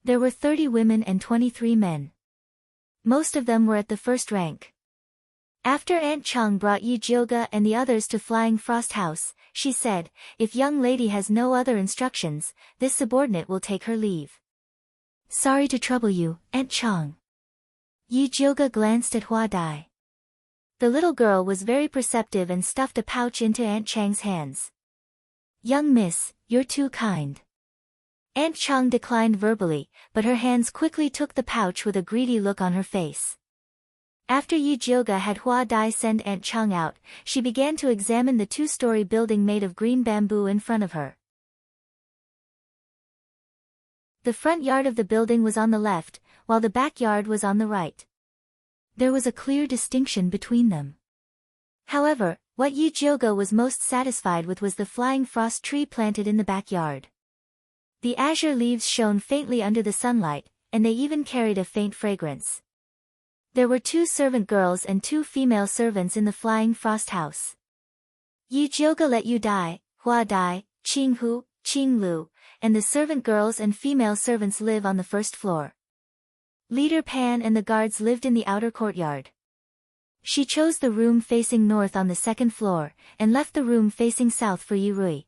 There were 30 women and 23 men. Most of them were at the first rank. After Aunt Chang brought Yi Jioga and the others to Flying Frost House, she said, "If young lady has no other instructions, this subordinate will take her leave." Sorry to trouble you, Aunt Chang. Yi Jioga glanced at Hua Dai. The little girl was very perceptive and stuffed a pouch into Aunt Chang's hands. Young miss, you're too kind. Aunt Chang declined verbally, but her hands quickly took the pouch with a greedy look on her face. After Yi Jioga had Hua Dai send Aunt Chang out, she began to examine the two-story building made of green bamboo in front of her. The front yard of the building was on the left, while the backyard was on the right. There was a clear distinction between them. However, what Yi Jioga was most satisfied with was the flying frost tree planted in the backyard. The azure leaves shone faintly under the sunlight, and they even carried a faint fragrance. There were 2 servant girls and 2 female servants in the Flying Frost House. Yi Jioga let Yu Dai, Hua Dai, Qing Hu, Qing Lu, and the servant girls and female servants live on the first floor. Leader Pan and the guards lived in the outer courtyard. She chose the room facing north on the second floor, and left the room facing south for Yi Rui.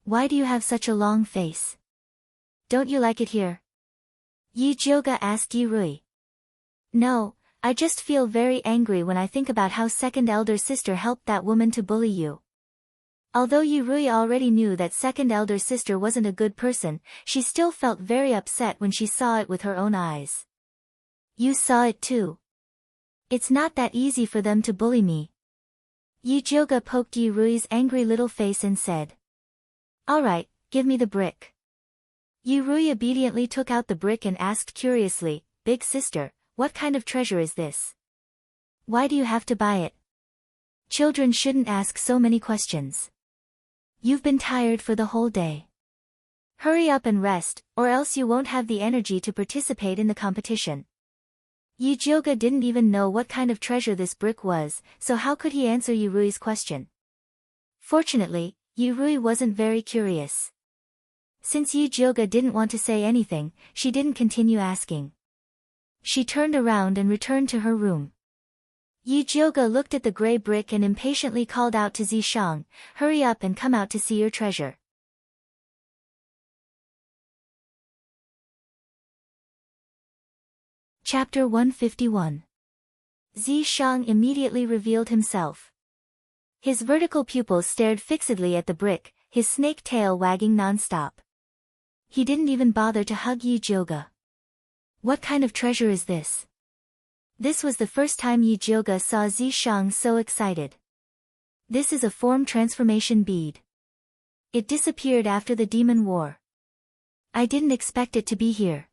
Why do you have such a long face? Don't you like it here? Yi Jioga asked Yi Rui. No, I just feel very angry when I think about how second elder sister helped that woman to bully you. Although Yurui already knew that second elder sister wasn't a good person, she still felt very upset when she saw it with her own eyes. You saw it too. It's not that easy for them to bully me. Yujioga poked Yurui's angry little face and said. Alright, give me the brick. Yurui obediently took out the brick and asked curiously, Big sister, what kind of treasure is this? Why do you have to buy it? Children shouldn't ask so many questions. You've been tired for the whole day. Hurry up and rest, or else you won't have the energy to participate in the competition. Yujioga didn't even know what kind of treasure this brick was, so how could he answer Yurui's question? Fortunately, Yurui wasn't very curious. Since Yujioga didn't want to say anything, she didn't continue asking. She turned around and returned to her room. Yujioga looked at the gray brick and impatiently called out to Zishang, hurry up and come out to see your treasure. Chapter 151. Zishang immediately revealed himself. His vertical pupils stared fixedly at the brick, his snake tail wagging non-stop. He didn't even bother to hug Yujioga. What kind of treasure is this? This was the first time Yujioga saw Zishang so excited. This is a form transformation bead. It disappeared after the demon war. I didn't expect it to be here.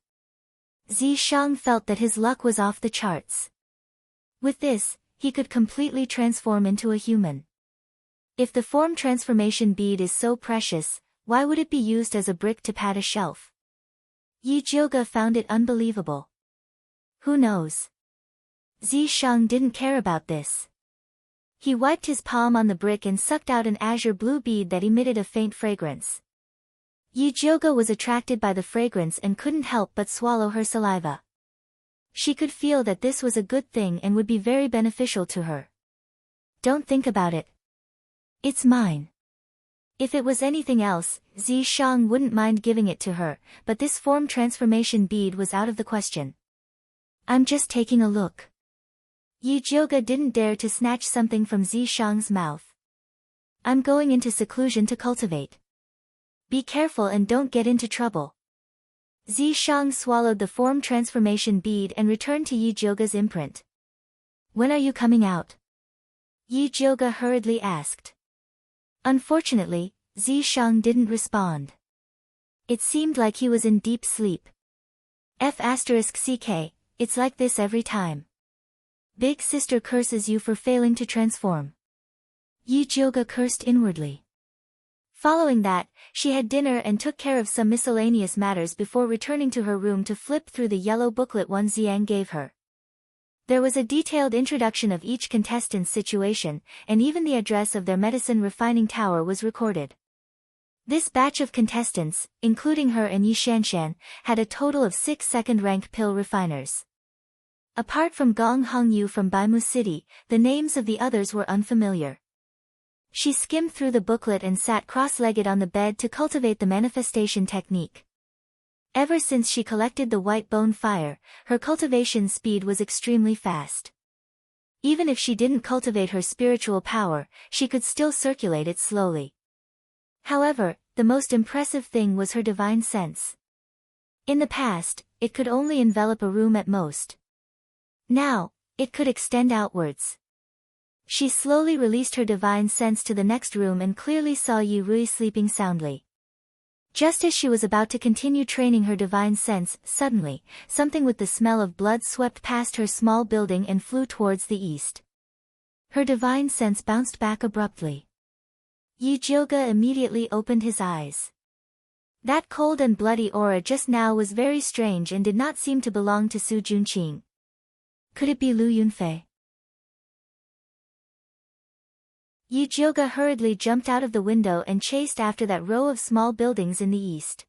Zishang felt that his luck was off the charts. With this, he could completely transform into a human. If the form transformation bead is so precious, why would it be used as a brick to pad a shelf? Yujioga found it unbelievable. Who knows? Zishang didn't care about this. He wiped his palm on the brick and sucked out an azure blue bead that emitted a faint fragrance. Yujioga was attracted by the fragrance and couldn't help but swallow her saliva. She could feel that this was a good thing and would be very beneficial to her. Don't think about it. It's mine. If it was anything else, Zishang wouldn't mind giving it to her, but this form transformation bead was out of the question. I'm just taking a look. Yujioga didn't dare to snatch something from Zishang's mouth. I'm going into seclusion to cultivate. Be careful and don't get into trouble. Zishang swallowed the form transformation bead and returned to Yujioga's imprint. When are you coming out? Yujioga hurriedly asked. Unfortunately, Zishang didn't respond. It seemed like he was in deep sleep. F***ck, it's like this every time. Big sister curses you for failing to transform. Yujioga cursed inwardly. Following that, she had dinner and took care of some miscellaneous matters before returning to her room to flip through the yellow booklet Wan Xiang gave her. There was a detailed introduction of each contestant's situation, and even the address of their medicine refining tower was recorded. This batch of contestants, including her and Yi Shanshan, had a total of 6 second-rank pill refiners. Apart from Gong Hongyu from Baimu City, the names of the others were unfamiliar. She skimmed through the booklet and sat cross-legged on the bed to cultivate the manifestation technique. Ever since she collected the white bone fire, her cultivation speed was extremely fast. Even if she didn't cultivate her spiritual power, she could still circulate it slowly. However, the most impressive thing was her divine sense. In the past, it could only envelop a room at most. Now, it could extend outwards. She slowly released her divine sense to the next room and clearly saw Yurui sleeping soundly. Just as she was about to continue training her divine sense, suddenly, something with the smell of blood swept past her small building and flew towards the east. Her divine sense bounced back abruptly. Yujioga immediately opened his eyes. That cold and bloody aura just now was very strange and did not seem to belong to Su Junqing. Could it be Lu Yunfei? Yujioga hurriedly jumped out of the window and chased after that row of small buildings in the east.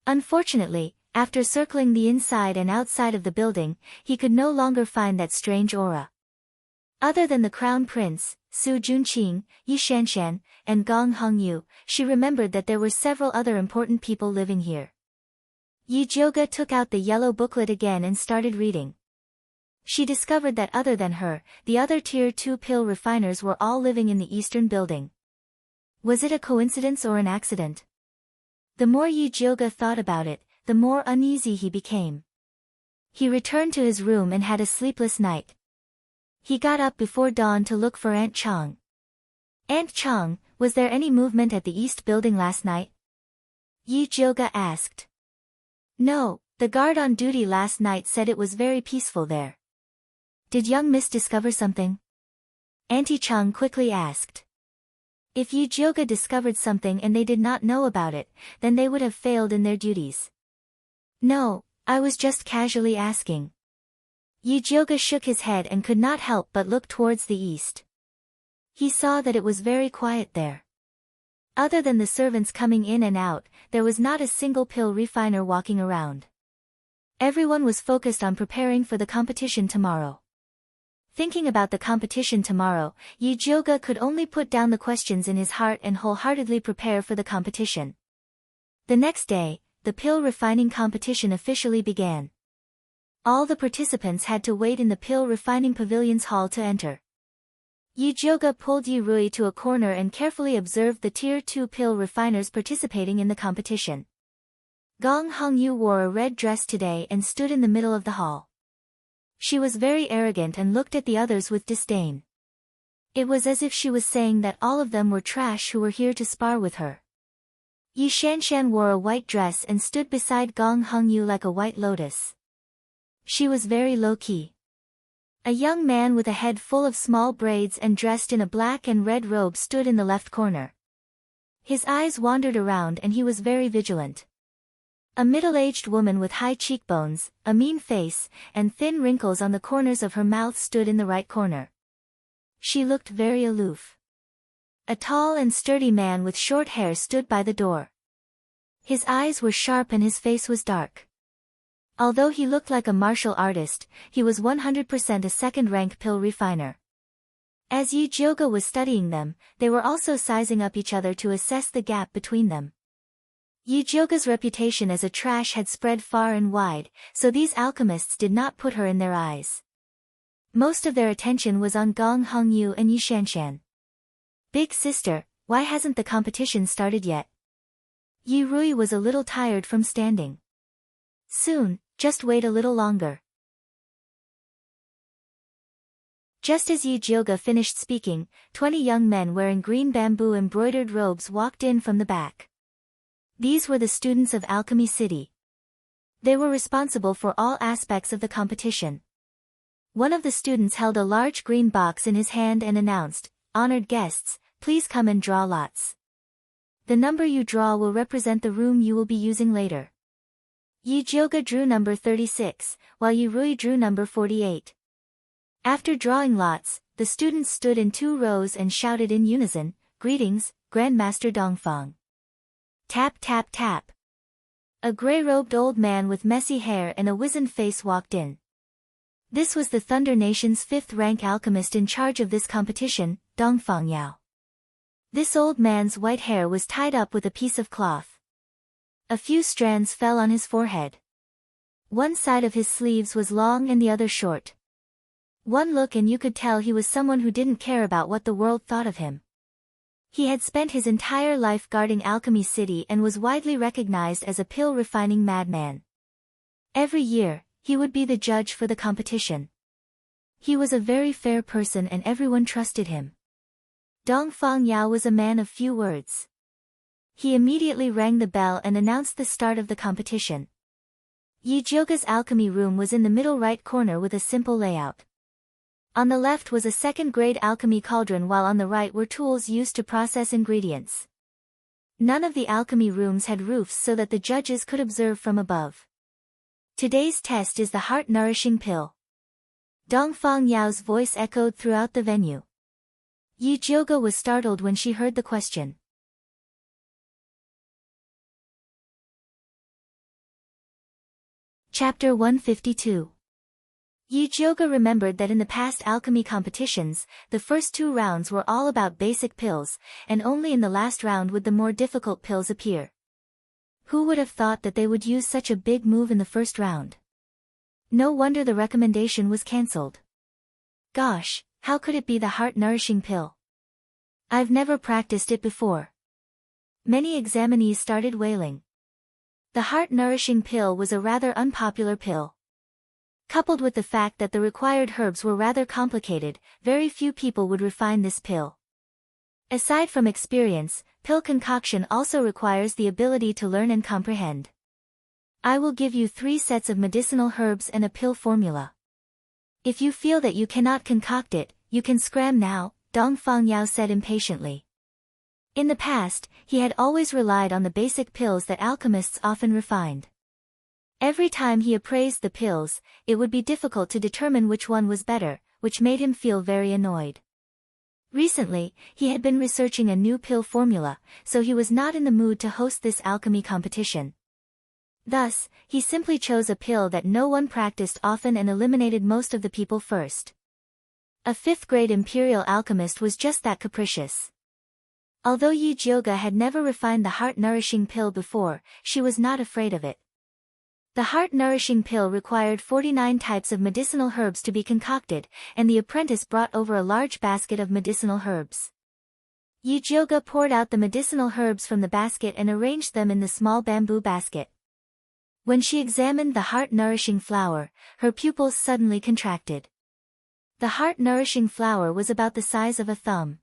Unfortunately, after circling the inside and outside of the building, he could no longer find that strange aura. Other than the Crown Prince, Su Junqing, Yi Shanshan, and Gong Hongyu, she remembered that there were several other important people living here. Yujioga took out the yellow booklet again and started reading. She discovered that other than her, the other Tier 2 pill refiners were all living in the eastern building. Was it a coincidence or an accident? The more Yi Jioge thought about it, the more uneasy he became. He returned to his room and had a sleepless night. He got up before dawn to look for Aunt Chang. "Aunt Chang, was there any movement at the East Building last night?" Yi Jioge asked. "No, the guard on duty last night said it was very peaceful there." "Did young Miss discover something?" Auntie Chang quickly asked. If Yi Jioge discovered something and they did not know about it, then they would have failed in their duties. "No, I was just casually asking." Yi Jioge shook his head and could not help but look towards the east. He saw that it was very quiet there. Other than the servants coming in and out, there was not a single pill refiner walking around. Everyone was focused on preparing for the competition tomorrow. Thinking about the competition tomorrow, Yi Jioge could only put down the questions in his heart and wholeheartedly prepare for the competition. The next day, the pill refining competition officially began. All the participants had to wait in the pill refining pavilion's hall to enter. Yi Jioge pulled Yi Rui to a corner and carefully observed the Tier 2 pill refiners participating in the competition. Gong Hongyu wore a red dress today and stood in the middle of the hall. She was very arrogant and looked at the others with disdain. It was as if she was saying that all of them were trash who were here to spar with her. Yi Shanshan wore a white dress and stood beside Gong Hongyu like a white lotus. She was very low-key. A young man with a head full of small braids and dressed in a black and red robe stood in the left corner. His eyes wandered around and he was very vigilant. A middle-aged woman with high cheekbones, a mean face, and thin wrinkles on the corners of her mouth stood in the right corner. She looked very aloof. A tall and sturdy man with short hair stood by the door. His eyes were sharp and his face was dark. Although he looked like a martial artist, he was 100% a second-rank pill refiner. As Yi Jioge was studying them, they were also sizing up each other to assess the gap between them. Yi Jioge's reputation as a trash had spread far and wide, so these alchemists did not put her in their eyes. Most of their attention was on Gong Hongyu and Yi Shanshan. "Big sister, why hasn't the competition started yet?" Yi Rui was a little tired from standing. "Soon, just wait a little longer." Just as Yi Jioge finished speaking, 20 young men wearing green bamboo embroidered robes walked in from the back. These were the students of Alchemy City. They were responsible for all aspects of the competition. One of the students held a large green box in his hand and announced, "Honored guests, please come and draw lots. The number you draw will represent the room you will be using later." Yi Jioge drew number 36, while Yi Rui drew number 48. After drawing lots, the students stood in 2 rows and shouted in unison, "Greetings, Grandmaster Dongfang." Tap tap tap. A gray-robed old man with messy hair and a wizened face walked in. This was the Thunder Nation's 5th-rank alchemist in charge of this competition, Dongfang Yao. This old man's white hair was tied up with a piece of cloth. A few strands fell on his forehead. One side of his sleeves was long and the other short. One look and you could tell he was someone who didn't care about what the world thought of him. He had spent his entire life guarding Alchemy City and was widely recognized as a pill-refining madman. Every year, he would be the judge for the competition. He was a very fair person and everyone trusted him. Dongfang Yao was a man of few words. He immediately rang the bell and announced the start of the competition. Yi Jioge's alchemy room was in the middle right corner with a simple layout. On the left was a second-grade alchemy cauldron while on the right were tools used to process ingredients. None of the alchemy rooms had roofs so that the judges could observe from above. Today's test is the heart-nourishing pill. Dongfang Yao's voice echoed throughout the venue. Yi Jioge was startled when she heard the question. Chapter 152. Yi Jioge remembered that in the past alchemy competitions, the first 2 rounds were all about basic pills, and only in the last round would the more difficult pills appear. Who would have thought that they would use such a big move in the first round? No wonder the recommendation was cancelled. Gosh, how could it be the heart-nourishing pill? I've never practiced it before. Many examinees started wailing. The heart-nourishing pill was a rather unpopular pill. Coupled with the fact that the required herbs were rather complicated, very few people would refine this pill. Aside from experience, pill concoction also requires the ability to learn and comprehend. I will give you 3 sets of medicinal herbs and a pill formula. If you feel that you cannot concoct it, you can scram now, Dong Fangyao said impatiently. In the past, he had always relied on the basic pills that alchemists often refined. Every time he appraised the pills, it would be difficult to determine which one was better, which made him feel very annoyed. Recently, he had been researching a new pill formula, so he was not in the mood to host this alchemy competition. Thus, he simply chose a pill that no one practiced often and eliminated most of the people first. A 5th-grade imperial alchemist was just that capricious. Although Yi Jioga had never refined the heart-nourishing pill before, she was not afraid of it. The heart-nourishing pill required 49 types of medicinal herbs to be concocted, and the apprentice brought over a large basket of medicinal herbs. Yi Jioga poured out the medicinal herbs from the basket and arranged them in the small bamboo basket. When she examined the heart-nourishing flower, her pupils suddenly contracted. The heart-nourishing flower was about the size of a thumb.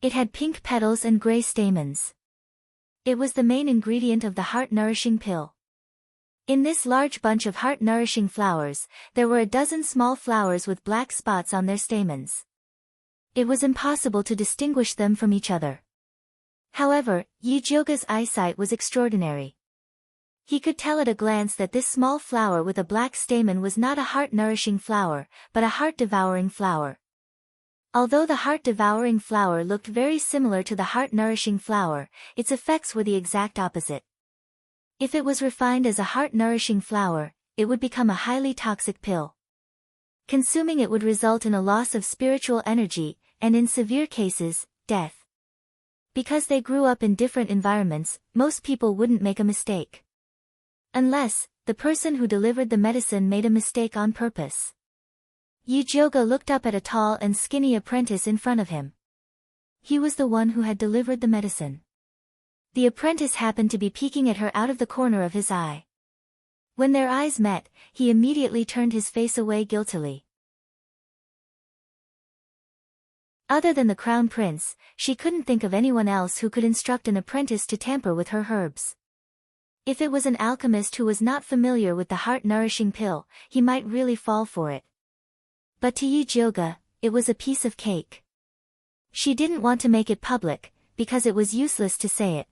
It had pink petals and gray stamens. It was the main ingredient of the heart-nourishing pill. In this large bunch of heart-nourishing flowers, there were a dozen small flowers with black spots on their stamens. It was impossible to distinguish them from each other. However, Yi Jioga's eyesight was extraordinary. He could tell at a glance that this small flower with a black stamen was not a heart-nourishing flower, but a heart-devouring flower. Although the heart-devouring flower looked very similar to the heart-nourishing flower, its effects were the exact opposite. If it was refined as a heart-nourishing flower, it would become a highly toxic pill. Consuming it would result in a loss of spiritual energy, and in severe cases, death. Because they grew up in different environments, most people wouldn't make a mistake. Unless, the person who delivered the medicine made a mistake on purpose. Yi Jioga looked up at a tall and skinny apprentice in front of him. He was the one who had delivered the medicine. The apprentice happened to be peeking at her out of the corner of his eye. When their eyes met, he immediately turned his face away guiltily. Other than the crown prince, she couldn't think of anyone else who could instruct an apprentice to tamper with her herbs. If it was an alchemist who was not familiar with the heart-nourishing pill, he might really fall for it. But to Yi Jioga, it was a piece of cake. She didn't want to make it public, because it was useless to say it.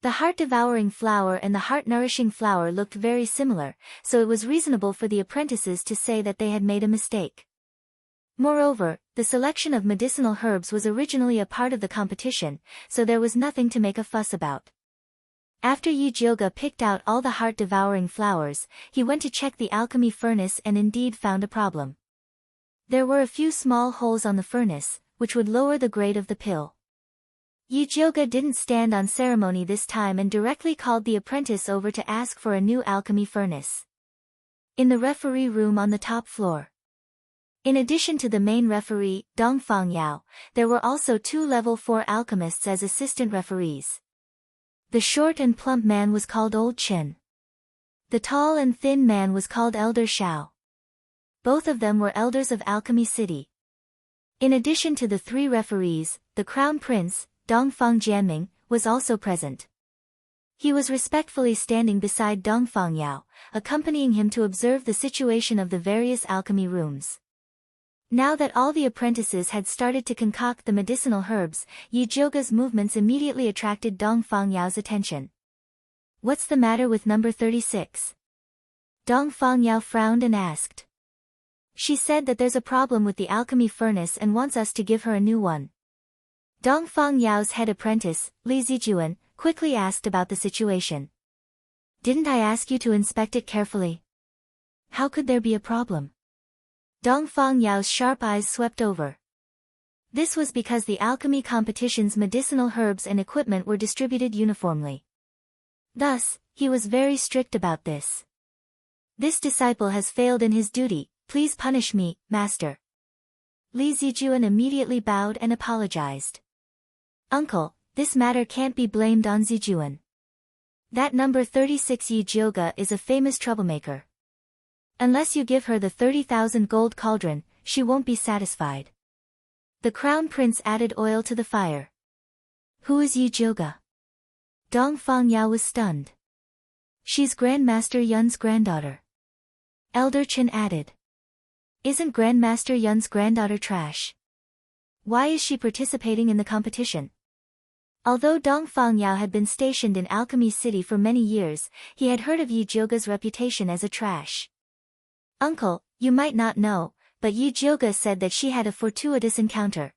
The heart-devouring flower and the heart-nourishing flower looked very similar, so it was reasonable for the apprentices to say that they had made a mistake. Moreover, the selection of medicinal herbs was originally a part of the competition, so there was nothing to make a fuss about. After Yi Jioga picked out all the heart-devouring flowers, he went to check the alchemy furnace and indeed found a problem. There were a few small holes on the furnace, which would lower the grade of the pill. Yi Jioga didn't stand on ceremony this time and directly called the apprentice over to ask for a new alchemy furnace. In the referee room on the top floor. In addition to the main referee, Dong Fangyao, there were also 2 level 4 alchemists as assistant referees. The short and plump man was called Old Chen. The tall and thin man was called Elder Shao. Both of them were elders of Alchemy City. In addition to the 3 referees, the crown prince, Dongfang Jianming, was also present. He was respectfully standing beside Dong Fangyao, accompanying him to observe the situation of the various alchemy rooms. Now that all the apprentices had started to concoct the medicinal herbs, Yi Jioga's movements immediately attracted Dong Fangyao's attention. "What's the matter with number 36? Dong Fangyao frowned and asked. "She said that there's a problem with the alchemy furnace and wants us to give her a new one." Dong Fangyao's head apprentice, Li Zijuan, quickly asked about the situation. "Didn't I ask you to inspect it carefully? How could there be a problem?" Dong Fangyao's sharp eyes swept over. This was because the alchemy competition's medicinal herbs and equipment were distributed uniformly. Thus, he was very strict about this. This disciple has failed in his duty, please punish me, master. Li Zijuan immediately bowed and apologized. Uncle, this matter can't be blamed on Zijuan. That number 36 Yi Jioga is a famous troublemaker. Unless you give her the 30,000 gold cauldron, she won't be satisfied. The crown prince added oil to the fire. Who is Yi Jioga? Dong Fangyao was stunned. She's Grandmaster Yun's granddaughter. Elder Chen added. Isn't Grandmaster Yun's granddaughter trash? Why is she participating in the competition? Although Dong Fangyao had been stationed in Alchemy City for many years, he had heard of Yi Jioga's reputation as a trash. Uncle, you might not know, but Yi Jioga said that she had a fortuitous encounter.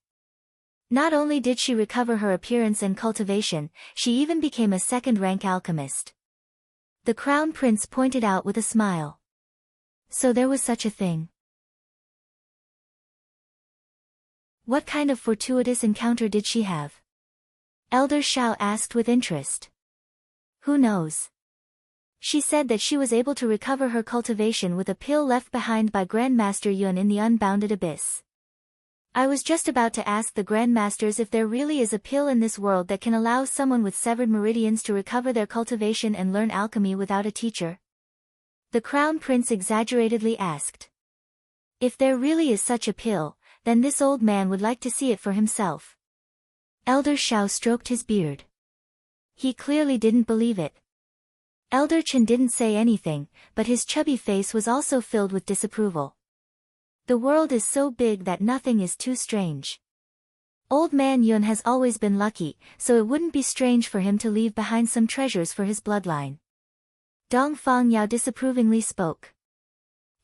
Not only did she recover her appearance and cultivation, she even became a second-rank alchemist. The crown prince pointed out with a smile. So there was such a thing. What kind of fortuitous encounter did she have? Elder Shao asked with interest. Who knows? She said that she was able to recover her cultivation with a pill left behind by Grandmaster Yun in the unbounded abyss. I was just about to ask the Grandmasters if there really is a pill in this world that can allow someone with severed meridians to recover their cultivation and learn alchemy without a teacher. The crown prince exaggeratedly asked. If there really is such a pill, then this old man would like to see it for himself. Elder Shao stroked his beard. He clearly didn't believe it. Elder Chen didn't say anything, but his chubby face was also filled with disapproval. The world is so big that nothing is too strange. Old man Yun has always been lucky, so it wouldn't be strange for him to leave behind some treasures for his bloodline. Dong Fangyao disapprovingly spoke.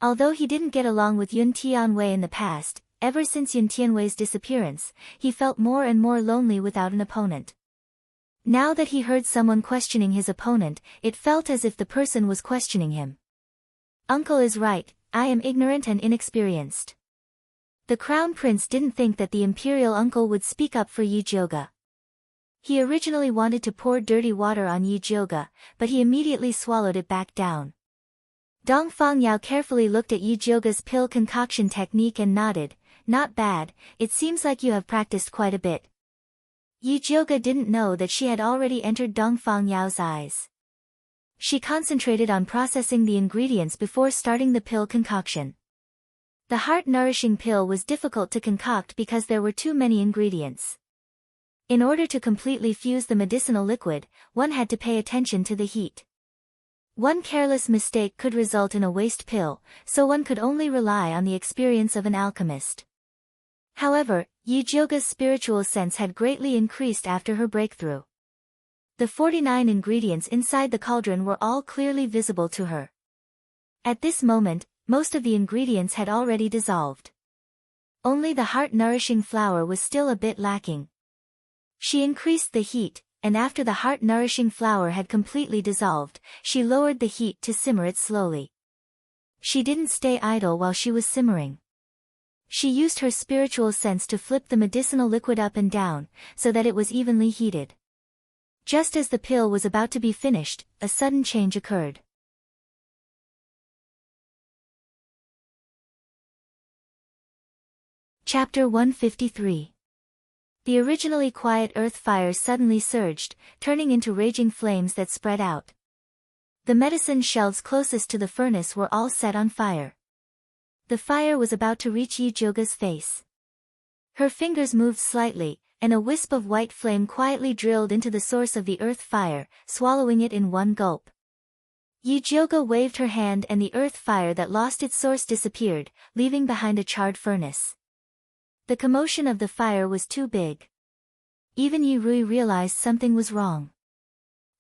Although he didn't get along with Yun Tianwei in the past, ever since Yun Tianwei's disappearance, he felt more and more lonely without an opponent. Now that he heard someone questioning his opponent, it felt as if the person was questioning him. Uncle is right, I am ignorant and inexperienced. The crown prince didn't think that the imperial uncle would speak up for Yi Jioga. He originally wanted to pour dirty water on Yi Jioga, but he immediately swallowed it back down. Dong Fangyao carefully looked at Yi Jioga's pill concoction technique and nodded. Not bad, it seems like you have practiced quite a bit. Yi Jioga didn't know that she had already entered Dong Fangyao's eyes. She concentrated on processing the ingredients before starting the pill concoction. The heart-nourishing pill was difficult to concoct because there were too many ingredients. In order to completely fuse the medicinal liquid, one had to pay attention to the heat. One careless mistake could result in a waste pill, so one could only rely on the experience of an alchemist. However, Yi Jioga's spiritual sense had greatly increased after her breakthrough. The 49 ingredients inside the cauldron were all clearly visible to her. At this moment, most of the ingredients had already dissolved. Only the heart-nourishing flour was still a bit lacking. She increased the heat, and after the heart-nourishing flour had completely dissolved, she lowered the heat to simmer it slowly. She didn't stay idle while she was simmering. She used her spiritual sense to flip the medicinal liquid up and down, so that it was evenly heated. Just as the pill was about to be finished, a sudden change occurred. Chapter 153. The originally quiet earth fire suddenly surged, turning into raging flames that spread out. The medicine shelves closest to the furnace were all set on fire. The fire was about to reach Yi Jioga's face. Her fingers moved slightly, and a wisp of white flame quietly drilled into the source of the earth fire, swallowing it in one gulp. Yi Jioga waved her hand and the earth fire that lost its source disappeared, leaving behind a charred furnace. The commotion of the fire was too big. Even Yi Rui realized something was wrong.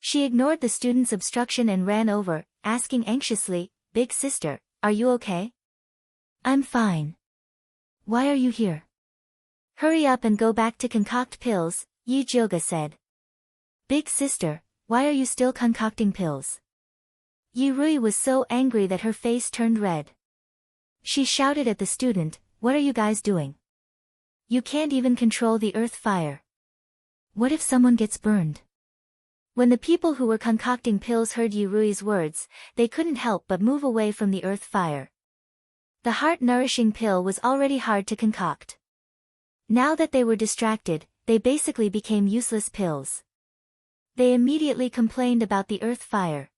She ignored the student's obstruction and ran over, asking anxiously, "Big sister, are you okay?" "I'm fine. Why are you here?" "Hurry up and go back to concoct pills," Yi Jioga said. "Big sister, why are you still concocting pills?" Yi Rui was so angry that her face turned red. She shouted at the student, "What are you guys doing? You can't even control the earth fire. What if someone gets burned?" When the people who were concocting pills heard Yi Rui's words, they couldn't help but move away from the earth fire. The heart-nourishing pill was already hard to concoct. Now that they were distracted, they basically became useless pills. They immediately complained about the earth fire.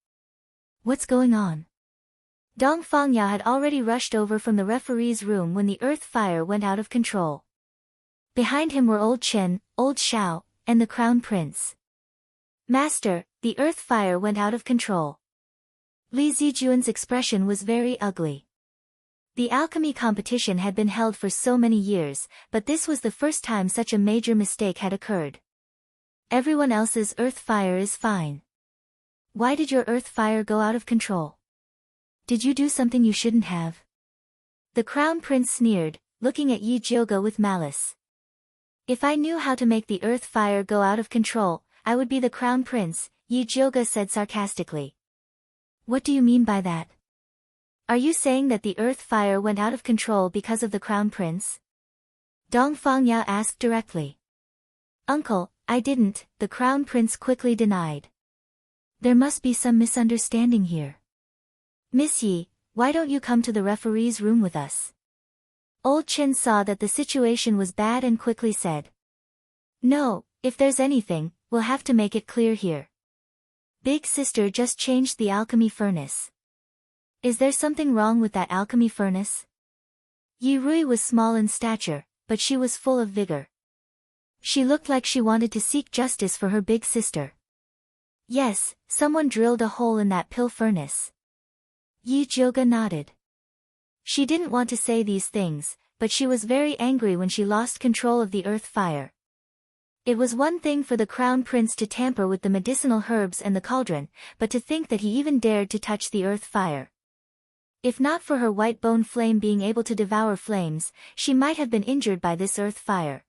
What's going on? Dong Fangyao had already rushed over from the referee's room when the earth fire went out of control. Behind him were Old Chen, Old Xiao, and the Crown Prince. Master, the earth fire went out of control. Li Zijuan's expression was very ugly. The alchemy competition had been held for so many years, but this was the first time such a major mistake had occurred. Everyone else's earth fire is fine. Why did your earth fire go out of control? Did you do something you shouldn't have? The Crown Prince sneered, looking at Yi Jioge with malice. If I knew how to make the earth fire go out of control, I would be the Crown Prince, Yi Jioge said sarcastically. What do you mean by that? Are you saying that the earth fire went out of control because of the Crown Prince? Dong Fangyao asked directly. Uncle, I didn't, the Crown Prince quickly denied. There must be some misunderstanding here. Miss Yi, why don't you come to the referee's room with us? Old Chen saw that the situation was bad and quickly said. No, if there's anything, we'll have to make it clear here. Big sister just changed the alchemy furnace. Is there something wrong with that alchemy furnace? Yi Rui was small in stature, but she was full of vigor. She looked like she wanted to seek justice for her big sister. Yes, someone drilled a hole in that pill furnace. Yi Jioge nodded. She didn't want to say these things, but she was very angry when she lost control of the earth fire. It was one thing for the Crown Prince to tamper with the medicinal herbs and the cauldron, but to think that he even dared to touch the earth fire. If not for her white bone flame being able to devour flames, she might have been injured by this earth fire.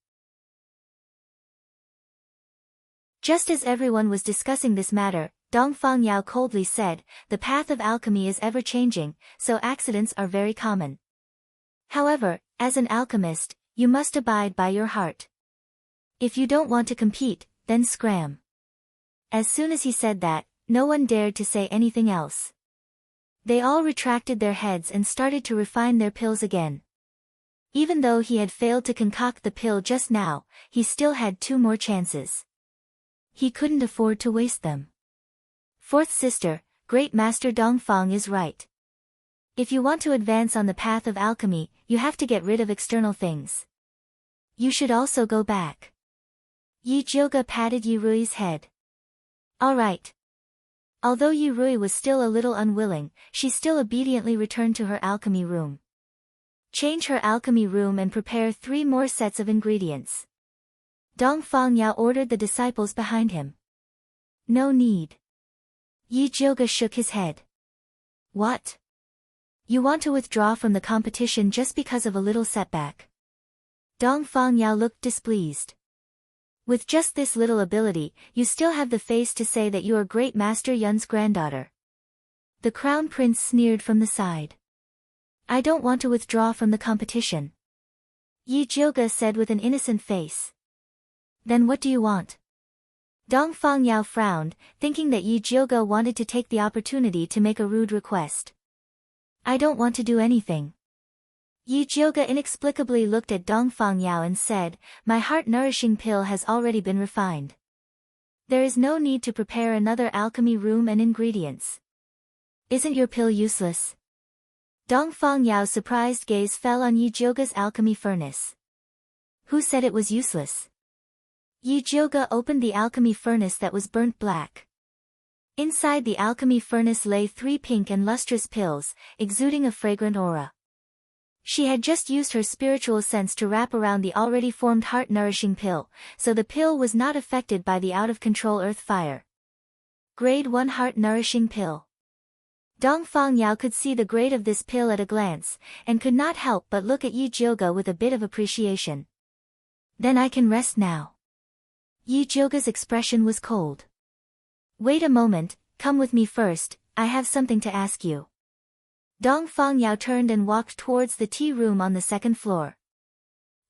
Just as everyone was discussing this matter, Dong Fangyao coldly said, the path of alchemy is ever-changing, so accidents are very common. However, as an alchemist, you must abide by your heart. If you don't want to compete, then scram. As soon as he said that, no one dared to say anything else. They all retracted their heads and started to refine their pills again. Even though he had failed to concoct the pill just now, he still had 2 more chances. He couldn't afford to waste them. Fourth sister, Great Master Dongfang is right. If you want to advance on the path of alchemy, you have to get rid of external things. You should also go back. Yi Jioge patted Yi Rui's head. All right. Although Yi Rui was still a little unwilling, she still obediently returned to her alchemy room. Change her alchemy room and prepare 3 more sets of ingredients. Dong Fangyao ordered the disciples behind him. No need. Yi Jioge shook his head. What? You want to withdraw from the competition just because of a little setback? Dong Fangyao looked displeased. With just this little ability, you still have the face to say that you are Great Master Yun's granddaughter. The Crown Prince sneered from the side. I don't want to withdraw from the competition. Yi Jioge said with an innocent face. Then what do you want? Dong Fangyao frowned, thinking that Yi Jioge wanted to take the opportunity to make a rude request. I don't want to do anything. Yi Jioge inexplicably looked at Dong Fangyao and said, my heart-nourishing pill has already been refined. There is no need to prepare another alchemy room and ingredients. Isn't your pill useless? Dong Fangyao's surprised gaze fell on Yi Jioge's alchemy furnace. Who said it was useless? Yi Jioge opened the alchemy furnace that was burnt black. Inside the alchemy furnace lay 3 pink and lustrous pills, exuding a fragrant aura. She had just used her spiritual sense to wrap around the already formed heart-nourishing pill, so the pill was not affected by the out-of-control earth fire. Grade 1 heart-nourishing pill. Dong Fangyao could see the grade of this pill at a glance, and could not help but look at Yi Jioge with a bit of appreciation. Then I can rest now. Yi Jioge's expression was cold. Wait a moment, come with me first, I have something to ask you. Dong Fangyao turned and walked towards the tea room on the 2nd floor.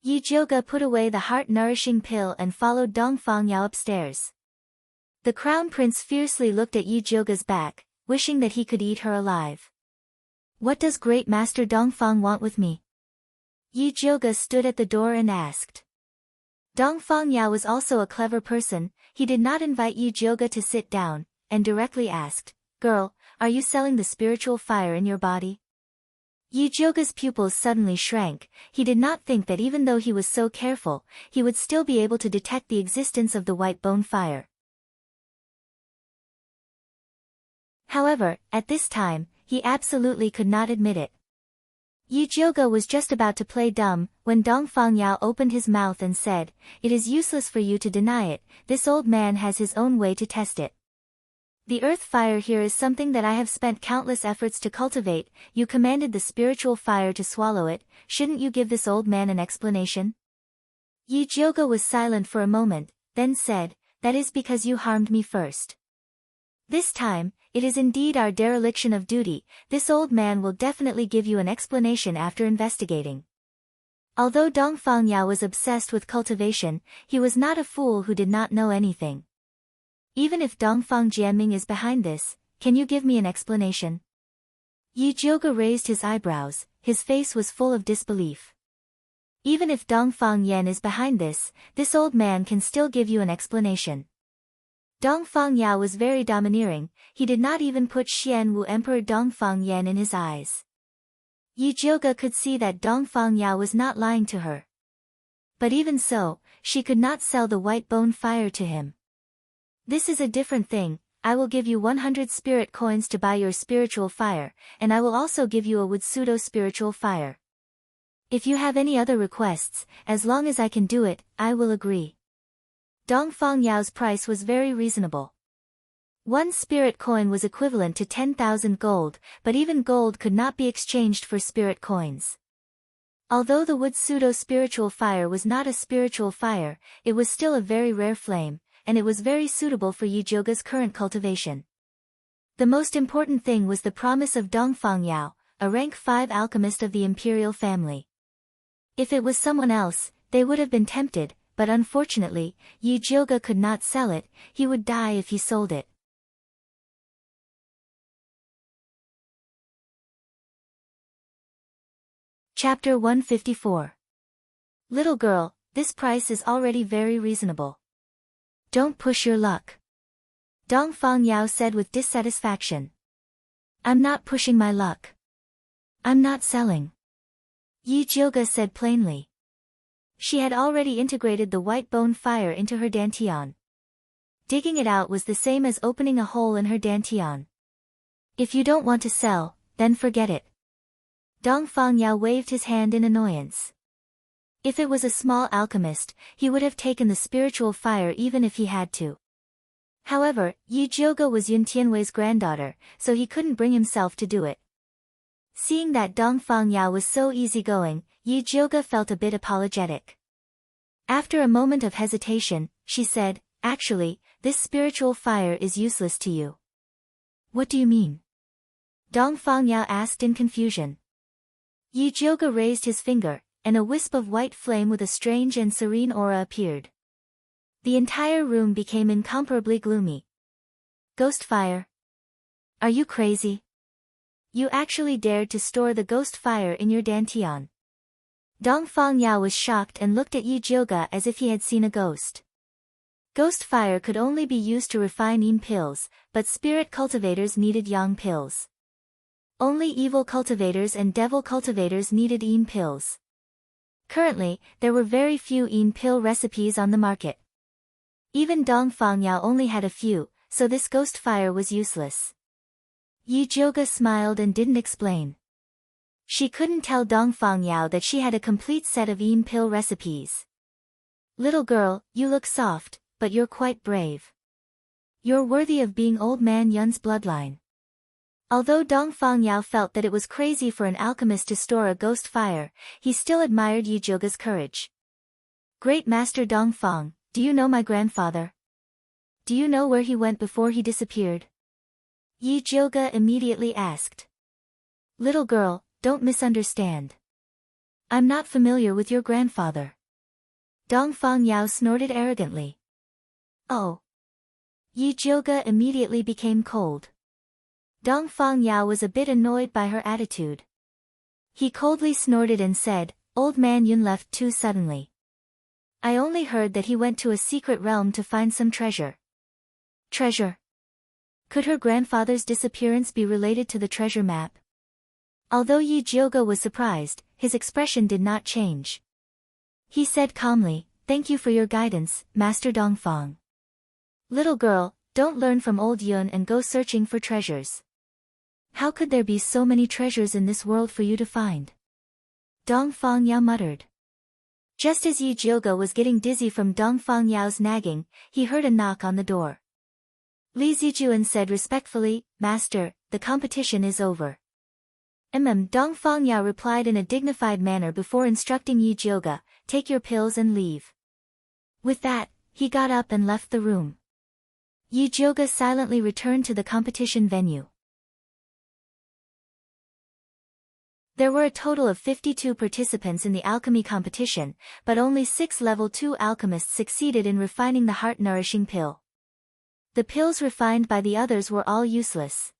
Yi Jioge put away the heart-nourishing pill and followed Dong Fangyao upstairs. The crown prince fiercely looked at Yi Jioga's back, wishing that he could eat her alive. What does Great Master Dongfang want with me? Yi Jioga stood at the door and asked. Dongfang Yao was also a clever person. He did not invite Yi Jioga to sit down, and directly asked, "Girl, are you selling the spiritual fire in your body?" Yi Jioga's pupils suddenly shrank. He did not think that even though he was so careful, he would still be able to detect the existence of the white bone fire. However, at this time, he absolutely could not admit it. Yi Jioga was just about to play dumb, when Dongfang Yao opened his mouth and said, "It is useless for you to deny it, this old man has his own way to test it. The earth fire here is something that I have spent countless efforts to cultivate. You commanded the spiritual fire to swallow it, shouldn't you give this old man an explanation?" Yi Jioga was silent for a moment, then said, "That is because you harmed me first. This time, it is indeed our dereliction of duty. This old man will definitely give you an explanation after investigating." Although Dongfang Yao was obsessed with cultivation, he was not a fool who did not know anything. "Even if Dongfang Jianming is behind this, can you give me an explanation?" Yi Jioga raised his eyebrows, his face was full of disbelief. "Even if Dongfang Yan is behind this old man can still give you an explanation." Dongfang Yao was very domineering. He did not even put Xian Wu Emperor Dongfang Yan in his eyes. Yi Jioga could see that Dongfang Yao was not lying to her. But even so, she could not sell the white bone fire to him. "This is a different thing. I will give you 100 spirit coins to buy your spiritual fire, and I will also give you a wood pseudo-spiritual fire. If you have any other requests, as long as I can do it, I will agree." Dongfang Yao's price was very reasonable. 1 spirit coin was equivalent to 10,000 gold, but even gold could not be exchanged for spirit coins. Although the wood pseudo-spiritual fire was not a spiritual fire, it was still a very rare flame, and it was very suitable for Yi Jioga's current cultivation. The most important thing was the promise of Dongfang Yao, a rank 5 alchemist of the imperial family. If it was someone else, they would have been tempted, but unfortunately, Yi Jioga could not sell it. He would die if he sold it. Chapter 154. Little girl, this price is already very reasonable. Don't push your luck. Dongfang Yao said with dissatisfaction. "I'm not pushing my luck. I'm not selling." Yi Jioga said plainly. She had already integrated the white bone fire into her dantian. Digging it out was the same as opening a hole in her dantian. "If you don't want to sell, then forget it." Dongfang Yao waved his hand in annoyance. If it was a small alchemist, he would have taken the spiritual fire even if he had to. However, Yi Jioga was Yun Tianwei's granddaughter, so he couldn't bring himself to do it. Seeing that Dongfang Yao was so easygoing, Yi Jioga felt a bit apologetic. After a moment of hesitation, she said, "Actually, this spiritual fire is useless to you." "What do you mean?" Dongfang Yao asked in confusion. Yi Jioga raised his finger, and a wisp of white flame with a strange and serene aura appeared. The entire room became incomparably gloomy. "Ghost fire? Are you crazy? You actually dared to store the ghost fire in your dantian." Dongfang Yao was shocked and looked at Yi Jioga as if he had seen a ghost. Ghost fire could only be used to refine yin pills, but spirit cultivators needed yang pills. Only evil cultivators and devil cultivators needed yin pills. Currently, there were very few yin pill recipes on the market. Even Dongfang Yao only had a few, so this ghost fire was useless. Yi Jioga smiled and didn't explain. She couldn't tell Dongfang Yao that she had a complete set of yin pill recipes. "Little girl, you look soft, but you're quite brave. You're worthy of being old man Yun's bloodline." Although Dongfang Yao felt that it was crazy for an alchemist to store a ghost fire, he still admired Yi Jioga's courage. "Great Master Dongfang, do you know my grandfather? Do you know where he went before he disappeared?" Yi Jioga immediately asked. "Little girl, don't misunderstand. I'm not familiar with your grandfather." Dongfang Yao snorted arrogantly. "Oh. Yi Jioge immediately became cold. Dong Fang Yao was a bit annoyed by her attitude. He coldly snorted and said, "Old man Yun left too suddenly. I only heard that he went to a secret realm to find some treasure." Treasure? Could her grandfather's disappearance be related to the treasure map? Although Yi Jioge was surprised, his expression did not change. He said calmly, "Thank you for your guidance, Master Dongfang. Little girl, don't learn from old Yun and go searching for treasures. How could there be so many treasures in this world for you to find?" Dongfang Yao muttered. Just as Yi Jioge was getting dizzy from Dongfang Yao's nagging, he heard a knock on the door. Li Zijuan said respectfully, "Master, the competition is over." Dongfang Yao replied in a dignified manner before instructing Yi Jioge, "Take your pills and leave." With that, he got up and left the room. Yi Jioge silently returned to the competition venue. There were a total of 52 participants in the alchemy competition, but only 6 level 2 alchemists succeeded in refining the heart-nourishing pill. The pills refined by the others were all useless.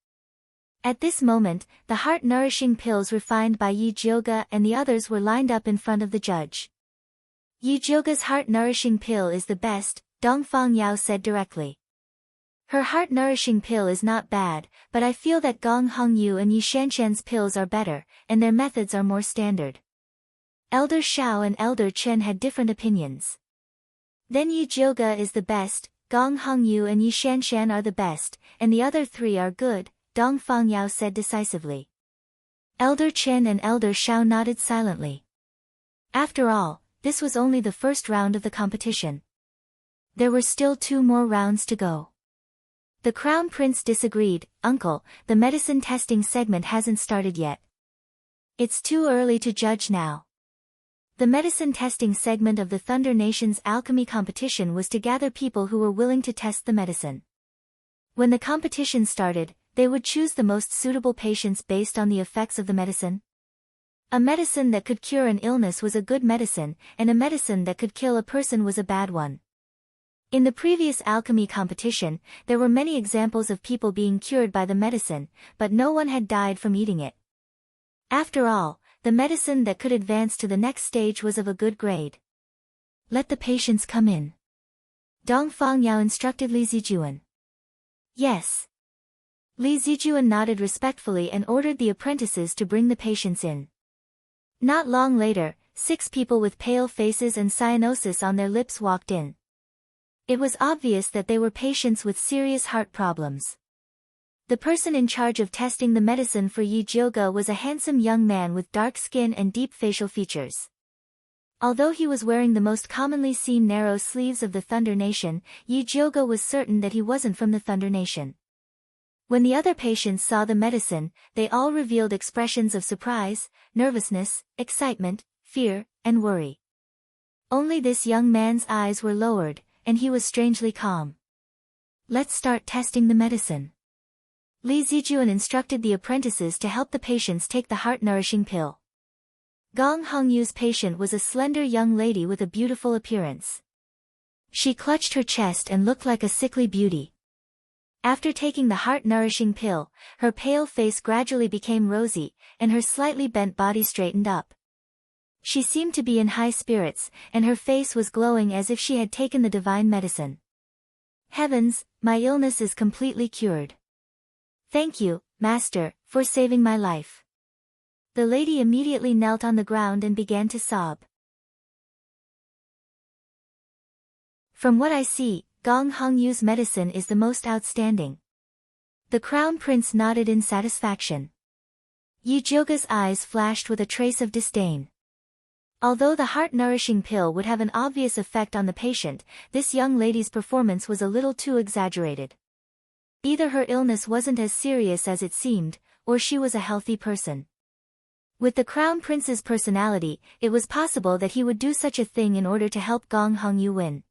At this moment, the heart-nourishing pills refined by Yi Jioge and the others were lined up in front of the judge. "Yi Jioge's heart-nourishing pill is the best," Dongfang Yao said directly. "Her heart-nourishing pill is not bad, but I feel that Gong Hongyu and Yi Shanshan's pills are better, and their methods are more standard." Elder Shao and Elder Chen had different opinions. "Then Yi Jioge is the best, Gong Hongyu and Yi Shanshan are the best, and the other 3 are good," Dongfang Yao said decisively. Elder Chen and Elder Shao nodded silently. After all, this was only the first round of the competition. There were still 2 more rounds to go. The Crown Prince disagreed, "Uncle, the medicine testing segment hasn't started yet. It's too early to judge now." The medicine testing segment of the Thunder Nation's alchemy competition was to gather people who were willing to test the medicine. When the competition started, they would choose the most suitable patients based on the effects of the medicine. A medicine that could cure an illness was a good medicine, and a medicine that could kill a person was a bad one. In the previous alchemy competition, there were many examples of people being cured by the medicine, but no one had died from eating it. After all, the medicine that could advance to the next stage was of a good grade. "Let the patients come in." Dongfang Yao instructed Li Zijuan. "Yes." Li Zijuan nodded respectfully and ordered the apprentices to bring the patients in. Not long later, 6 people with pale faces and cyanosis on their lips walked in. It was obvious that they were patients with serious heart problems. The person in charge of testing the medicine for Yi Jioge was a handsome young man with dark skin and deep facial features. Although he was wearing the most commonly seen narrow sleeves of the Thunder Nation, Yi Jioge was certain that he wasn't from the Thunder Nation. When the other patients saw the medicine, they all revealed expressions of surprise, nervousness, excitement, fear, and worry. Only this young man's eyes were lowered, and he was strangely calm. "Let's start testing the medicine." Li Zijuan instructed the apprentices to help the patients take the heart-nourishing pill. Gong Hongyu's patient was a slender young lady with a beautiful appearance. She clutched her chest and looked like a sickly beauty. After taking the heart-nourishing pill, her pale face gradually became rosy, and her slightly bent body straightened up. She seemed to be in high spirits, and her face was glowing as if she had taken the divine medicine. "Heavens, my illness is completely cured. Thank you, Master, for saving my life." The lady immediately knelt on the ground and began to sob. "From what I see, Gong Hongyu's medicine is the most outstanding." The Crown Prince nodded in satisfaction. Yi Jioge's eyes flashed with a trace of disdain. Although the heart-nourishing pill would have an obvious effect on the patient, this young lady's performance was a little too exaggerated. Either her illness wasn't as serious as it seemed, or she was a healthy person. With the Crown Prince's personality, it was possible that he would do such a thing in order to help Gong Hongyu win.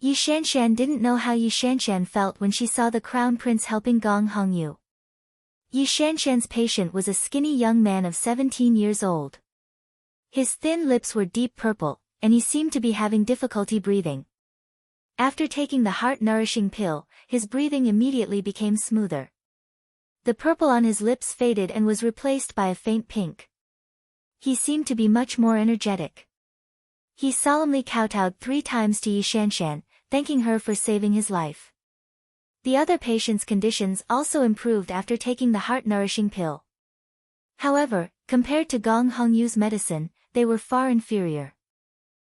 Yi Shanshan didn't know how Yi Shanshan felt when she saw the Crown Prince helping Gong Hongyu. Yi Shanshan's patient was a skinny young man of 17 years old. His thin lips were deep purple, and he seemed to be having difficulty breathing. After taking the heart-nourishing pill, his breathing immediately became smoother. The purple on his lips faded and was replaced by a faint pink. He seemed to be much more energetic. He solemnly kowtowed 3 times to Yi Shanshan, thanking her for saving his life. The other patient's conditions also improved after taking the heart-nourishing pill. However, compared to Gong Hongyu's medicine, they were far inferior.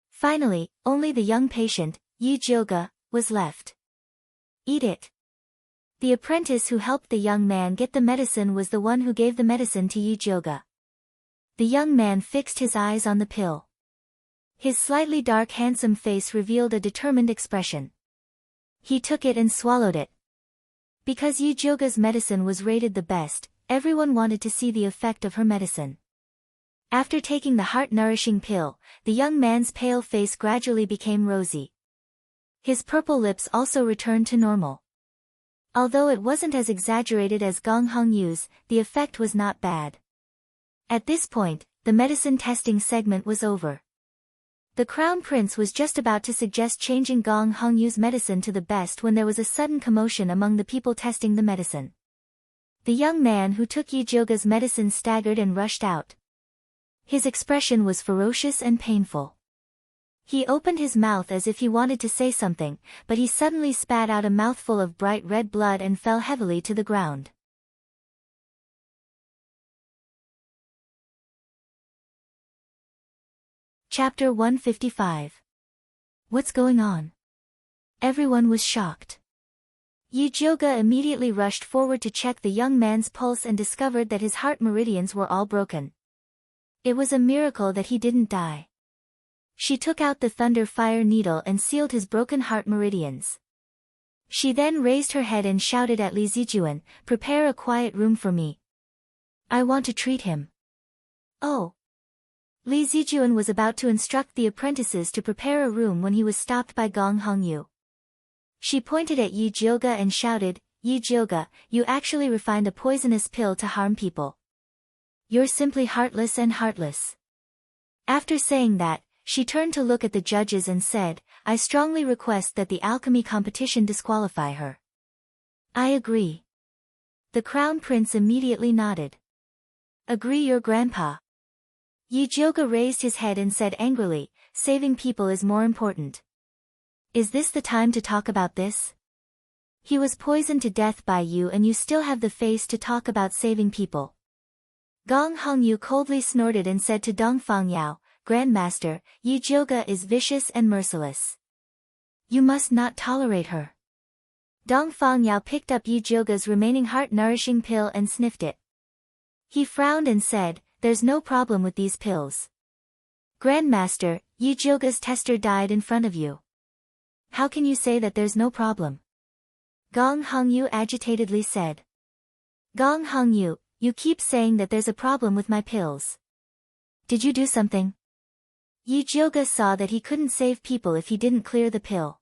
Finally, only the young patient, Yi Jioge, was left. Eat it. The apprentice who helped the young man get the medicine was the one who gave the medicine to Yi Jioge. The young man fixed his eyes on the pill. His slightly dark handsome face revealed a determined expression. He took it and swallowed it. Because Yi Jioge's medicine was rated the best, everyone wanted to see the effect of her medicine. After taking the heart-nourishing pill, the young man's pale face gradually became rosy. His purple lips also returned to normal. Although it wasn't as exaggerated as Gong Hongyu's, the effect was not bad. At this point, the medicine testing segment was over. The Crown Prince was just about to suggest changing Gong Hongyu's medicine to the best when there was a sudden commotion among the people testing the medicine. The young man who took Yi Jioge's medicine staggered and rushed out. His expression was ferocious and painful. He opened his mouth as if he wanted to say something, but he suddenly spat out a mouthful of bright red blood and fell heavily to the ground. Chapter 155. What's going on? Everyone was shocked. Yi Jioge immediately rushed forward to check the young man's pulse and discovered that his heart meridians were all broken. It was a miracle that he didn't die. She took out the thunder fire needle and sealed his broken heart meridians. She then raised her head and shouted at Li Zijuan, "Prepare a quiet room for me. I want to treat him." Oh! Li Zijuan was about to instruct the apprentices to prepare a room when he was stopped by Gong Hongyu. She pointed at Yi Jioge and shouted, "Yi Jioge, you actually refined a poisonous pill to harm people. You're simply heartless and heartless." After saying that, she turned to look at the judges and said, "I strongly request that the alchemy competition disqualify her." "I agree." The Crown Prince immediately nodded. "Agree, your grandpa." Yi Jioge raised his head and said angrily, "Saving people is more important. Is this the time to talk about this? He was poisoned to death by you and you still have the face to talk about saving people." Gong Hongyu coldly snorted and said to Dong Fangyao, "Grandmaster, Yi Jioge is vicious and merciless. You must not tolerate her." Dong Fangyao picked up Yi Jioge's remaining heart-nourishing pill and sniffed it. He frowned and said, "There's no problem with these pills. Grandmaster, Yi Jioge's tester died in front of you. How can you say that there's no problem?" Gong Hongyu agitatedly said. "Gong Hongyu, you keep saying that there's a problem with my pills. Did you do something?" Yi Jioge saw that he couldn't save people if he didn't clear the pill.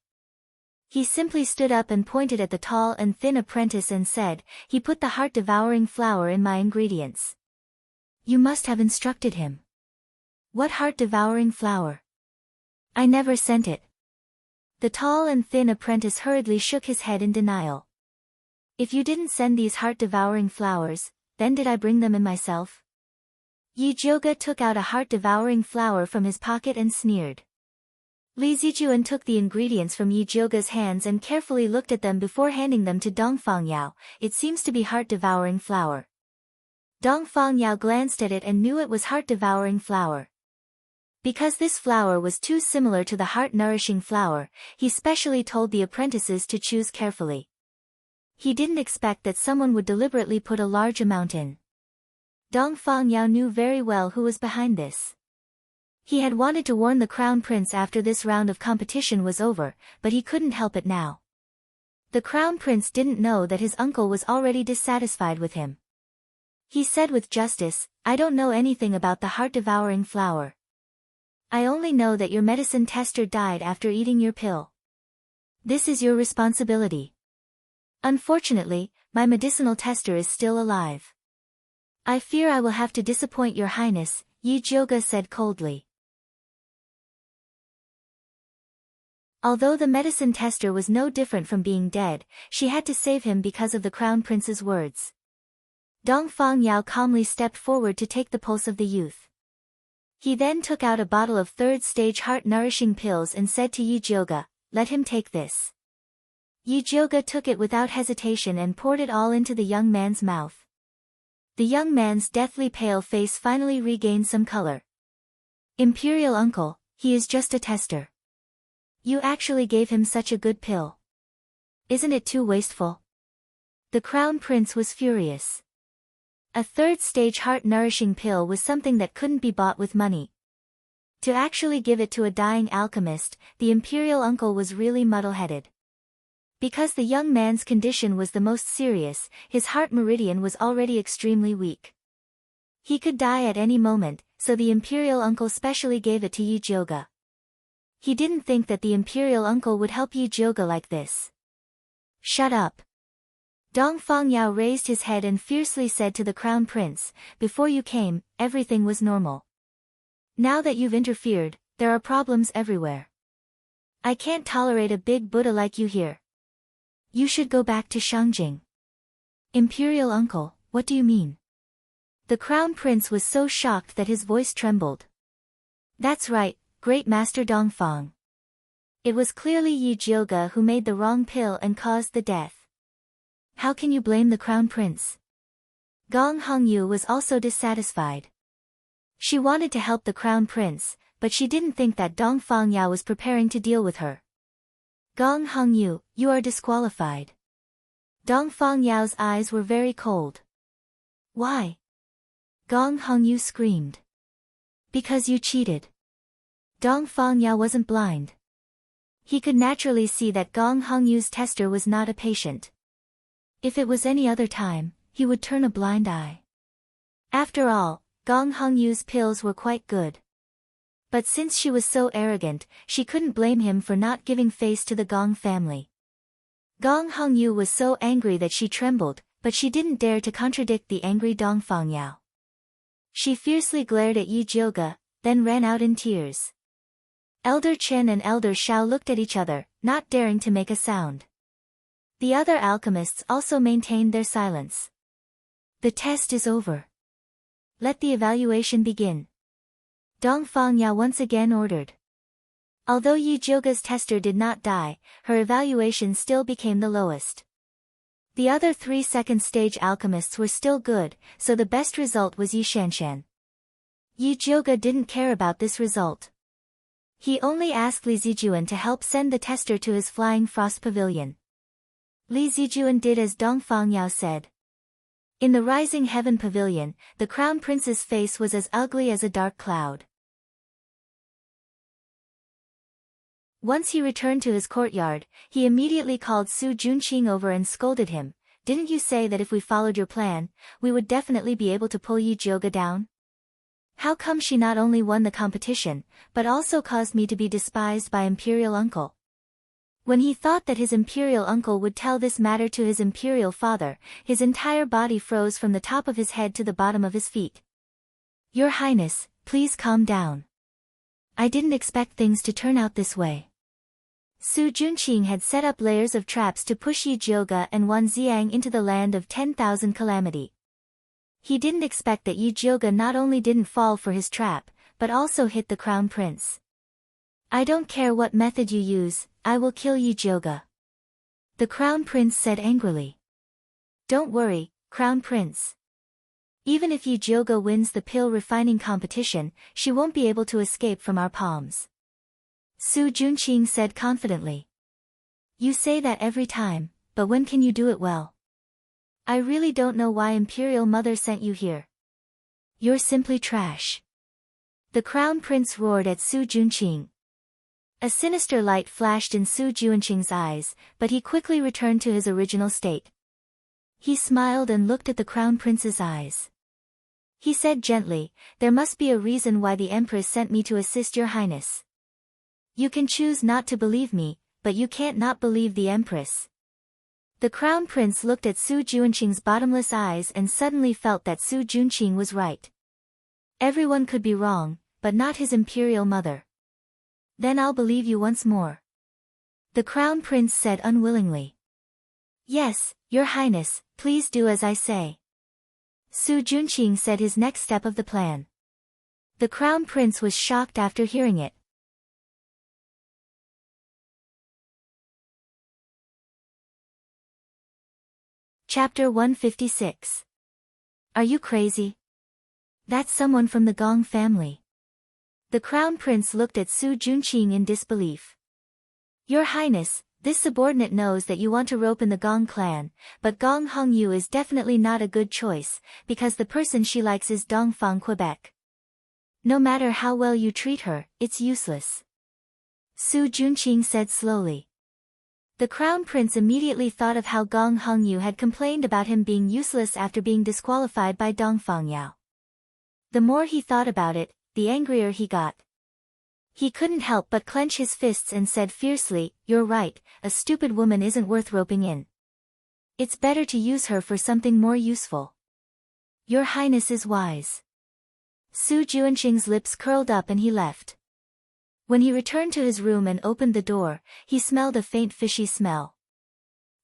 He simply stood up and pointed at the tall and thin apprentice and said, "He put the heart-devouring flower in my ingredients." "You must have instructed him." "What heart-devouring flower? I never sent it." The tall and thin apprentice hurriedly shook his head in denial. "If you didn't send these heart-devouring flowers, then did I bring them in myself?" Yi Jioge took out a heart-devouring flower from his pocket and sneered. Li Zijuan took the ingredients from Yi Jioge's hands and carefully looked at them before handing them to Dong Fangyao. "It seems to be heart-devouring flower." Dong Fangyao glanced at it and knew it was heart-devouring flower. Because this flower was too similar to the heart-nourishing flower, he specially told the apprentices to choose carefully. He didn't expect that someone would deliberately put a large amount in. Dong Fangyao knew very well who was behind this. He had wanted to warn the Crown Prince after this round of competition was over, but he couldn't help it now. The Crown Prince didn't know that his uncle was already dissatisfied with him. He said with justice, "I don't know anything about the heart-devouring flower. I only know that your medicine tester died after eating your pill. This is your responsibility. Unfortunately, my medicinal tester is still alive. I fear I will have to disappoint your highness," Yi Jioge said coldly. Although the medicine tester was no different from being dead, she had to save him because of the crown prince's words. Dongfang Yao calmly stepped forward to take the pulse of the youth. He then took out a bottle of third-stage heart-nourishing pills and said to Yi Jioge, "Let him take this." Yi Jioge took it without hesitation and poured it all into the young man's mouth. The young man's deathly pale face finally regained some color. "Imperial uncle, he is just a tester. You actually gave him such a good pill. Isn't it too wasteful?" The crown prince was furious. A third-stage heart-nourishing pill was something that couldn't be bought with money. To actually give it to a dying alchemist, the imperial uncle was really muddle-headed. Because the young man's condition was the most serious, his heart meridian was already extremely weak. He could die at any moment, so the imperial uncle specially gave it to Yi Jioge. He didn't think that the imperial uncle would help Yi Jioge like this. "Shut up." Dongfang Yao raised his head and fiercely said to the crown prince, "Before you came, everything was normal. Now that you've interfered, there are problems everywhere. I can't tolerate a big Buddha like you here. You should go back to Shangjing." "Imperial uncle, what do you mean?" The crown prince was so shocked that his voice trembled. "That's right, great master Dongfang. It was clearly Yi Jioge who made the wrong pill and caused the death. How can you blame the crown prince?" Gong Hongyu was also dissatisfied. She wanted to help the crown prince, but she didn't think that Dongfang Yao was preparing to deal with her. "Gong Hongyu, you are disqualified." Dongfang Yao's eyes were very cold. "Why?" Gong Hongyu screamed. "Because you cheated." Dongfang Yao wasn't blind. He could naturally see that Gong Hongyu's tester was not a patient. If it was any other time, he would turn a blind eye. After all, Gong Hongyu's pills were quite good. But since she was so arrogant, she couldn't blame him for not giving face to the Gong family. Gong Hongyu was so angry that she trembled, but she didn't dare to contradict the angry Dongfang Yao. She fiercely glared at Yi Jioge, then ran out in tears. Elder Chen and Elder Shao looked at each other, not daring to make a sound. The other alchemists also maintained their silence. "The test is over. Let the evaluation begin," Dongfang Yao once again ordered. Although Yi Jioge's tester did not die, her evaluation still became the lowest. The other 3 second-stage alchemists were still good, so the best result was Yi Shanshan. Yi Jioge didn't care about this result. He only asked Li Zijuan to help send the tester to his Flying Frost Pavilion. Li Zijuan did as Dongfang Yao said. In the Rising Heaven Pavilion, the crown prince's face was as ugly as a dark cloud. Once he returned to his courtyard, he immediately called Su Junqing over and scolded him. "Didn't you say that if we followed your plan, we would definitely be able to pull Yi Jioge down? How come she not only won the competition, but also caused me to be despised by imperial uncle?" When he thought that his imperial uncle would tell this matter to his imperial father, his entire body froze from the top of his head to the bottom of his feet. "Your Highness, please calm down. I didn't expect things to turn out this way." Su Junqing had set up layers of traps to push Yi Jioge and Wan Xiang into the land of 10,000 calamity. He didn't expect that Yi Jioge not only didn't fall for his trap, but also hit the crown prince. "I don't care what method you use, I will kill Yi Jioge," the crown prince said angrily. "Don't worry, crown prince. Even if Yi Jioge wins the pill refining competition, she won't be able to escape from our palms," Su Junqing said confidently. "You say that every time, but when can you do it well? I really don't know why Imperial Mother sent you here. You're simply trash," the crown prince roared at Su Junqing. A sinister light flashed in Su Junqing's eyes, but he quickly returned to his original state. He smiled and looked at the crown prince's eyes. He said gently, "There must be a reason why the Empress sent me to assist your Highness. You can choose not to believe me, but you can't not believe the Empress." The crown prince looked at Su Junqing's bottomless eyes and suddenly felt that Su Junqing was right. Everyone could be wrong, but not his imperial mother. "Then I'll believe you once more." The Crown Prince said unwillingly. Yes, Your Highness, please do as I say. Su Junqing said his next step of the plan. The Crown Prince was shocked after hearing it. Chapter 156. Are you crazy? That's someone from the Gong family. The Crown Prince looked at Su Junqing in disbelief. Your Highness, this subordinate knows that you want to rope in the Gong clan, but Gong Hongyu is definitely not a good choice, because the person she likes is Dongfang Quebec. No matter how well you treat her, it's useless. Su Junqing said slowly. The Crown Prince immediately thought of how Gong Hongyu had complained about him being useless after being disqualified by Dongfang Yao. The more he thought about it, the angrier he got. He couldn't help but clench his fists and said fiercely, You're right, a stupid woman isn't worth roping in. It's better to use her for something more useful. Your Highness is wise. Su Junqing's lips curled up and he left. When he returned to his room and opened the door, he smelled a faint fishy smell.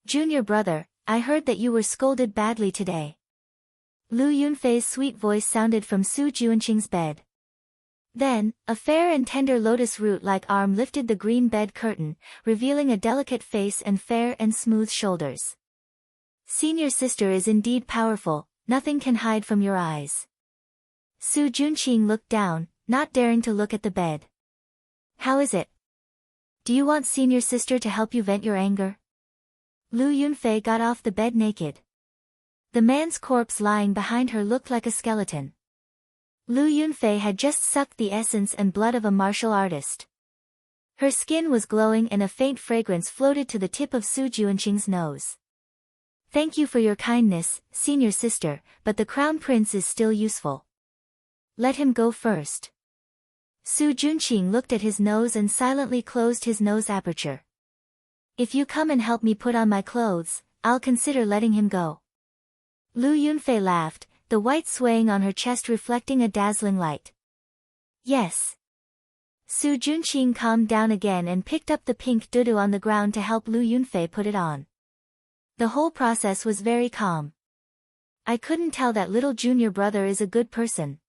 Junior brother, I heard that you were scolded badly today. Lu Yunfei's sweet voice sounded from Su Junqing's bed. Then, a fair and tender lotus root-like arm lifted the green bed curtain, revealing a delicate face and fair and smooth shoulders. Senior sister is indeed powerful, nothing can hide from your eyes. Su Junqing looked down, not daring to look at the bed. How is it? Do you want senior sister to help you vent your anger? Lu Yunfei got off the bed naked. The man's corpse lying behind her looked like a skeleton. Lu Yunfei had just sucked the essence and blood of a martial artist. Her skin was glowing and a faint fragrance floated to the tip of Su Junqing's nose. Thank you for your kindness, senior sister, but the Crown Prince is still useful. Let him go first. Su Junqing looked at his nose and silently closed his nose aperture. If you come and help me put on my clothes, I'll consider letting him go. Lu Yunfei laughed, the white swaying on her chest reflecting a dazzling light. Yes. Su Junqing calmed down again and picked up the pink dudu on the ground to help Lu Yunfei put it on. The whole process was very calm. I couldn't tell that little junior brother is a good person.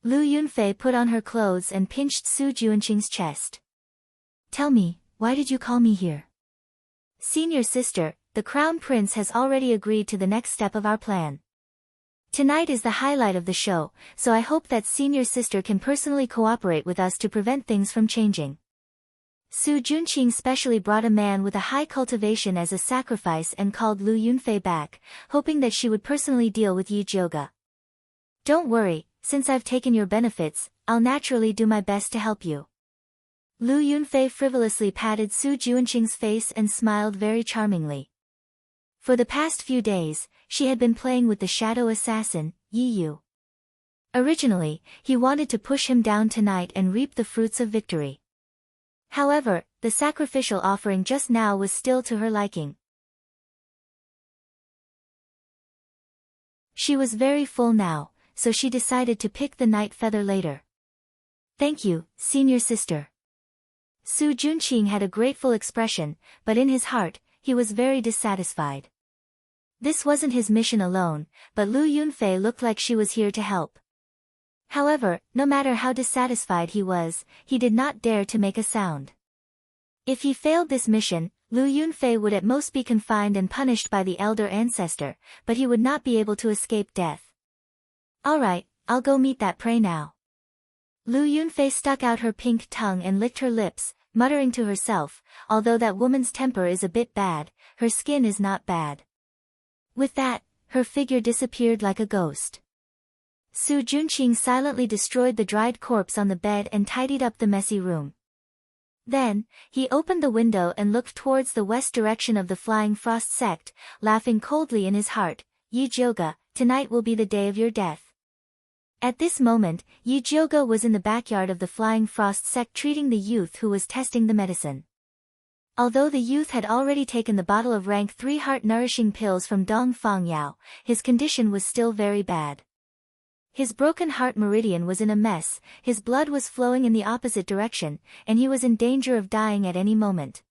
Lu Yunfei put on her clothes and pinched Su Junqing's chest. Tell me, why did you call me here? Senior sister, the Crown Prince has already agreed to the next step of our plan. Tonight is the highlight of the show, so I hope that senior sister can personally cooperate with us to prevent things from changing. Su Junqing specially brought a man with a high cultivation as a sacrifice and called Lu Yunfei back, hoping that she would personally deal with Yi Jioga. Don't worry, since I've taken your benefits, I'll naturally do my best to help you. Lu Yunfei frivolously patted Su Junqing's face and smiled very charmingly. For the past few days, she had been playing with the shadow assassin, Yi Yu. Originally, he wanted to push him down tonight and reap the fruits of victory. However, the sacrificial offering just now was still to her liking. She was very full now, so she decided to pick the night feather later. Thank you, senior sister. Su Junqing had a grateful expression, but in his heart, he was very dissatisfied. This wasn't his mission alone, but Lu Yunfei looked like she was here to help. However, no matter how dissatisfied he was, he did not dare to make a sound. If he failed this mission, Lu Yunfei would at most be confined and punished by the elder ancestor, but he would not be able to escape death. Alright, I'll go meet that prey now. Lu Yunfei stuck out her pink tongue and licked her lips, muttering to herself, although that woman's temper is a bit bad, her skin is not bad. With that, her figure disappeared like a ghost. Su Junqing silently destroyed the dried corpse on the bed and tidied up the messy room. Then, he opened the window and looked towards the west direction of the Flying Frost sect, laughing coldly in his heart, Yi Jioga, tonight will be the day of your death. At this moment, Yi Jioga was in the backyard of the Flying Frost sect treating the youth who was testing the medicine. Although the youth had already taken the bottle of rank 3 heart-nourishing pills from Dongfang Yao, his condition was still very bad. His broken heart meridian was in a mess, his blood was flowing in the opposite direction, and he was in danger of dying at any moment.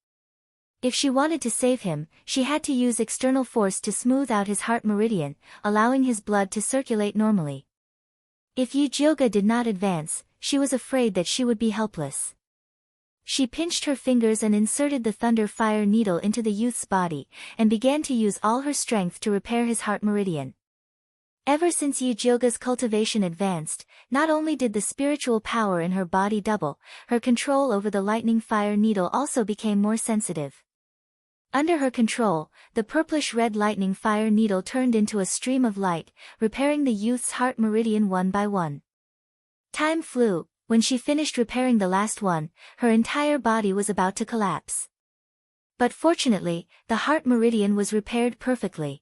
If she wanted to save him, she had to use external force to smooth out his heart meridian, allowing his blood to circulate normally. If Yi Jioga did not advance, she was afraid that she would be helpless. She pinched her fingers and inserted the thunder fire needle into the youth's body, and began to use all her strength to repair his heart meridian. Ever since Yi Jioga's cultivation advanced, not only did the spiritual power in her body double, her control over the lightning fire needle also became more sensitive. Under her control, the purplish-red lightning fire needle turned into a stream of light, repairing the youth's heart meridian one by one. Time flew. When she finished repairing the last one, her entire body was about to collapse. But fortunately, the heart meridian was repaired perfectly.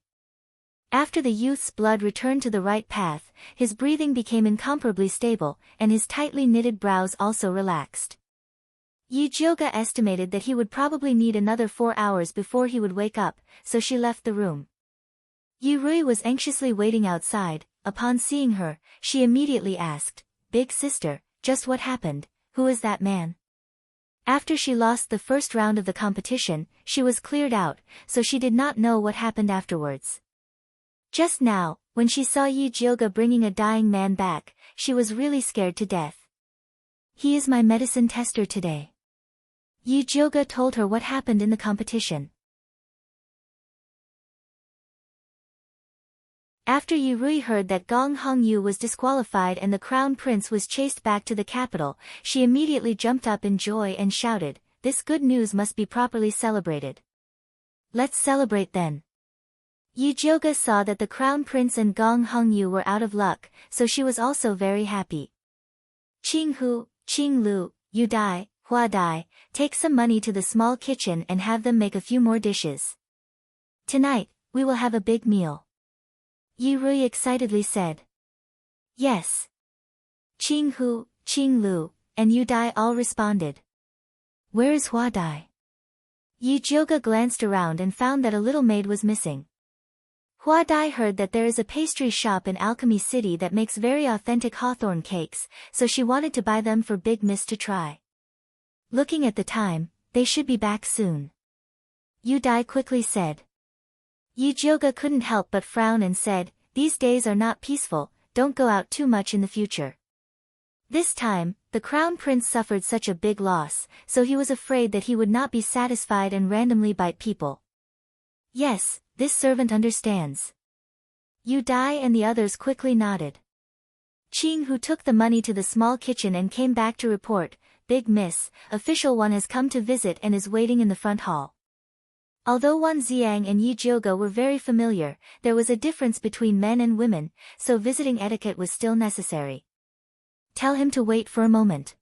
After the youth's blood returned to the right path, his breathing became incomparably stable, and his tightly knitted brows also relaxed. Yi Jioga estimated that he would probably need another 4 hours before he would wake up, so she left the room. Yi Rui was anxiously waiting outside. Upon seeing her, she immediately asked, "Big sister, just what happened? Who is that man?" After she lost the first round of the competition, she was cleared out, so she did not know what happened afterwards. Just now, when she saw Yi Jioga bringing a dying man back, she was really scared to death. "He is my medicine tester today." Yi Jioga told her what happened in the competition. After Yi Rui heard that Gong Hongyu was disqualified and the crown prince was chased back to the capital, she immediately jumped up in joy and shouted, "This good news must be properly celebrated. Let's celebrate then." Yi Jioga saw that the crown prince and Gong Hongyu were out of luck, so she was also very happy. "Qing Hu, Qing Lu, Yu Dai, Hua Dai, take some money to the small kitchen and have them make a few more dishes. Tonight, we will have a big meal," Yi Rui excitedly said. "Yes." Qing Hu, Qing Lu, and Yu Dai all responded. "Where is Hua Dai?" Yi Jioga glanced around and found that a little maid was missing. Hua Dai heard that there is a pastry shop in Alchemy City that makes very authentic hawthorn cakes, so she wanted to buy them for Big Miss to try. Looking at the time, they should be back soon, Yu Dai quickly said. Yi Jioga couldn't help but frown and said, "These days are not peaceful, don't go out too much in the future." This time, the crown prince suffered such a big loss, so he was afraid that he would not be satisfied and randomly bite people. "Yes, this servant understands." Yu Dai and the others quickly nodded. Qing Hu took the money to the small kitchen and came back to report, "Big Miss, official one has come to visit and is waiting in the front hall." Although Wan Xiang and Yi Jioga were very familiar, there was a difference between men and women, so visiting etiquette was still necessary. "Tell him to wait for a moment.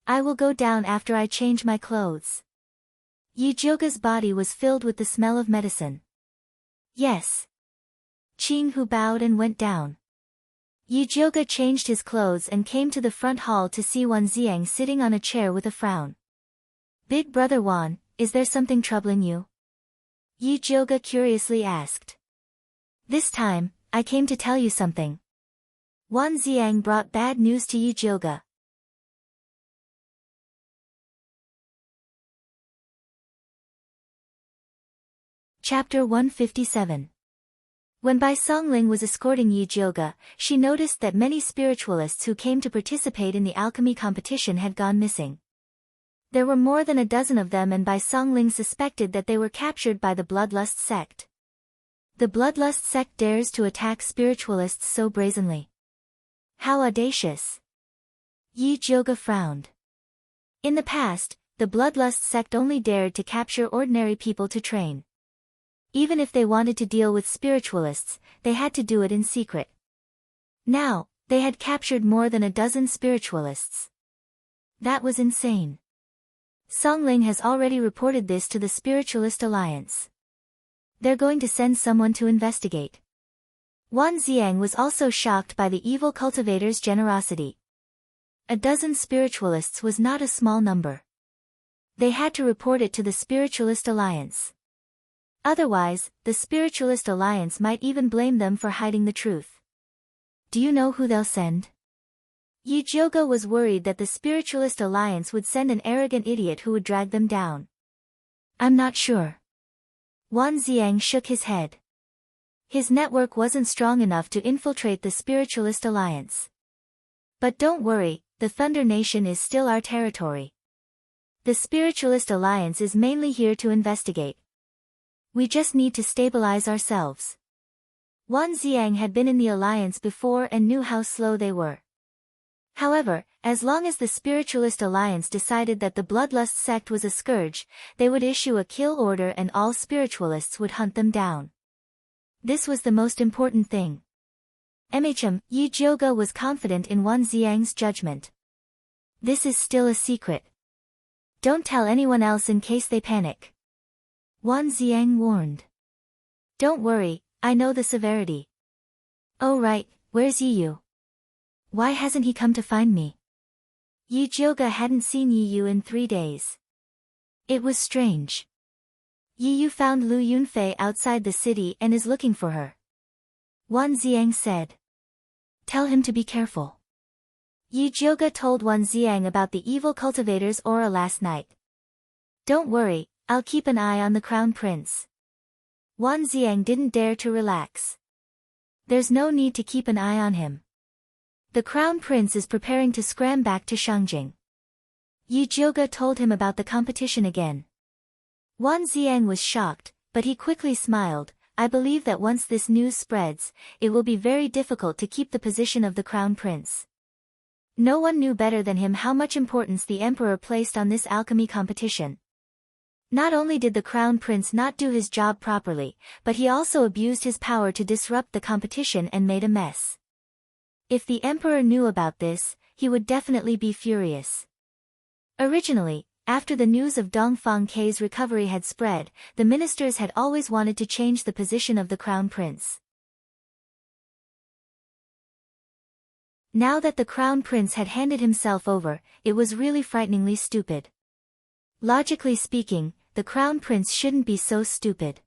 I will go down after I change my clothes." Yi Jioga's body was filled with the smell of medicine. "Yes." Qing Hu bowed and went down. Yi Jioga changed his clothes and came to the front hall to see Wan Xiang sitting on a chair with a frown. "Big brother Wan, is there something troubling you?" Yi Jioga curiously asked. "This time, I came to tell you something." Wan Xiang brought bad news to Yi Jioga. Chapter 157. When Bai Songling was escorting Yi Jioga, she noticed that many spiritualists who came to participate in the alchemy competition had gone missing. There were more than a dozen of them, and Bai Songling suspected that they were captured by the Bloodlust sect. The Bloodlust sect dares to attack spiritualists so brazenly. How audacious! Yi Jioga frowned. In the past, the Bloodlust sect only dared to capture ordinary people to train. Even if they wanted to deal with spiritualists, they had to do it in secret. Now, they had captured more than a dozen spiritualists. That was insane. Songling has already reported this to the Spiritualist Alliance. They're going to send someone to investigate. Wan Xiang was also shocked by the evil cultivator's generosity. A dozen spiritualists was not a small number. They had to report it to the Spiritualist Alliance. Otherwise, the Spiritualist Alliance might even blame them for hiding the truth. Do you know who they'll send? Yi Jioga was worried that the Spiritualist Alliance would send an arrogant idiot who would drag them down. I'm not sure. Wan Xiang shook his head. His network wasn't strong enough to infiltrate the Spiritualist Alliance. But don't worry, the Thunder Nation is still our territory. The Spiritualist Alliance is mainly here to investigate. We just need to stabilize ourselves. Wan Xiang had been in the Alliance before and knew how slow they were. However, as long as the Spiritualist Alliance decided that the Bloodlust sect was a scourge, they would issue a kill order and all spiritualists would hunt them down. This was the most important thing. Yi Jioge was confident in Wan Xiang's judgment. This is still a secret. Don't tell anyone else in case they panic. Wan Xiang warned. Don't worry, I know the severity. Oh right, where's Yi? Why hasn't he come to find me? Yi Jioge hadn't seen Yi in 3 days. It was strange. Yi found Lu Yunfei outside the city and is looking for her. Wan Xiang said. Tell him to be careful. Yi Jioge told Wan Xiang about the evil cultivator's aura last night. Don't worry, I'll keep an eye on the Crown Prince. Wan Xiang didn't dare to relax. There's no need to keep an eye on him. The Crown Prince is preparing to scram back to Shangjing. Yi Jioge told him about the competition again. Wan Xiang was shocked, but he quickly smiled. I believe that once this news spreads, it will be very difficult to keep the position of the Crown Prince. No one knew better than him how much importance the Emperor placed on this alchemy competition. Not only did the Crown Prince not do his job properly, but he also abused his power to disrupt the competition and made a mess. If the Emperor knew about this, he would definitely be furious. Originally, after the news of Dongfang K's recovery had spread, the ministers had always wanted to change the position of the Crown Prince. Now that the Crown Prince had handed himself over, it was really frighteningly stupid. Logically speaking, the Crown Prince shouldn't be so stupid.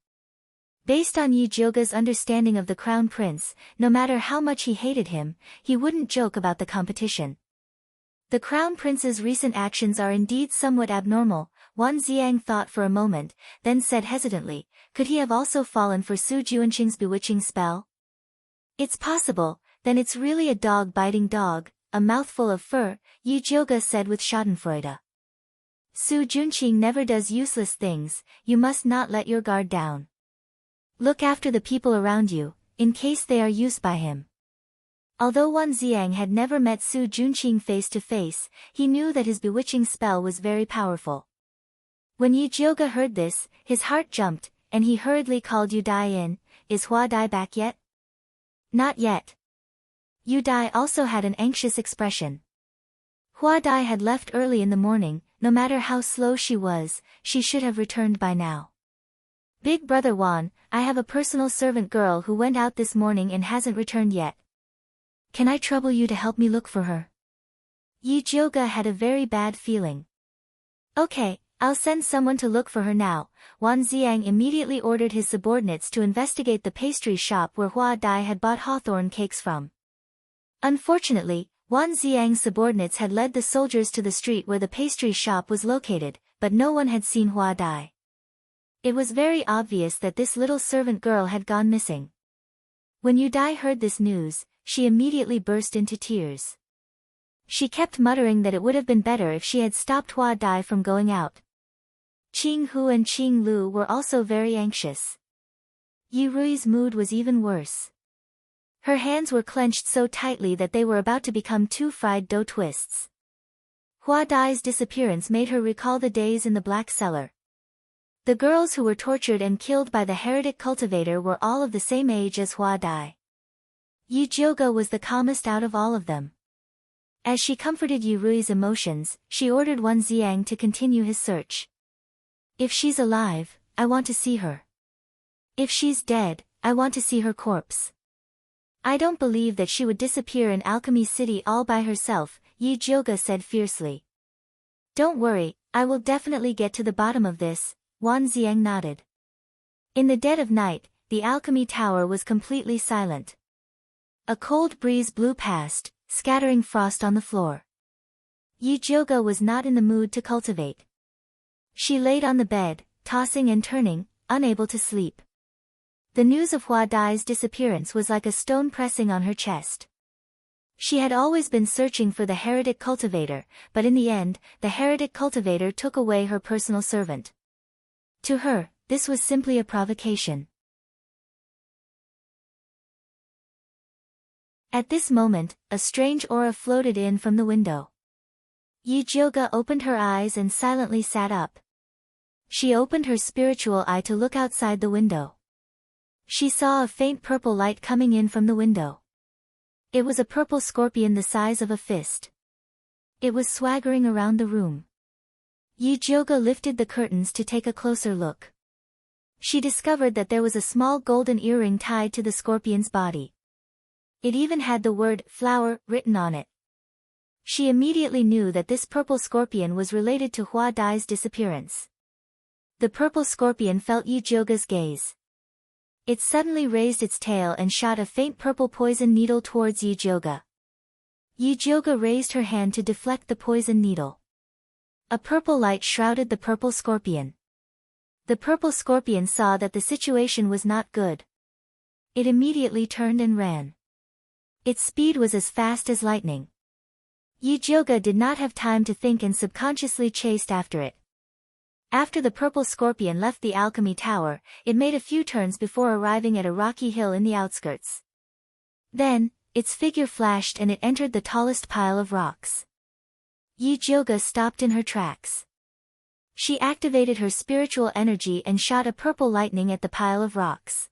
Based on Yi Jioge's understanding of the Crown Prince, no matter how much he hated him, he wouldn't joke about the competition. The Crown Prince's recent actions are indeed somewhat abnormal, Wan Xiang thought for a moment, then said hesitantly, could he have also fallen for Su Juanqing's bewitching spell? It's possible, then it's really a dog-biting dog, a mouthful of fur, Yi Jioge said with schadenfreude. Su Juanqing never does useless things, you must not let your guard down. Look after the people around you, in case they are used by him. Although Wan Xiang had never met Su Juanqing face to face, he knew that his bewitching spell was very powerful. When Yi Jioge heard this, his heart jumped, and he hurriedly called Yu Dai in. Is Hua Dai back yet? Not yet. Yu Dai also had an anxious expression. Hua Dai had left early in the morning. No matter how slow she was, she should have returned by now. Big brother Wan, I have a personal servant girl who went out this morning and hasn't returned yet. Can I trouble you to help me look for her? Yi Jioge had a very bad feeling. Okay, I'll send someone to look for her now. Wan Xiang immediately ordered his subordinates to investigate the pastry shop where Hua Dai had bought hawthorn cakes from. Unfortunately, Wan Xiang's subordinates had led the soldiers to the street where the pastry shop was located, but no one had seen Hua Dai. It was very obvious that this little servant girl had gone missing. When Yu Dai heard this news, she immediately burst into tears. She kept muttering that it would have been better if she had stopped Hua Dai from going out. Qing Hu and Qing Lu were also very anxious. Yi Rui's mood was even worse. Her hands were clenched so tightly that they were about to become 2 fried dough twists. Hua Dai's disappearance made her recall the days in the Black Cellar. The girls who were tortured and killed by the heretic cultivator were all of the same age as Hua Dai. Yi Jioge was the calmest out of all of them. As she comforted Yi Rui's emotions, she ordered Wan Xiang to continue his search. If she's alive, I want to see her. If she's dead, I want to see her corpse. I don't believe that she would disappear in Alchemy City all by herself, Yi Jioge said fiercely. Don't worry, I will definitely get to the bottom of this, Wan Xiang nodded. In the dead of night, the alchemy tower was completely silent. A cold breeze blew past, scattering frost on the floor. Yi Jioge was not in the mood to cultivate. She laid on the bed, tossing and turning, unable to sleep. The news of Hua Dai's disappearance was like a stone pressing on her chest. She had always been searching for the heretic cultivator, but in the end, the heretic cultivator took away her personal servant. To her, this was simply a provocation. At this moment, a strange aura floated in from the window. Yijioga opened her eyes and silently sat up. She opened her spiritual eye to look outside the window. She saw a faint purple light coming in from the window. It was a purple scorpion the size of a fist. It was swaggering around the room. Yijioga lifted the curtains to take a closer look. She discovered that there was a small golden earring tied to the scorpion's body. It even had the word flower written on it. She immediately knew that this purple scorpion was related to Hua Dai's disappearance. The purple scorpion felt Yijioga's gaze. It suddenly raised its tail and shot a faint purple poison needle towards Yijioga. Yijioga raised her hand to deflect the poison needle. A purple light shrouded the purple scorpion. The purple scorpion saw that the situation was not good. It immediately turned and ran. Its speed was as fast as lightning. Yijioga did not have time to think and subconsciously chased after it. After the purple scorpion left the alchemy tower, it made a few turns before arriving at a rocky hill in the outskirts. Then, its figure flashed and it entered the tallest pile of rocks. Yijioga stopped in her tracks. She activated her spiritual energy and shot a purple lightning at the pile of rocks.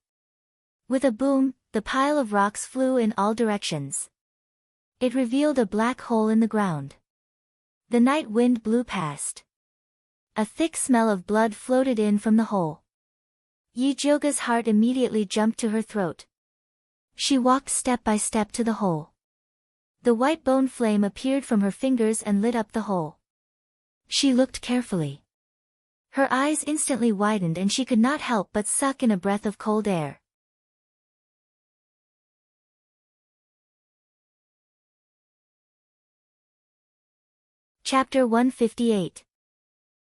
With a boom, the pile of rocks flew in all directions. It revealed a black hole in the ground. The night wind blew past. A thick smell of blood floated in from the hole. Yijioga's heart immediately jumped to her throat. She walked step by step to the hole. The white bone flame appeared from her fingers and lit up the hole. She looked carefully. Her eyes instantly widened and she could not help but suck in a breath of cold air. Chapter 158.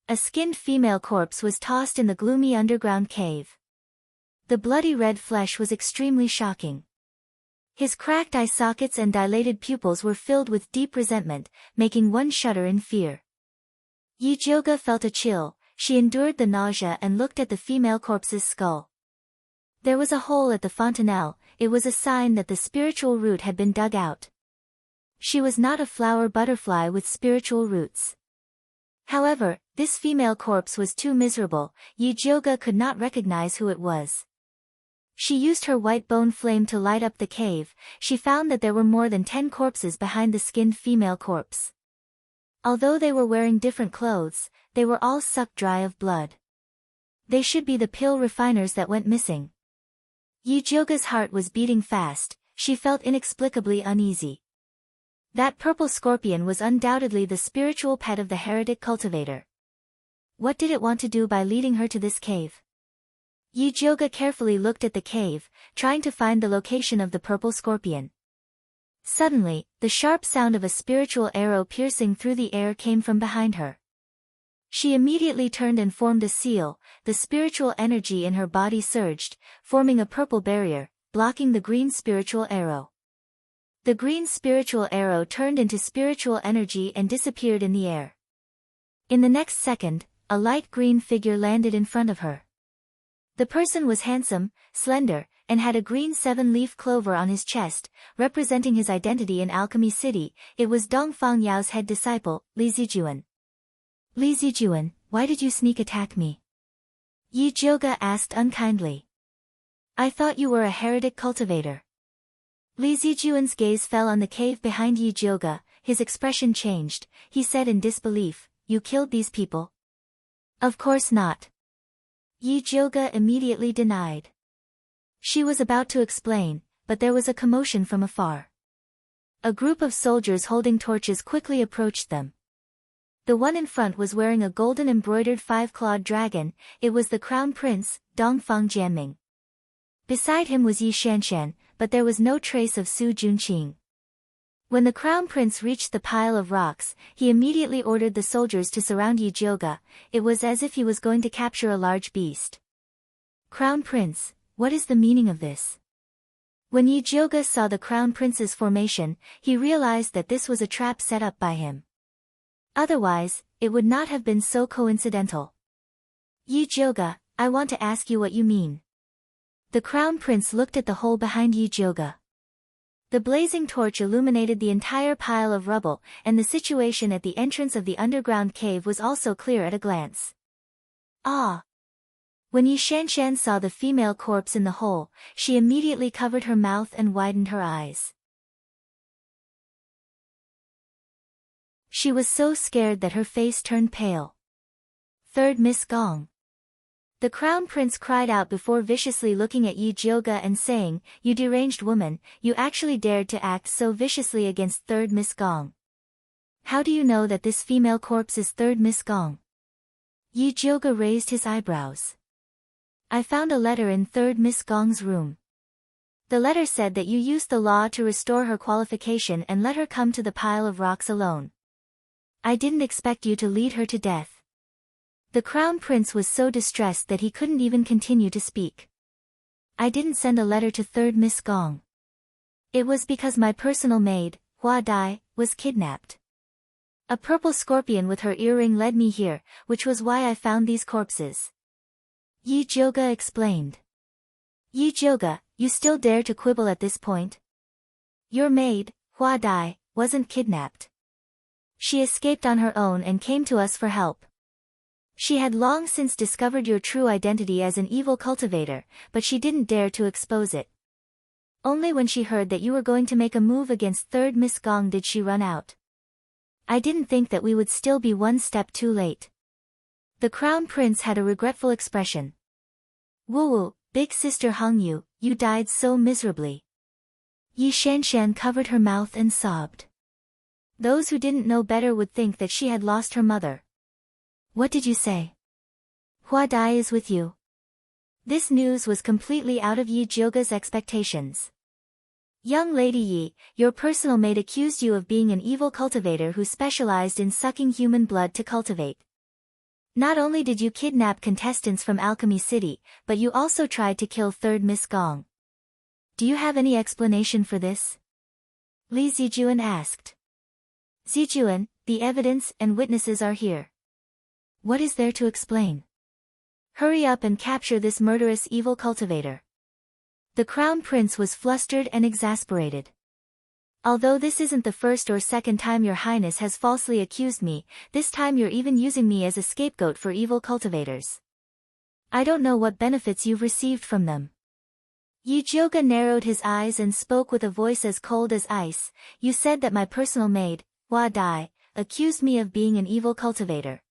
A skinned female corpse was tossed in the gloomy underground cave. The bloody red flesh was extremely shocking. His cracked eye sockets and dilated pupils were filled with deep resentment, making one shudder in fear. Yijioga felt a chill. She endured the nausea and looked at the female corpse's skull. There was a hole at the fontanelle. It was a sign that the spiritual root had been dug out. She was not a flower butterfly with spiritual roots. However, this female corpse was too miserable. Yijioga could not recognize who it was. She used her white bone flame to light up the cave. She found that there were more than 10 corpses behind the skinned female corpse. Although they were wearing different clothes, they were all sucked dry of blood. They should be the pill refiners that went missing. Yijioga's heart was beating fast. She felt inexplicably uneasy. That purple scorpion was undoubtedly the spiritual pet of the heretic cultivator. What did it want to do by leading her to this cave? Yijioga carefully looked at the cave, trying to find the location of the purple scorpion. Suddenly, the sharp sound of a spiritual arrow piercing through the air came from behind her. She immediately turned and formed a seal. The spiritual energy in her body surged, forming a purple barrier, blocking the green spiritual arrow. The green spiritual arrow turned into spiritual energy and disappeared in the air. In the next second, a light green figure landed in front of her. The person was handsome, slender, and had a green 7-leaf clover on his chest, representing his identity in Alchemy City. It was Dongfang Yao's head disciple, Li Zijuan. Li Zijuan, why did you sneak attack me? Yijioga asked unkindly. I thought you were a heretic cultivator. Li Zijuan's gaze fell on the cave behind Yijioga. His expression changed. He said in disbelief, You killed these people? Of course not. Yijioga immediately denied. She was about to explain, but there was a commotion from afar. A group of soldiers holding torches quickly approached them. The one in front was wearing a golden embroidered 5-clawed dragon. It was the crown prince, Dongfang Jianming. Beside him was Yi Shanshan, but there was no trace of Su Junqing. When the crown prince reached the pile of rocks, he immediately ordered the soldiers to surround Yi Jioga. It was as if he was going to capture a large beast. Crown Prince, what is the meaning of this? When Yi Jioga saw the crown prince's formation, he realized that this was a trap set up by him. Otherwise, it would not have been so coincidental. Yi Jioga, I want to ask you what you mean. The crown prince looked at the hole behind Yi Jioga. The blazing torch illuminated the entire pile of rubble, and the situation at the entrance of the underground cave was also clear at a glance. Ah! When Yi Shanshan saw the female corpse in the hole, she immediately covered her mouth and widened her eyes. She was so scared that her face turned pale. Third Miss Gong. The crown prince cried out before viciously looking at Yi Jioga and saying, "You deranged woman, you actually dared to act so viciously against third Miss Gong. How do you know that this female corpse is third Miss Gong?" Yi Jioga raised his eyebrows. "I found a letter in third Miss Gong's room. The letter said that you used the law to restore her qualification and let her come to the pile of rocks alone. I didn't expect you to lead her to death." The crown prince was so distressed that he couldn't even continue to speak. "I didn't send a letter to third Miss Gong. It was because my personal maid, Hua Dai, was kidnapped. A purple scorpion with her earring led me here, which was why I found these corpses." Yi Jioga explained. "Yi Jioga, you still dare to quibble at this point? Your maid, Hua Dai, wasn't kidnapped. She escaped on her own and came to us for help. She had long since discovered your true identity as an evil cultivator, but she didn't dare to expose it. Only when she heard that you were going to make a move against third Miss Gong did she run out. I didn't think that we would still be one step too late." The crown prince had a regretful expression. "Wu, big sister Hongyu, you died so miserably." Yi Shanshan covered her mouth and sobbed. Those who didn't know better would think that she had lost her mother. "What did you say? Hua Dai is with you?" This news was completely out of Yi Jioga's expectations. "Young Lady Yi, your personal maid accused you of being an evil cultivator who specialized in sucking human blood to cultivate. Not only did you kidnap contestants from Alchemy City, but you also tried to kill third Miss Gong. Do you have any explanation for this?" Li Zijuan asked. "Zijuan, the evidence and witnesses are here. What is there to explain? Hurry up and capture this murderous evil cultivator." The crown prince was flustered and exasperated. "Although this isn't the first or second time your highness has falsely accused me, this time you're even using me as a scapegoat for evil cultivators. I don't know what benefits you've received from them." Yi Jioga narrowed his eyes and spoke with a voice as cold as ice. "You said that my personal maid, Hua Dai, accused me of being an evil cultivator.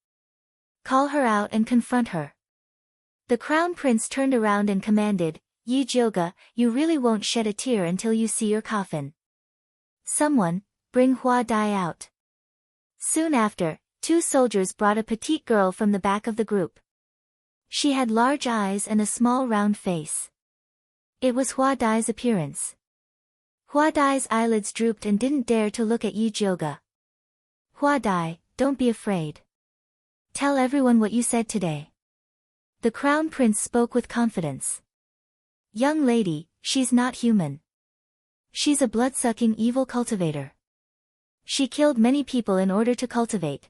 Call her out and confront her." The crown prince turned around and commanded, "Yi Jioga, you really won't shed a tear until you see your coffin. Someone, bring Hua Dai out." Soon after, two soldiers brought a petite girl from the back of the group. She had large eyes and a small round face. It was Hua Dai's appearance. Hua Dai's eyelids drooped and didn't dare to look at Yi Jioga. "Hua Dai, don't be afraid. Tell everyone what you said today." The crown prince spoke with confidence. "Young lady, she's not human. She's a blood-sucking evil cultivator. She killed many people in order to cultivate.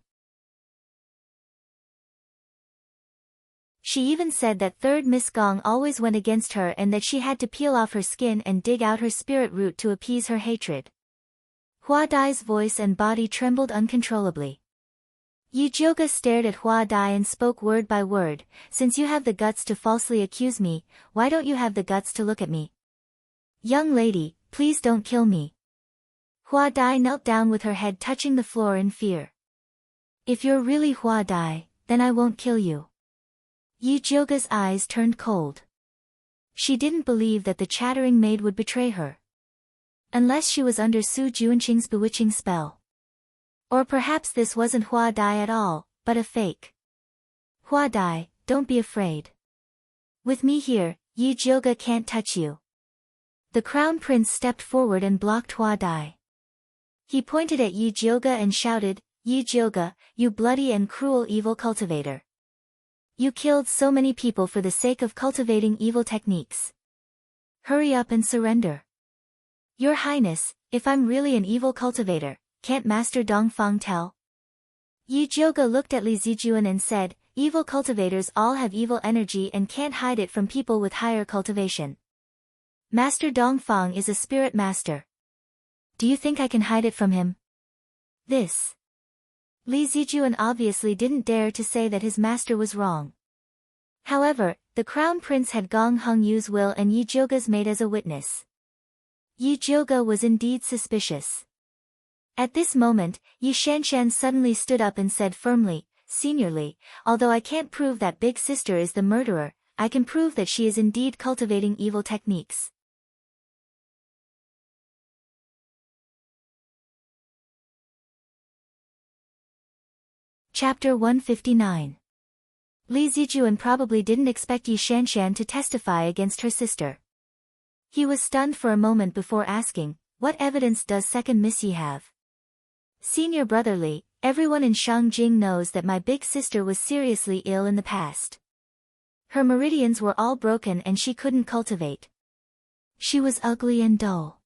She even said that third Miss Gong always went against her and that she had to peel off her skin and dig out her spirit root to appease her hatred." Hua Dai's voice and body trembled uncontrollably. Yi Jioga stared at Hua Dai and spoke word by word, "Since you have the guts to falsely accuse me, why don't you have the guts to look at me? Young lady, please don't kill me." Hua Dai knelt down with her head touching the floor in fear. "If you're really Hua Dai, then I won't kill you." Yi Jioga's eyes turned cold. She didn't believe that the chattering maid would betray her. Unless she was under Su Juanqing's bewitching spell. Or perhaps this wasn't Hua Dai at all, but a fake. "Hua Dai, don't be afraid. With me here, Yi Jioga can't touch you." The crown prince stepped forward and blocked Hua Dai. He pointed at Yi Jioga and shouted, "Yi Jioga, you bloody and cruel evil cultivator. You killed so many people for the sake of cultivating evil techniques. Hurry up and surrender. Your Highness, if I'm really an evil cultivator, can't Master Dongfang tell?" Yi Jioga looked at Li Zijuan and said, "Evil cultivators all have evil energy and can't hide it from people with higher cultivation. Master Dongfang is a spirit master. Do you think I can hide it from him?" This. Li Zijuan obviously didn't dare to say that his master was wrong. However, the crown prince had Gong Hongyu's will and Yi Jioga's maid as a witness. Yi Jioga was indeed suspicious. At this moment, Yi Shanshan suddenly stood up and said firmly, "Seniorly, although I can't prove that big sister is the murderer, I can prove that she is indeed cultivating evil techniques." Chapter 159. Li Zijuan probably didn't expect Yi Shanshan to testify against her sister. He was stunned for a moment before asking, "What evidence does second Miss Yi have?" "Senior brother Li, everyone in Shangjing knows that my big sister was seriously ill in the past. Her meridians were all broken and she couldn't cultivate. She was ugly and dull.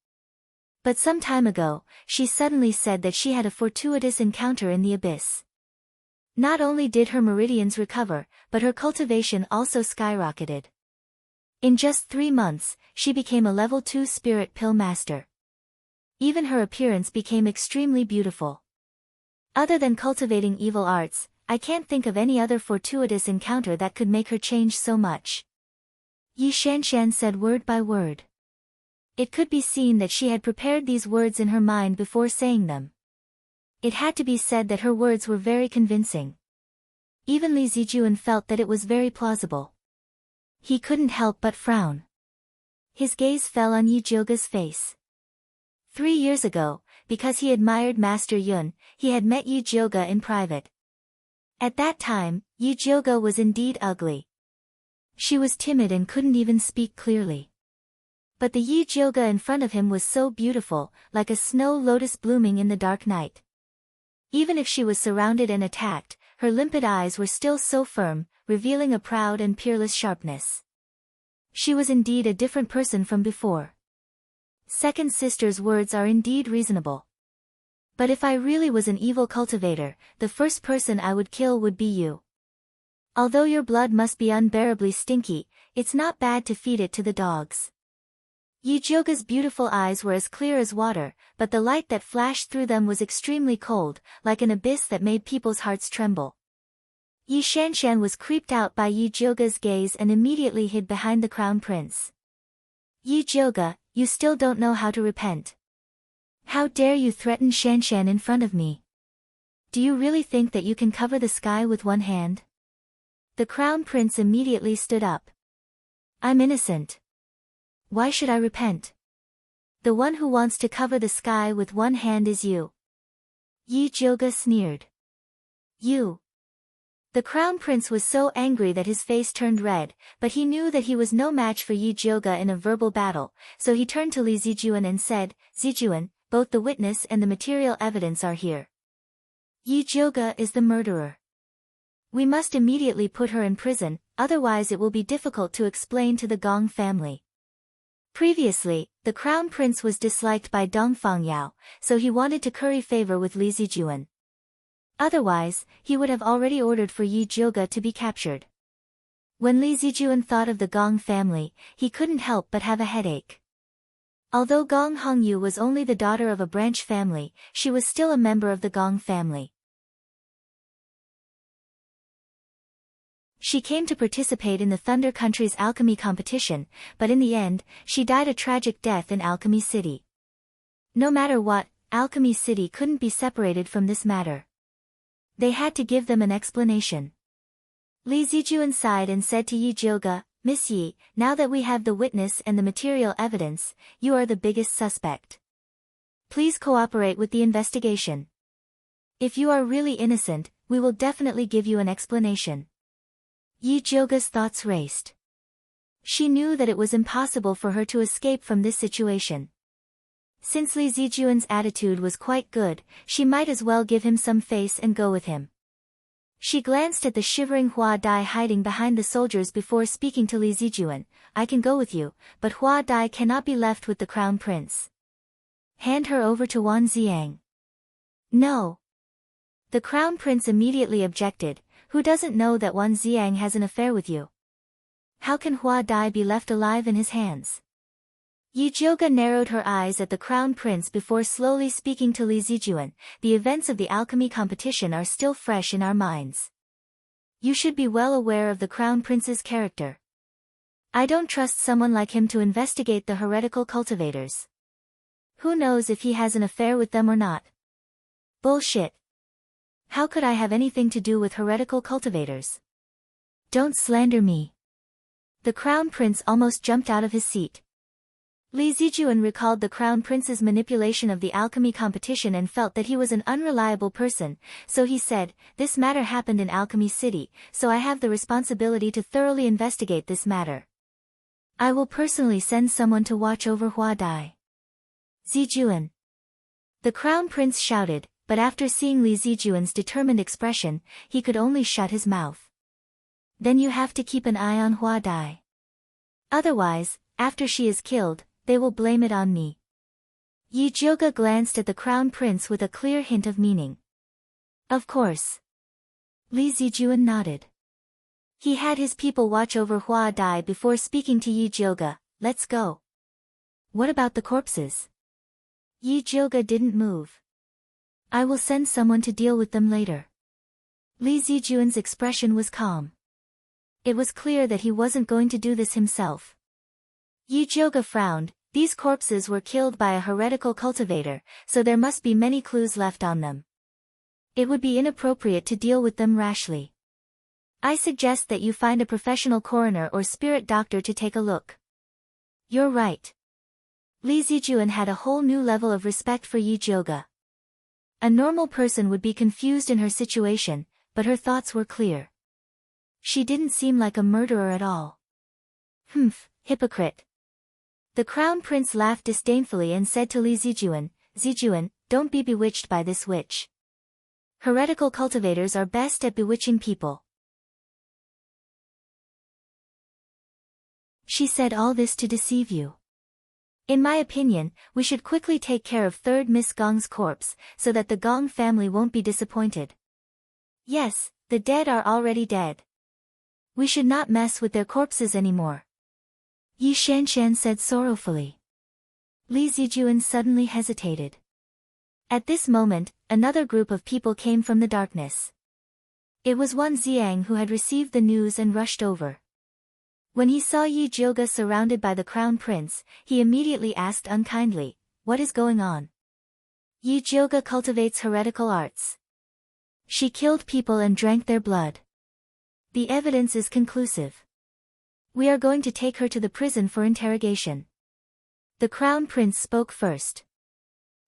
But some time ago, she suddenly said that she had a fortuitous encounter in the abyss. Not only did her meridians recover, but her cultivation also skyrocketed. In just 3 months, she became a level 2 spirit pill master. Even her appearance became extremely beautiful. Other than cultivating evil arts, I can't think of any other fortuitous encounter that could make her change so much." Yi Shanshan said word by word. It could be seen that she had prepared these words in her mind before saying them. It had to be said that her words were very convincing. Even Li Zijuan felt that it was very plausible. He couldn't help but frown. His gaze fell on Yi Jioga's face. 3 years ago, because he admired Master Yun, he had met Yi Jioga in private. At that time, Yi Jioga was indeed ugly. She was timid and couldn't even speak clearly. But the Yi Jioga in front of him was so beautiful, like a snow lotus blooming in the dark night. Even if she was surrounded and attacked, her limpid eyes were still so firm, revealing a proud and peerless sharpness. She was indeed a different person from before. Second sister's words are indeed reasonable. But if I really was an evil cultivator, the first person I would kill would be you. Although your blood must be unbearably stinky, it's not bad to feed it to the dogs." Yi Jioga's beautiful eyes were as clear as water, but the light that flashed through them was extremely cold, like an abyss that made people's hearts tremble. Yi Shanshan was creeped out by Yi Jioga's gaze and immediately hid behind the crown prince. "Yi Jioga, you still don't know how to repent. How dare you threaten Shanshan in front of me? Do you really think that you can cover the sky with one hand?" The crown prince immediately stood up. "I'm innocent. Why should I repent? The one who wants to cover the sky with one hand is you." Yi Jioga sneered. "You." The crown prince was so angry that his face turned red, but he knew that he was no match for Yi Jioga in a verbal battle, so he turned to Li Zijuan and said, "Zijuan, both the witness and the material evidence are here. Yi Jioga is the murderer. We must immediately put her in prison, otherwise it will be difficult to explain to the Gong family." Previously, the crown prince was disliked by Dongfang Yao, so he wanted to curry favor with Li Zijuan. Otherwise, he would have already ordered for Yi Jioga to be captured. When Li Zijuan thought of the Gong family, he couldn't help but have a headache. Although Gong Hongyu was only the daughter of a branch family, she was still a member of the Gong family. She came to participate in the Thunder Country's alchemy competition, but in the end, she died a tragic death in Alchemy City. No matter what, Alchemy City couldn't be separated from this matter. They had to give them an explanation. Li Zijuan sighed and said to Yi Jioga, "Miss Yi, now that we have the witness and the material evidence, you are the biggest suspect. Please cooperate with the investigation. If you are really innocent, we will definitely give you an explanation." Yi Jioga's thoughts raced. She knew that it was impossible for her to escape from this situation. Since Li Zijuan's attitude was quite good, she might as well give him some face and go with him. She glanced at the shivering Hua Dai hiding behind the soldiers before speaking to Li Zijuan. I can go with you, but Hua Dai cannot be left with the crown prince. Hand her over to Wan Xiang. No. The crown prince immediately objected. Who doesn't know that Wan Xiang has an affair with you? How can Hua Dai be left alive in his hands? Yi Jiuge narrowed her eyes at the crown prince before slowly speaking to Li Zijuan. The events of the alchemy competition are still fresh in our minds. You should be well aware of the crown prince's character. I don't trust someone like him to investigate the heretical cultivators. Who knows if he has an affair with them or not? Bullshit. How could I have anything to do with heretical cultivators? Don't slander me. The crown prince almost jumped out of his seat. Li Zijuan recalled the crown prince's manipulation of the alchemy competition and felt that he was an unreliable person, so he said, this matter happened in Alchemy City, so I have the responsibility to thoroughly investigate this matter. I will personally send someone to watch over Hua Dai. Zijuan. The crown prince shouted, but after seeing Li Zijuan's determined expression, he could only shut his mouth. Then you have to keep an eye on Hua Dai. Otherwise, after she is killed, they will blame it on me. Yi Jiuge glanced at the crown prince with a clear hint of meaning. Of course. Li Zijuan nodded. He had his people watch over Hua Dai before speaking to Yi Jiuge. Let's go. What about the corpses? Yi Jiuge didn't move. I will send someone to deal with them later. Li Zijuan's expression was calm. It was clear that he wasn't going to do this himself. Yi Jiuge frowned. These corpses were killed by a heretical cultivator, so there must be many clues left on them. It would be inappropriate to deal with them rashly. I suggest that you find a professional coroner or spirit doctor to take a look. You're right. Li Zijuan had a whole new level of respect for Yi Jiuge. A normal person would be confused in her situation, but her thoughts were clear. She didn't seem like a murderer at all. Humph, hypocrite. The crown prince laughed disdainfully and said to Li Zijuan, Zijuan, don't be bewitched by this witch. Heretical cultivators are best at bewitching people. She said all this to deceive you. In my opinion, we should quickly take care of third Miss Gong's corpse, so that the Gong family won't be disappointed. Yes, the dead are already dead. We should not mess with their corpses anymore. Yi Shanshan said sorrowfully. Li Zijuan suddenly hesitated. At this moment, another group of people came from the darkness. It was Wan Xiang who had received the news and rushed over. When he saw Yi Jiuge surrounded by the crown prince, he immediately asked unkindly, what is going on? Yi Jiuge cultivates heretical arts. She killed people and drank their blood. The evidence is conclusive. We are going to take her to the prison for interrogation. The crown prince spoke first.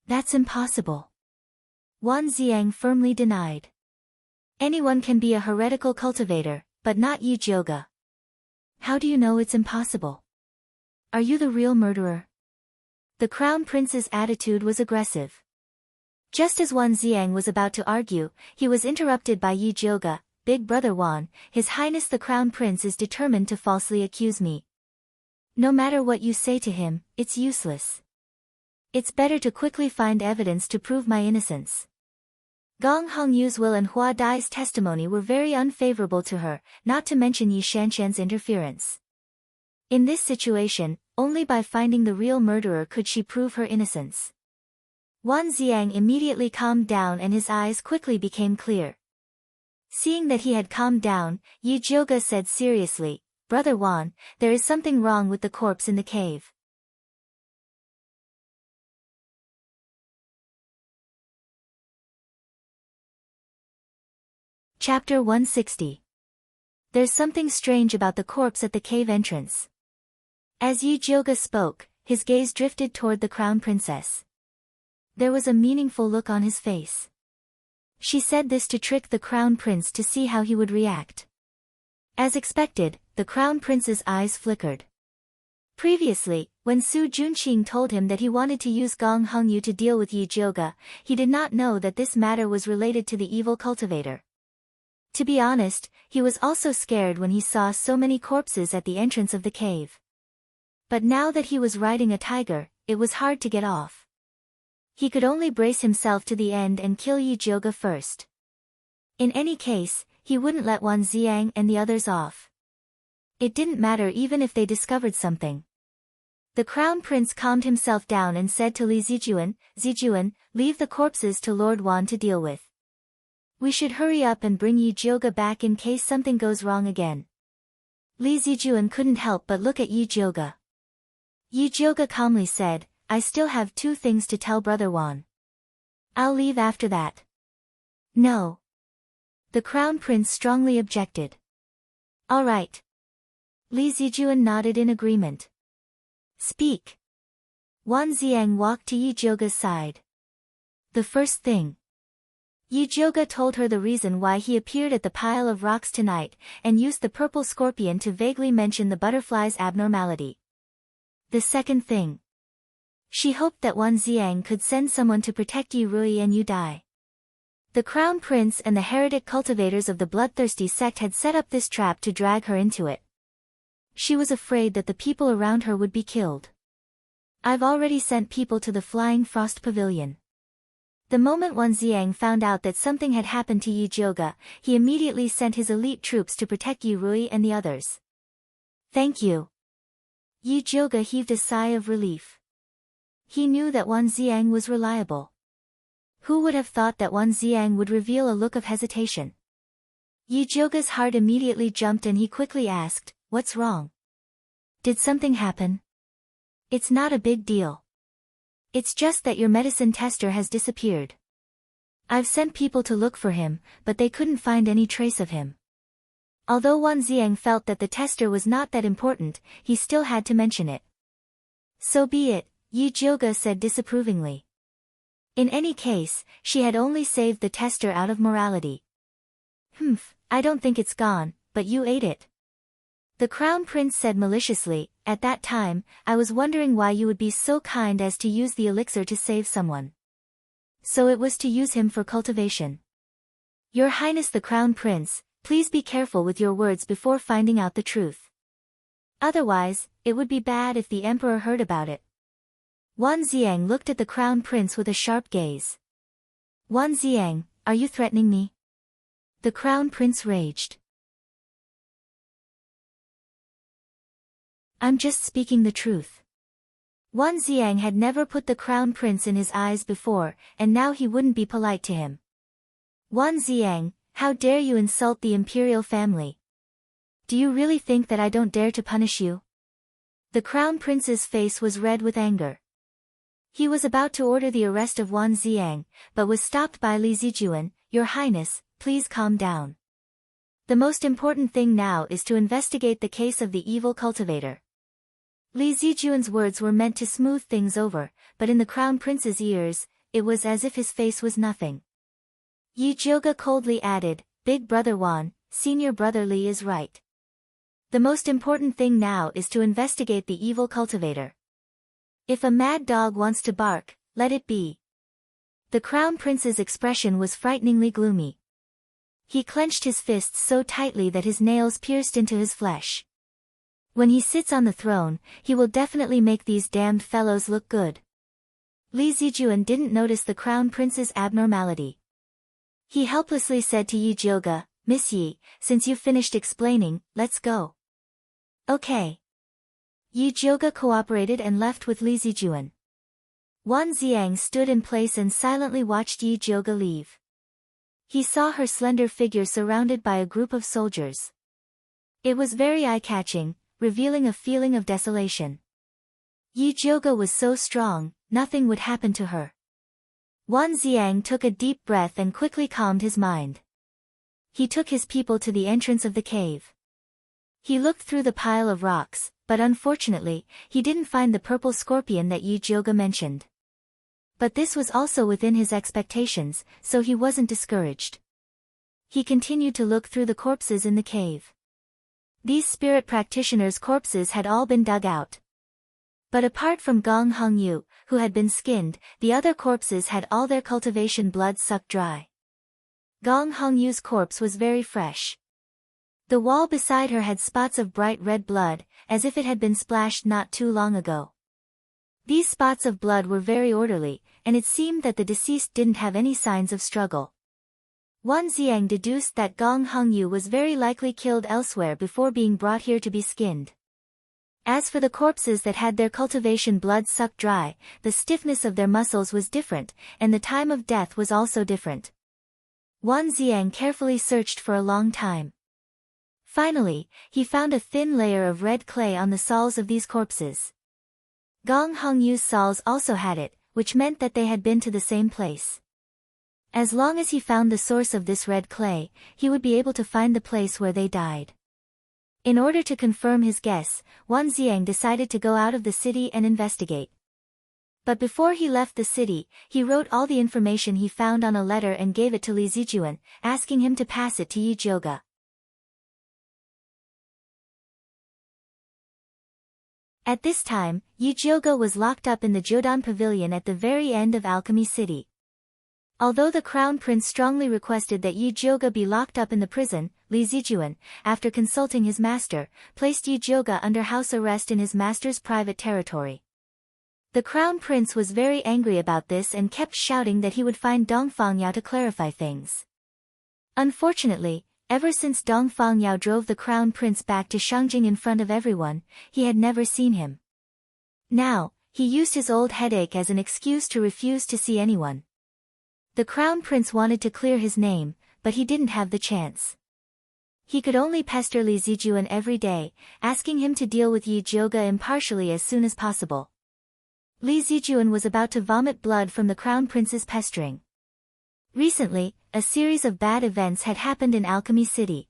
That's impossible. Wan Xiang firmly denied. Anyone can be a heretical cultivator, but not Yi Jiuge. How do you know it's impossible? Are you the real murderer? The crown prince's attitude was aggressive. Just as Wan Xiang was about to argue, he was interrupted by Yi Jiuge. Big brother Wan, His Highness the Crown Prince is determined to falsely accuse me. No matter what you say to him, it's useless. It's better to quickly find evidence to prove my innocence. Gong Hongyu's will and Hua Dai's testimony were very unfavorable to her, not to mention Yi Shanshan's interference. In this situation, only by finding the real murderer could she prove her innocence. Wan Xiang immediately calmed down and his eyes quickly became clear. Seeing that he had calmed down, Yi Jiuge said seriously, Brother Wan, there is something wrong with the corpse in the cave. Chapter 160. There's something strange about the corpse at the cave entrance. As Yi Jiuge spoke, his gaze drifted toward the crown princess. There was a meaningful look on his face. She said this to trick the crown prince to see how he would react. As expected, the crown prince's eyes flickered. Previously, When Su Junqing told him that he wanted to use Gong Hengyu to deal with Yi Jioge, he did not know that this matter was related to the evil cultivator. To be honest, he was also scared when he saw so many corpses at the entrance of the cave. But now that he was riding a tiger, it was hard to get off. He could only brace himself to the end and kill Yi Jioge first. In any case, he wouldn't let Wan Xiang and the others off. It didn't matter even if they discovered something. The crown prince calmed himself down and said to Li Zijuan, leave the corpses to Lord Wan to deal with. We should hurry up and bring Yi Jioge back in case something goes wrong again. Li Zijuan couldn't help but look at Yi Jioge. Yi Jioge calmly said, I still have 2 things to tell Brother Wan. I'll leave after that. No. The crown prince strongly objected. All right. Li Zijuan nodded in agreement. Speak. Wan Xiang walked to Yi Jioge's side. The first thing. Yi Jioge told her the reason why he appeared at the pile of rocks tonight, and used the purple scorpion to vaguely mention the butterfly's abnormality. The second thing. She hoped that Wan Xiang could send someone to protect Yi Rui and Yu Dai. The crown prince and the heretic cultivators of the bloodthirsty sect had set up this trap to drag her into it. She was afraid that the people around her would be killed. I've already sent people to the Flying Frost Pavilion. The moment Wan Xiang found out that something had happened to Yi Jioge, he immediately sent his elite troops to protect Yi Rui and the others. Thank you. Yi Jioge heaved a sigh of relief. He knew that Wan Xiang was reliable. Who would have thought that Wan Xiang would reveal a look of hesitation? Yi Jioge's heart immediately jumped and he quickly asked, what's wrong? Did something happen? It's not a big deal. It's just that your medicine tester has disappeared. I've sent people to look for him, but they couldn't find any trace of him. Although Wan Xiang felt that the tester was not that important, he still had to mention it. So be it, Yi Jioge said disapprovingly. In any case, she had only saved the tester out of morality. I don't think it's gone, but you ate it. The crown prince said maliciously, at that time, I was wondering why you would be so kind as to use the elixir to save someone. So it was to use him for cultivation. Your Highness the crown prince, please be careful with your words before finding out the truth. Otherwise, it would be bad if the emperor heard about it. Wan Xiang looked at the crown prince with a sharp gaze. Wan Xiang, are you threatening me? The crown prince raged. I'm just speaking the truth. Wan Xiang had never put the crown prince in his eyes before, and now he wouldn't be polite to him. Wan Xiang, how dare you insult the imperial family? Do you really think that I don't dare to punish you? The crown prince's face was red with anger. He was about to order the arrest of Wan Xiang, but was stopped by Li Zijuan, Your Highness, please calm down. The most important thing now is to investigate the case of the evil cultivator. Li Zijuan's words were meant to smooth things over, but in the crown prince's ears, it was as if his face was nothing. Yi Jioge coldly added, Big brother Wan, senior brother Li is right. The most important thing now is to investigate the evil cultivator. If a mad dog wants to bark, let it be. The crown prince's expression was frighteningly gloomy. He clenched his fists so tightly that his nails pierced into his flesh. When he sits on the throne, he will definitely make these damned fellows look good. Li Zijuan didn't notice the crown prince's abnormality. He helplessly said to Yi Jioge, Miss Yi, since you've finished explaining, let's go. Okay. Yi Jioge cooperated and left with Li Zijuan. Wan Xiang stood in place and silently watched Yi Jioge leave. He saw her slender figure surrounded by a group of soldiers. It was very eye-catching, revealing a feeling of desolation. Yi Jioge was so strong, nothing would happen to her. Wan Xiang took a deep breath and quickly calmed his mind. He took his people to the entrance of the cave. He looked through the pile of rocks, but unfortunately, he didn't find the purple scorpion that Yi Jioge mentioned. But this was also within his expectations, so he wasn't discouraged. He continued to look through the corpses in the cave. These spirit practitioners' corpses had all been dug out. But apart from Gong Hongyu, who had been skinned, the other corpses had all their cultivation blood sucked dry. Gong Hongyu's corpse was very fresh. The wall beside her had spots of bright red blood, as if it had been splashed not too long ago. These spots of blood were very orderly, and it seemed that the deceased didn't have any signs of struggle. Wan Ziang deduced that Gong Hongyu was very likely killed elsewhere before being brought here to be skinned. As for the corpses that had their cultivation blood sucked dry, the stiffness of their muscles was different, and the time of death was also different. Wan Ziang carefully searched for a long time. Finally, he found a thin layer of red clay on the soles of these corpses. Gong Hongyu's soles also had it, which meant that they had been to the same place. As long as he found the source of this red clay, he would be able to find the place where they died. In order to confirm his guess, Wan Ziang decided to go out of the city and investigate. But before he left the city, he wrote all the information he found on a letter and gave it to Li Zijuan, asking him to pass it to Yi Zhuge. At this time, Yi Zhuge was locked up in the Jodan Pavilion at the very end of Alchemy City. Although the Crown Prince strongly requested that Yi Zhuge be locked up in the prison, Li Zijuan, after consulting his master, placed Yi Zhuge under house arrest in his master's private territory. The Crown Prince was very angry about this and kept shouting that he would find Dongfang Yao to clarify things. Unfortunately, ever since Dongfang Yao drove the Crown Prince back to Shangjing in front of everyone, he had never seen him. Now, he used his old headache as an excuse to refuse to see anyone. The Crown Prince wanted to clear his name, but he didn't have the chance. He could only pester Li Zijuan every day, asking him to deal with Yi Zhuge impartially as soon as possible. Li Zijuan was about to vomit blood from the Crown Prince's pestering. Recently, a series of bad events had happened in Alchemy City.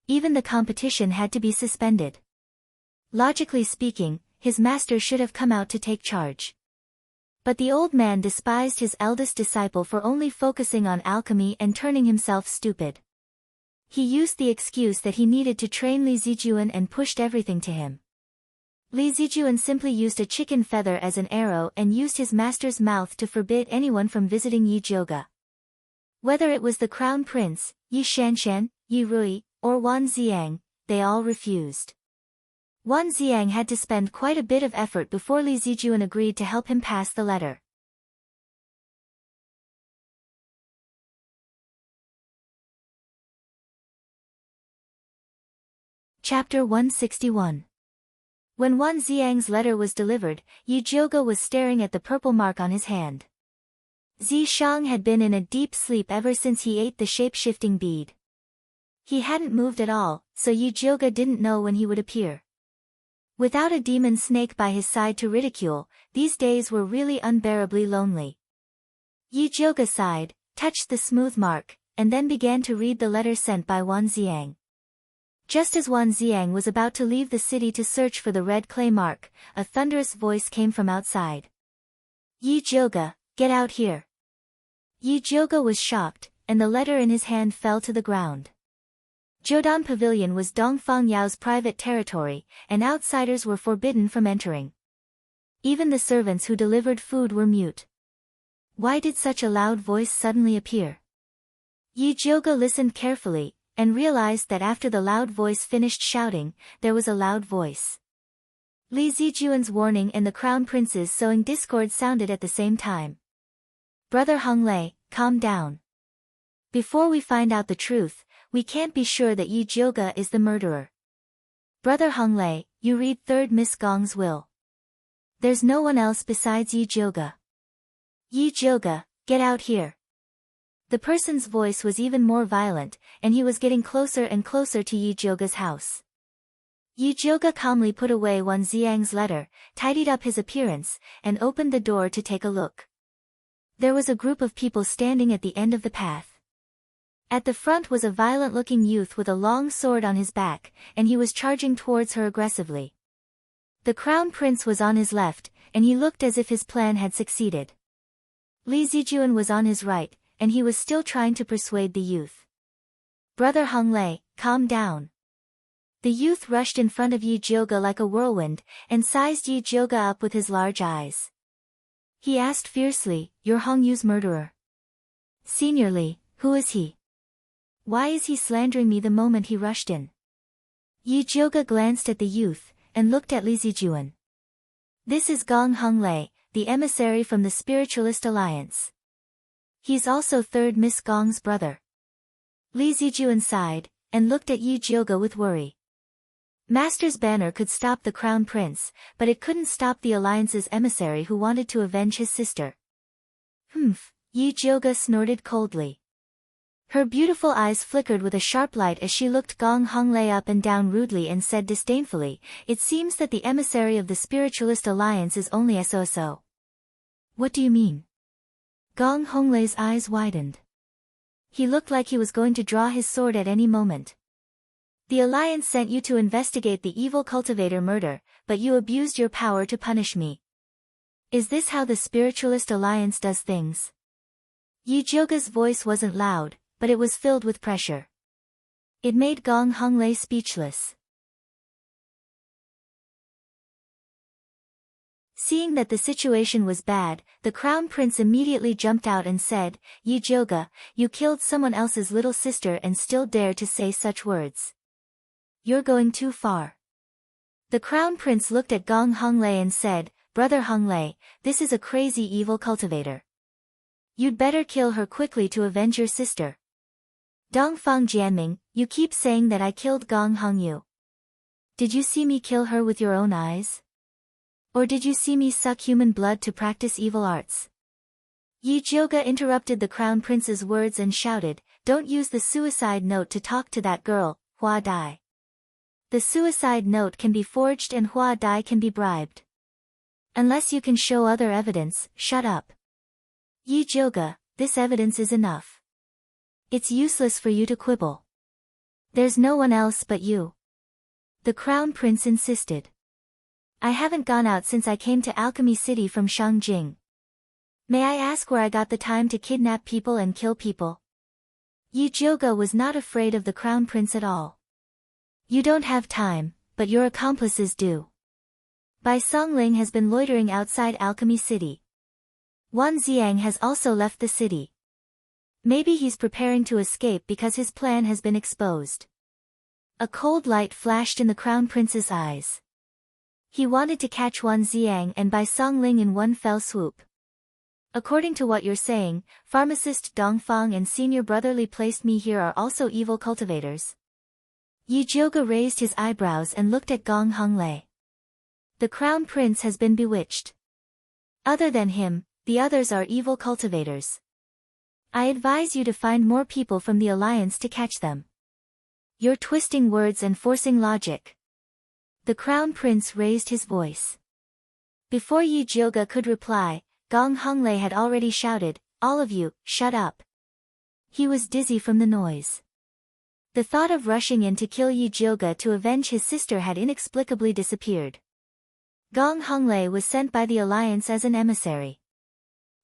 Even the competition had to be suspended. Logically speaking, his master should have come out to take charge. But the old man despised his eldest disciple for only focusing on alchemy and turning himself stupid. He used the excuse that he needed to train Li Zijuan and pushed everything to him. Li Zijuan simply used a chicken feather as an arrow and used his master's mouth to forbid anyone from visiting Yi Zhuge. Whether it was the Crown Prince, Yi Shanshan, Yi Rui, or Wan Ziang, they all refused. Wan Ziang had to spend quite a bit of effort before Li Zijuan agreed to help him pass the letter. Chapter 161. When Wan Ziang's letter was delivered, Yi Zhuge was staring at the purple mark on his hand. Zi Shang had been in a deep sleep ever since he ate the shape-shifting bead. He hadn't moved at all, so Yi Zhuge didn't know when he would appear. Without a demon snake by his side to ridicule, these days were really unbearably lonely. Yi Zhuge sighed, touched the smooth mark, and then began to read the letter sent by Wan Ziang. Just as Wan Ziang was about to leave the city to search for the red clay mark, a thunderous voice came from outside. Yi Zhuge, get out here. Yi Zhuge was shocked, and the letter in his hand fell to the ground. Jodan Pavilion was Dongfang Yao's private territory, and outsiders were forbidden from entering. Even the servants who delivered food were mute. Why did such a loud voice suddenly appear? Yi Zhuge listened carefully, and realized that after the loud voice finished shouting, there was a loud voice. Li Zijuan's warning and the Crown Prince's sowing discord sounded at the same time. Brother Hong Lei, calm down. Before we find out the truth, we can't be sure that Yi Zhuge is the murderer. Brother Hong Lei, you read 3rd Miss Gong's will. There's no one else besides Yi Zhuge. Yi Zhuge, get out here. The person's voice was even more violent, and he was getting closer and closer to Yi Zhuge's house. Yi Zhuge calmly put away Wan Ziang's letter, tidied up his appearance, and opened the door to take a look. There was a group of people standing at the end of the path. At the front was a violent-looking youth with a long sword on his back, and he was charging towards her aggressively. The Crown Prince was on his left, and he looked as if his plan had succeeded. Li Zijuan was on his right, and he was still trying to persuade the youth. Brother Hong Lei, calm down. The youth rushed in front of Yi Jioga like a whirlwind, and sized Yi Jioga up with his large eyes. He asked fiercely, "You're Hong Yu's murderer. Senior Li, who is he? Why is he slandering me the moment he rushed in?" Yi Jioga glanced at the youth, and looked at Li Zijuan. "This is Gong Honglei, the emissary from the Spiritualist Alliance. He's also third Miss Gong's brother." Li Zijuan sighed, and looked at Yi Jioga with worry. Master's banner could stop the crown prince, but it couldn't stop the alliance's emissary who wanted to avenge his sister. "Humph," Yi Jioga snorted coldly. Her beautiful eyes flickered with a sharp light as she looked Gong Honglei up and down rudely and said disdainfully, "It seems that the emissary of the Spiritualist Alliance is only SOSO. What do you mean?" Gong Honglei's eyes widened. He looked like he was going to draw his sword at any moment. "The Alliance sent you to investigate the evil cultivator murder, but you abused your power to punish me. Is this how the Spiritualist Alliance does things?" Yi Jioga's voice wasn't loud, but it was filled with pressure. It made Gong Honglei speechless. Seeing that the situation was bad, the crown prince immediately jumped out and said, "Yi Jioga, you killed someone else's little sister and still dare to say such words. You're going too far." The crown prince looked at Gong Honglei and said, "Brother Honglei, this is a crazy evil cultivator. You'd better kill her quickly to avenge your sister." "Dongfang Jianming, you keep saying that I killed Gong Hongyu. Did you see me kill her with your own eyes? Or did you see me suck human blood to practice evil arts?" Yi Jioga interrupted the crown prince's words and shouted, "Don't use the suicide note to talk to that girl, Hua Dai. The suicide note can be forged and Hua Dai can be bribed. Unless you can show other evidence, shut up." "Yi Jioga, this evidence is enough. It's useless for you to quibble. There's no one else but you." The crown prince insisted. "I haven't gone out since I came to Alchemy City from Shangjing. May I ask where I got the time to kidnap people and kill people?" Yi Jioga was not afraid of the crown prince at all. "You don't have time, but your accomplices do. Bai Songling has been loitering outside Alchemy City. Wan Xiang has also left the city. Maybe he's preparing to escape because his plan has been exposed." A cold light flashed in the crown prince's eyes. He wanted to catch Wan Xiang and Bai Songling in one fell swoop. "According to what you're saying, pharmacist Dongfang and senior brotherly placed me here are also evil cultivators." Yi Jioga raised his eyebrows and looked at Gong Honglei. "The crown prince has been bewitched. Other than him, the others are evil cultivators. I advise you to find more people from the alliance to catch them. You're twisting words and forcing logic." The crown prince raised his voice. Before Yi Jioga could reply, Gong Honglei had already shouted, "All of you, shut up." He was dizzy from the noise. The thought of rushing in to kill Yi Jioga to avenge his sister had inexplicably disappeared. Gong Honglei was sent by the alliance as an emissary.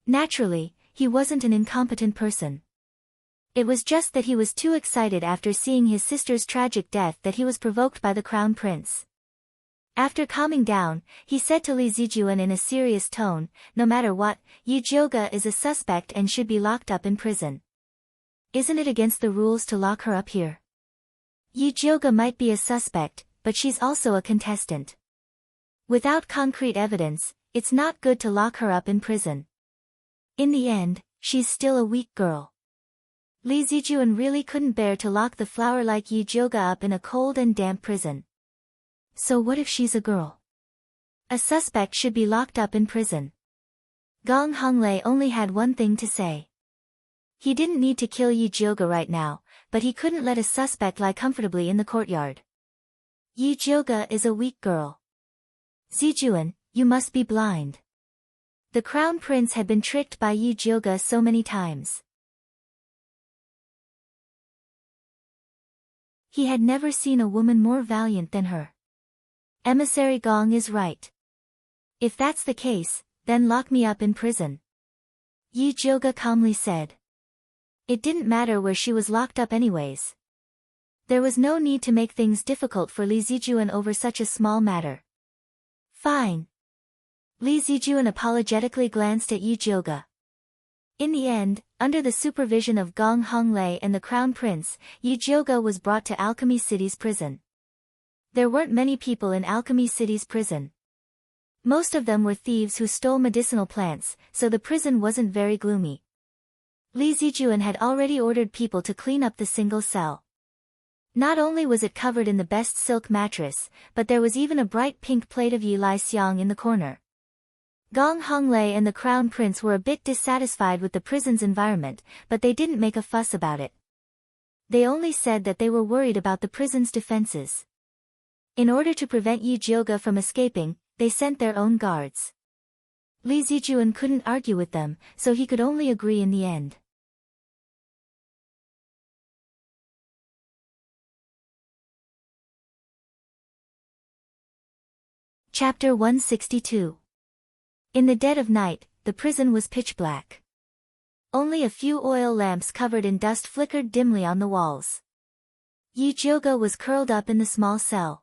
Naturally, he wasn't an incompetent person. It was just that he was too excited after seeing his sister's tragic death that he was provoked by the crown prince. After calming down, he said to Li Zijuan in a serious tone, "No matter what, Yi Jioga is a suspect and should be locked up in prison. Isn't it against the rules to lock her up here? Yi Jioga might be a suspect, but she's also a contestant. Without concrete evidence, it's not good to lock her up in prison. In the end, she's still a weak girl." Li Zijuan really couldn't bear to lock the flower like Yi Jioga up in a cold and damp prison. So what if she's a girl? A suspect should be locked up in prison. Gong Honglei only had one thing to say. He didn't need to kill Yi Jioga right now, but he couldn't let a suspect lie comfortably in the courtyard. Yi Jioga is a weak girl. Zijuan, you must be blind. The crown prince had been tricked by Yi Jioga so many times. He had never seen a woman more valiant than her. Emissary Gong is right. If that's the case, then lock me up in prison. Yi Jioga calmly said. It didn't matter where she was locked up anyways. There was no need to make things difficult for Li Zijuan over such a small matter. Fine. Li Zijuan apologetically glanced at Yi Jioge. In the end, under the supervision of Gong Honglei and the Crown Prince, Yi Jioge was brought to Alchemy City's prison. There weren't many people in Alchemy City's prison. Most of them were thieves who stole medicinal plants, so the prison wasn't very gloomy. Li Zijuan had already ordered people to clean up the single cell. Not only was it covered in the best silk mattress, but there was even a bright pink plate of Yi Lai Xiang in the corner. Gong Honglei and the Crown Prince were a bit dissatisfied with the prison's environment, but they didn't make a fuss about it. They only said that they were worried about the prison's defenses. In order to prevent Yi Jioge from escaping, they sent their own guards. Li Zijuan couldn't argue with them, so he could only agree in the end. Chapter 162. In the dead of night, the prison was pitch black. Only a few oil lamps covered in dust flickered dimly on the walls. Yi Jioge was curled up in the small cell.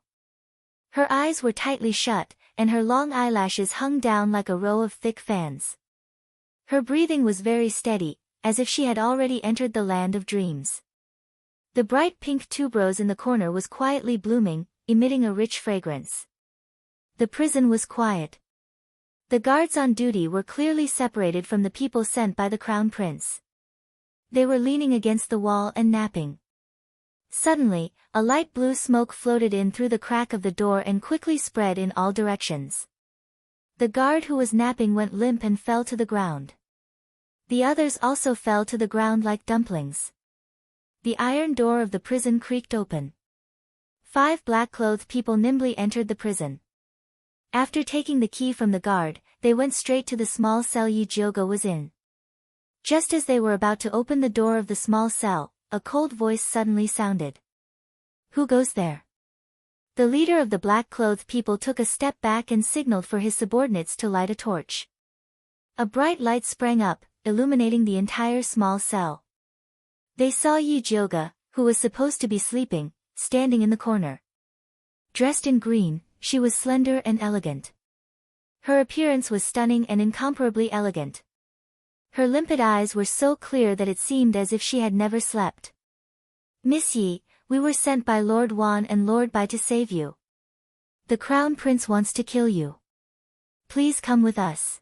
Her eyes were tightly shut, and her long eyelashes hung down like a row of thick fans. Her breathing was very steady, as if she had already entered the land of dreams. The bright pink tuberose in the corner was quietly blooming, emitting a rich fragrance. The prison was quiet. The guards on duty were clearly separated from the people sent by the Crown Prince. They were leaning against the wall and napping. Suddenly, a light blue smoke floated in through the crack of the door and quickly spread in all directions. The guard who was napping went limp and fell to the ground. The others also fell to the ground like dumplings. The iron door of the prison creaked open. 5 black-clothed people nimbly entered the prison. After taking the key from the guard, they went straight to the small cell Yi Jioge was in. Just as they were about to open the door of the small cell, a cold voice suddenly sounded. "Who goes there?" The leader of the black-clothed people took a step back and signaled for his subordinates to light a torch. A bright light sprang up, illuminating the entire small cell. They saw Yi Jioge, who was supposed to be sleeping, standing in the corner. Dressed in green, she was slender and elegant. Her appearance was stunning and incomparably elegant. Her limpid eyes were so clear that it seemed as if she had never slept. "Miss Yi, we were sent by Lord Wan and Lord Bai to save you. The Crown Prince wants to kill you. Please come with us,"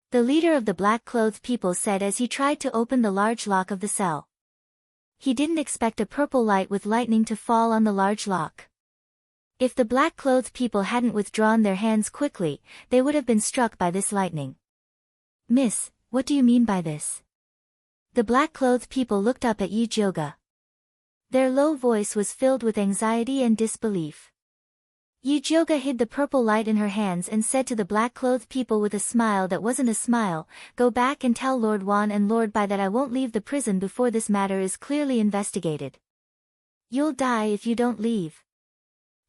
the leader of the black-clothed people said as he tried to open the large lock of the cell. He didn't expect a purple light with lightning to fall on the large lock. If the black-clothed people hadn't withdrawn their hands quickly, they would have been struck by this lightning. "Miss, what do you mean by this?" The black-clothed people looked up at Yi Jioge. Their low voice was filled with anxiety and disbelief. Yi Jioge hid the purple light in her hands and said to the black-clothed people with a smile that wasn't a smile, "Go back and tell Lord Wan and Lord Bai that I won't leave the prison before this matter is clearly investigated. You'll die if you don't leave."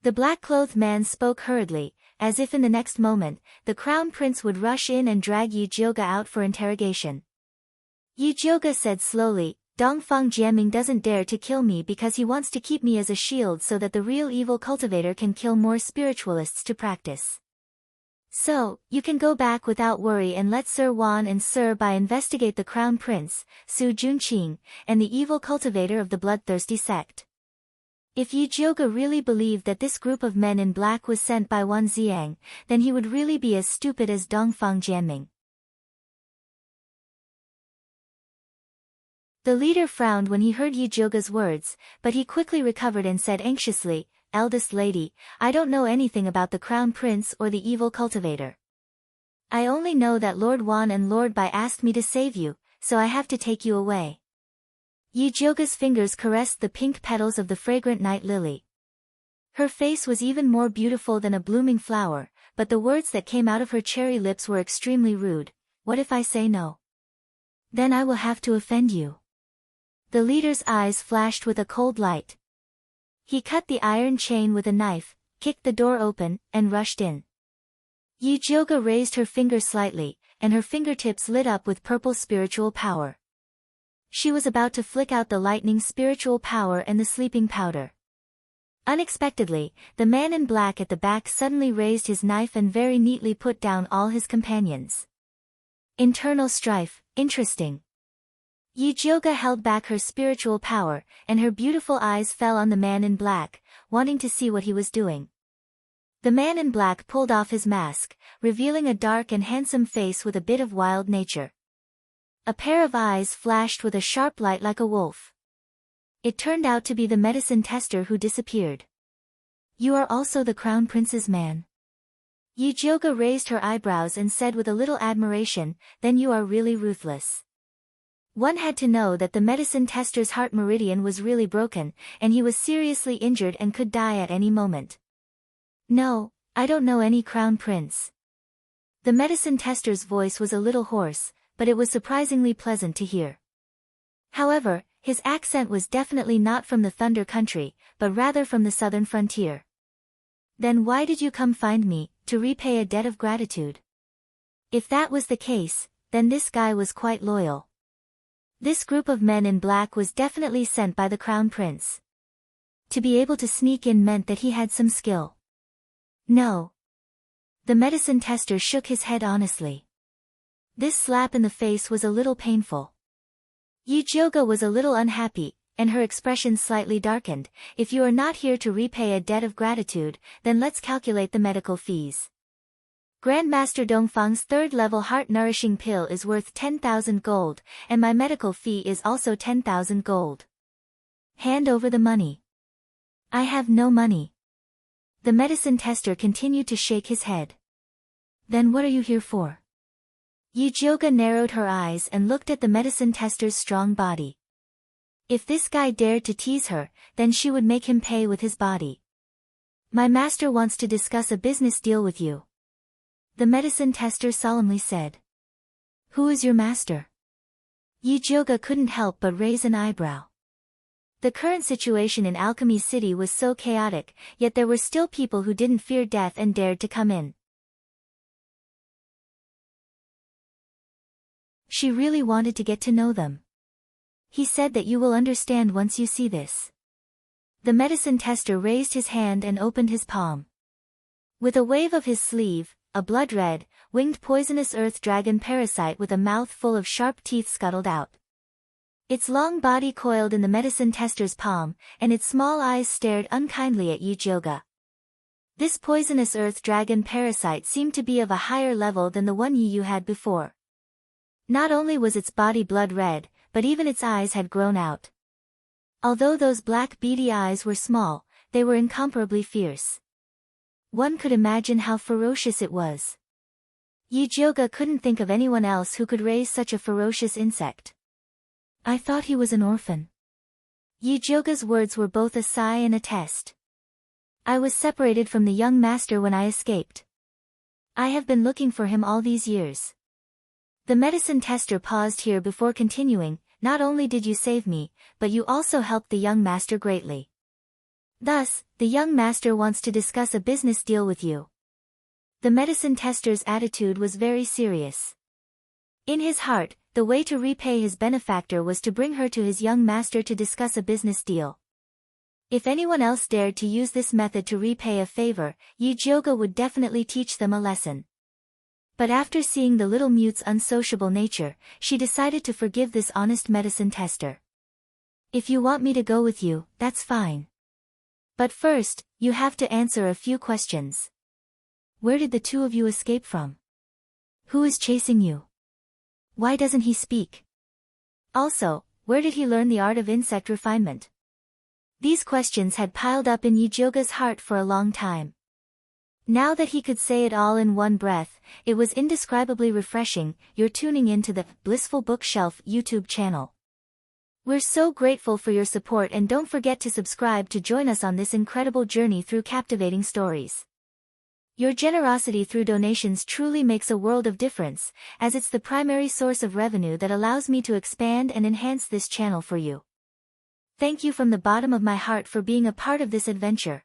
The black-clothed man spoke hurriedly, as if in the next moment, the Crown Prince would rush in and drag Yi Jioge out for interrogation. Yi Jioge said slowly, "Dongfang Jianming doesn't dare to kill me because he wants to keep me as a shield so that the real evil cultivator can kill more spiritualists to practice. So, you can go back without worry and let Sir Wan and Sir Bai investigate the Crown Prince, Su Junqing, and the evil cultivator of the bloodthirsty sect." If Yi Jioge really believed that this group of men in black was sent by Wan Xiang, then he would really be as stupid as Dongfang Jianming. The leader frowned when he heard Yi Jioge's words, but he quickly recovered and said anxiously, "Eldest lady, I don't know anything about the Crown Prince or the evil cultivator. I only know that Lord Wan and Lord Bai asked me to save you, so I have to take you away." Yi Jioge's fingers caressed the pink petals of the fragrant night lily. Her face was even more beautiful than a blooming flower, but the words that came out of her cherry lips were extremely rude. "What if I say no? Then I will have to offend you." The leader's eyes flashed with a cold light. He cut the iron chain with a knife, kicked the door open, and rushed in. Yi Jioge raised her finger slightly, and her fingertips lit up with purple spiritual power. She was about to flick out the lightning spiritual power and the sleeping powder. Unexpectedly, the man in black at the back suddenly raised his knife and very neatly put down all his companions. Internal strife, interesting. Yijioga held back her spiritual power, and her beautiful eyes fell on the man in black, wanting to see what he was doing. The man in black pulled off his mask, revealing a dark and handsome face with a bit of wild nature. A pair of eyes flashed with a sharp light like a wolf. It turned out to be the medicine tester who disappeared. You are also the crown prince's man. Yijioga raised her eyebrows and said with a little admiration, then you are really ruthless. One had to know that the medicine tester's heart meridian was really broken, and he was seriously injured and could die at any moment. No, I don't know any crown prince. The medicine tester's voice was a little hoarse, but it was surprisingly pleasant to hear. However, his accent was definitely not from the Thunder Country, but rather from the southern frontier. Then why did you come find me, to repay a debt of gratitude? If that was the case, then this guy was quite loyal. This group of men in black was definitely sent by the crown prince. To be able to sneak in meant that he had some skill. No. The medicine tester shook his head honestly. This slap in the face was a little painful. Yijioga was a little unhappy, and her expression slightly darkened. If you are not here to repay a debt of gratitude, then let's calculate the medical fees. Grandmaster Dongfang's third-level heart-nourishing pill is worth 10,000 gold, and my medical fee is also 10,000 gold. Hand over the money. I have no money. The medicine tester continued to shake his head. Then what are you here for? Yijioga narrowed her eyes and looked at the medicine tester's strong body. If this guy dared to tease her, then she would make him pay with his body. My master wants to discuss a business deal with you. The medicine tester solemnly said. Who is your master? Yijioga couldn't help but raise an eyebrow. The current situation in Alchemy City was so chaotic, yet there were still people who didn't fear death and dared to come in. She really wanted to get to know them. He said that you will understand once you see this. The medicine tester raised his hand and opened his palm. With a wave of his sleeve, a blood-red, winged poisonous earth dragon parasite with a mouth full of sharp teeth scuttled out. Its long body coiled in the medicine tester's palm, and its small eyes stared unkindly at Yijioga. This poisonous earth dragon parasite seemed to be of a higher level than the one Yu had before. Not only was its body blood-red, but even its eyes had grown out. Although those black beady eyes were small, they were incomparably fierce. One could imagine how ferocious it was. Yijioga couldn't think of anyone else who could raise such a ferocious insect. I thought he was an orphan. Yijioga's words were both a sigh and a test. I was separated from the young master when I escaped. I have been looking for him all these years. The medicine tester paused here before continuing, not only did you save me, but you also helped the young master greatly. Thus, the young master wants to discuss a business deal with you. The medicine tester's attitude was very serious. In his heart, the way to repay his benefactor was to bring her to his young master to discuss a business deal. If anyone else dared to use this method to repay a favor, Yijioga would definitely teach them a lesson. But after seeing the little mute's unsociable nature, she decided to forgive this honest medicine tester. If you want me to go with you, that's fine. But first, you have to answer a few questions. Where did the two of you escape from? Who is chasing you? Why doesn't he speak? Also, where did he learn the art of insect refinement? These questions had piled up in Yijioga's heart for a long time. Now that he could say it all in one breath, it was indescribably refreshing. You're tuning into the Blissful Bookshelf YouTube channel. We're so grateful for your support, and don't forget to subscribe to join us on this incredible journey through captivating stories. Your generosity through donations truly makes a world of difference, as it's the primary source of revenue that allows me to expand and enhance this channel for you. Thank you from the bottom of my heart for being a part of this adventure.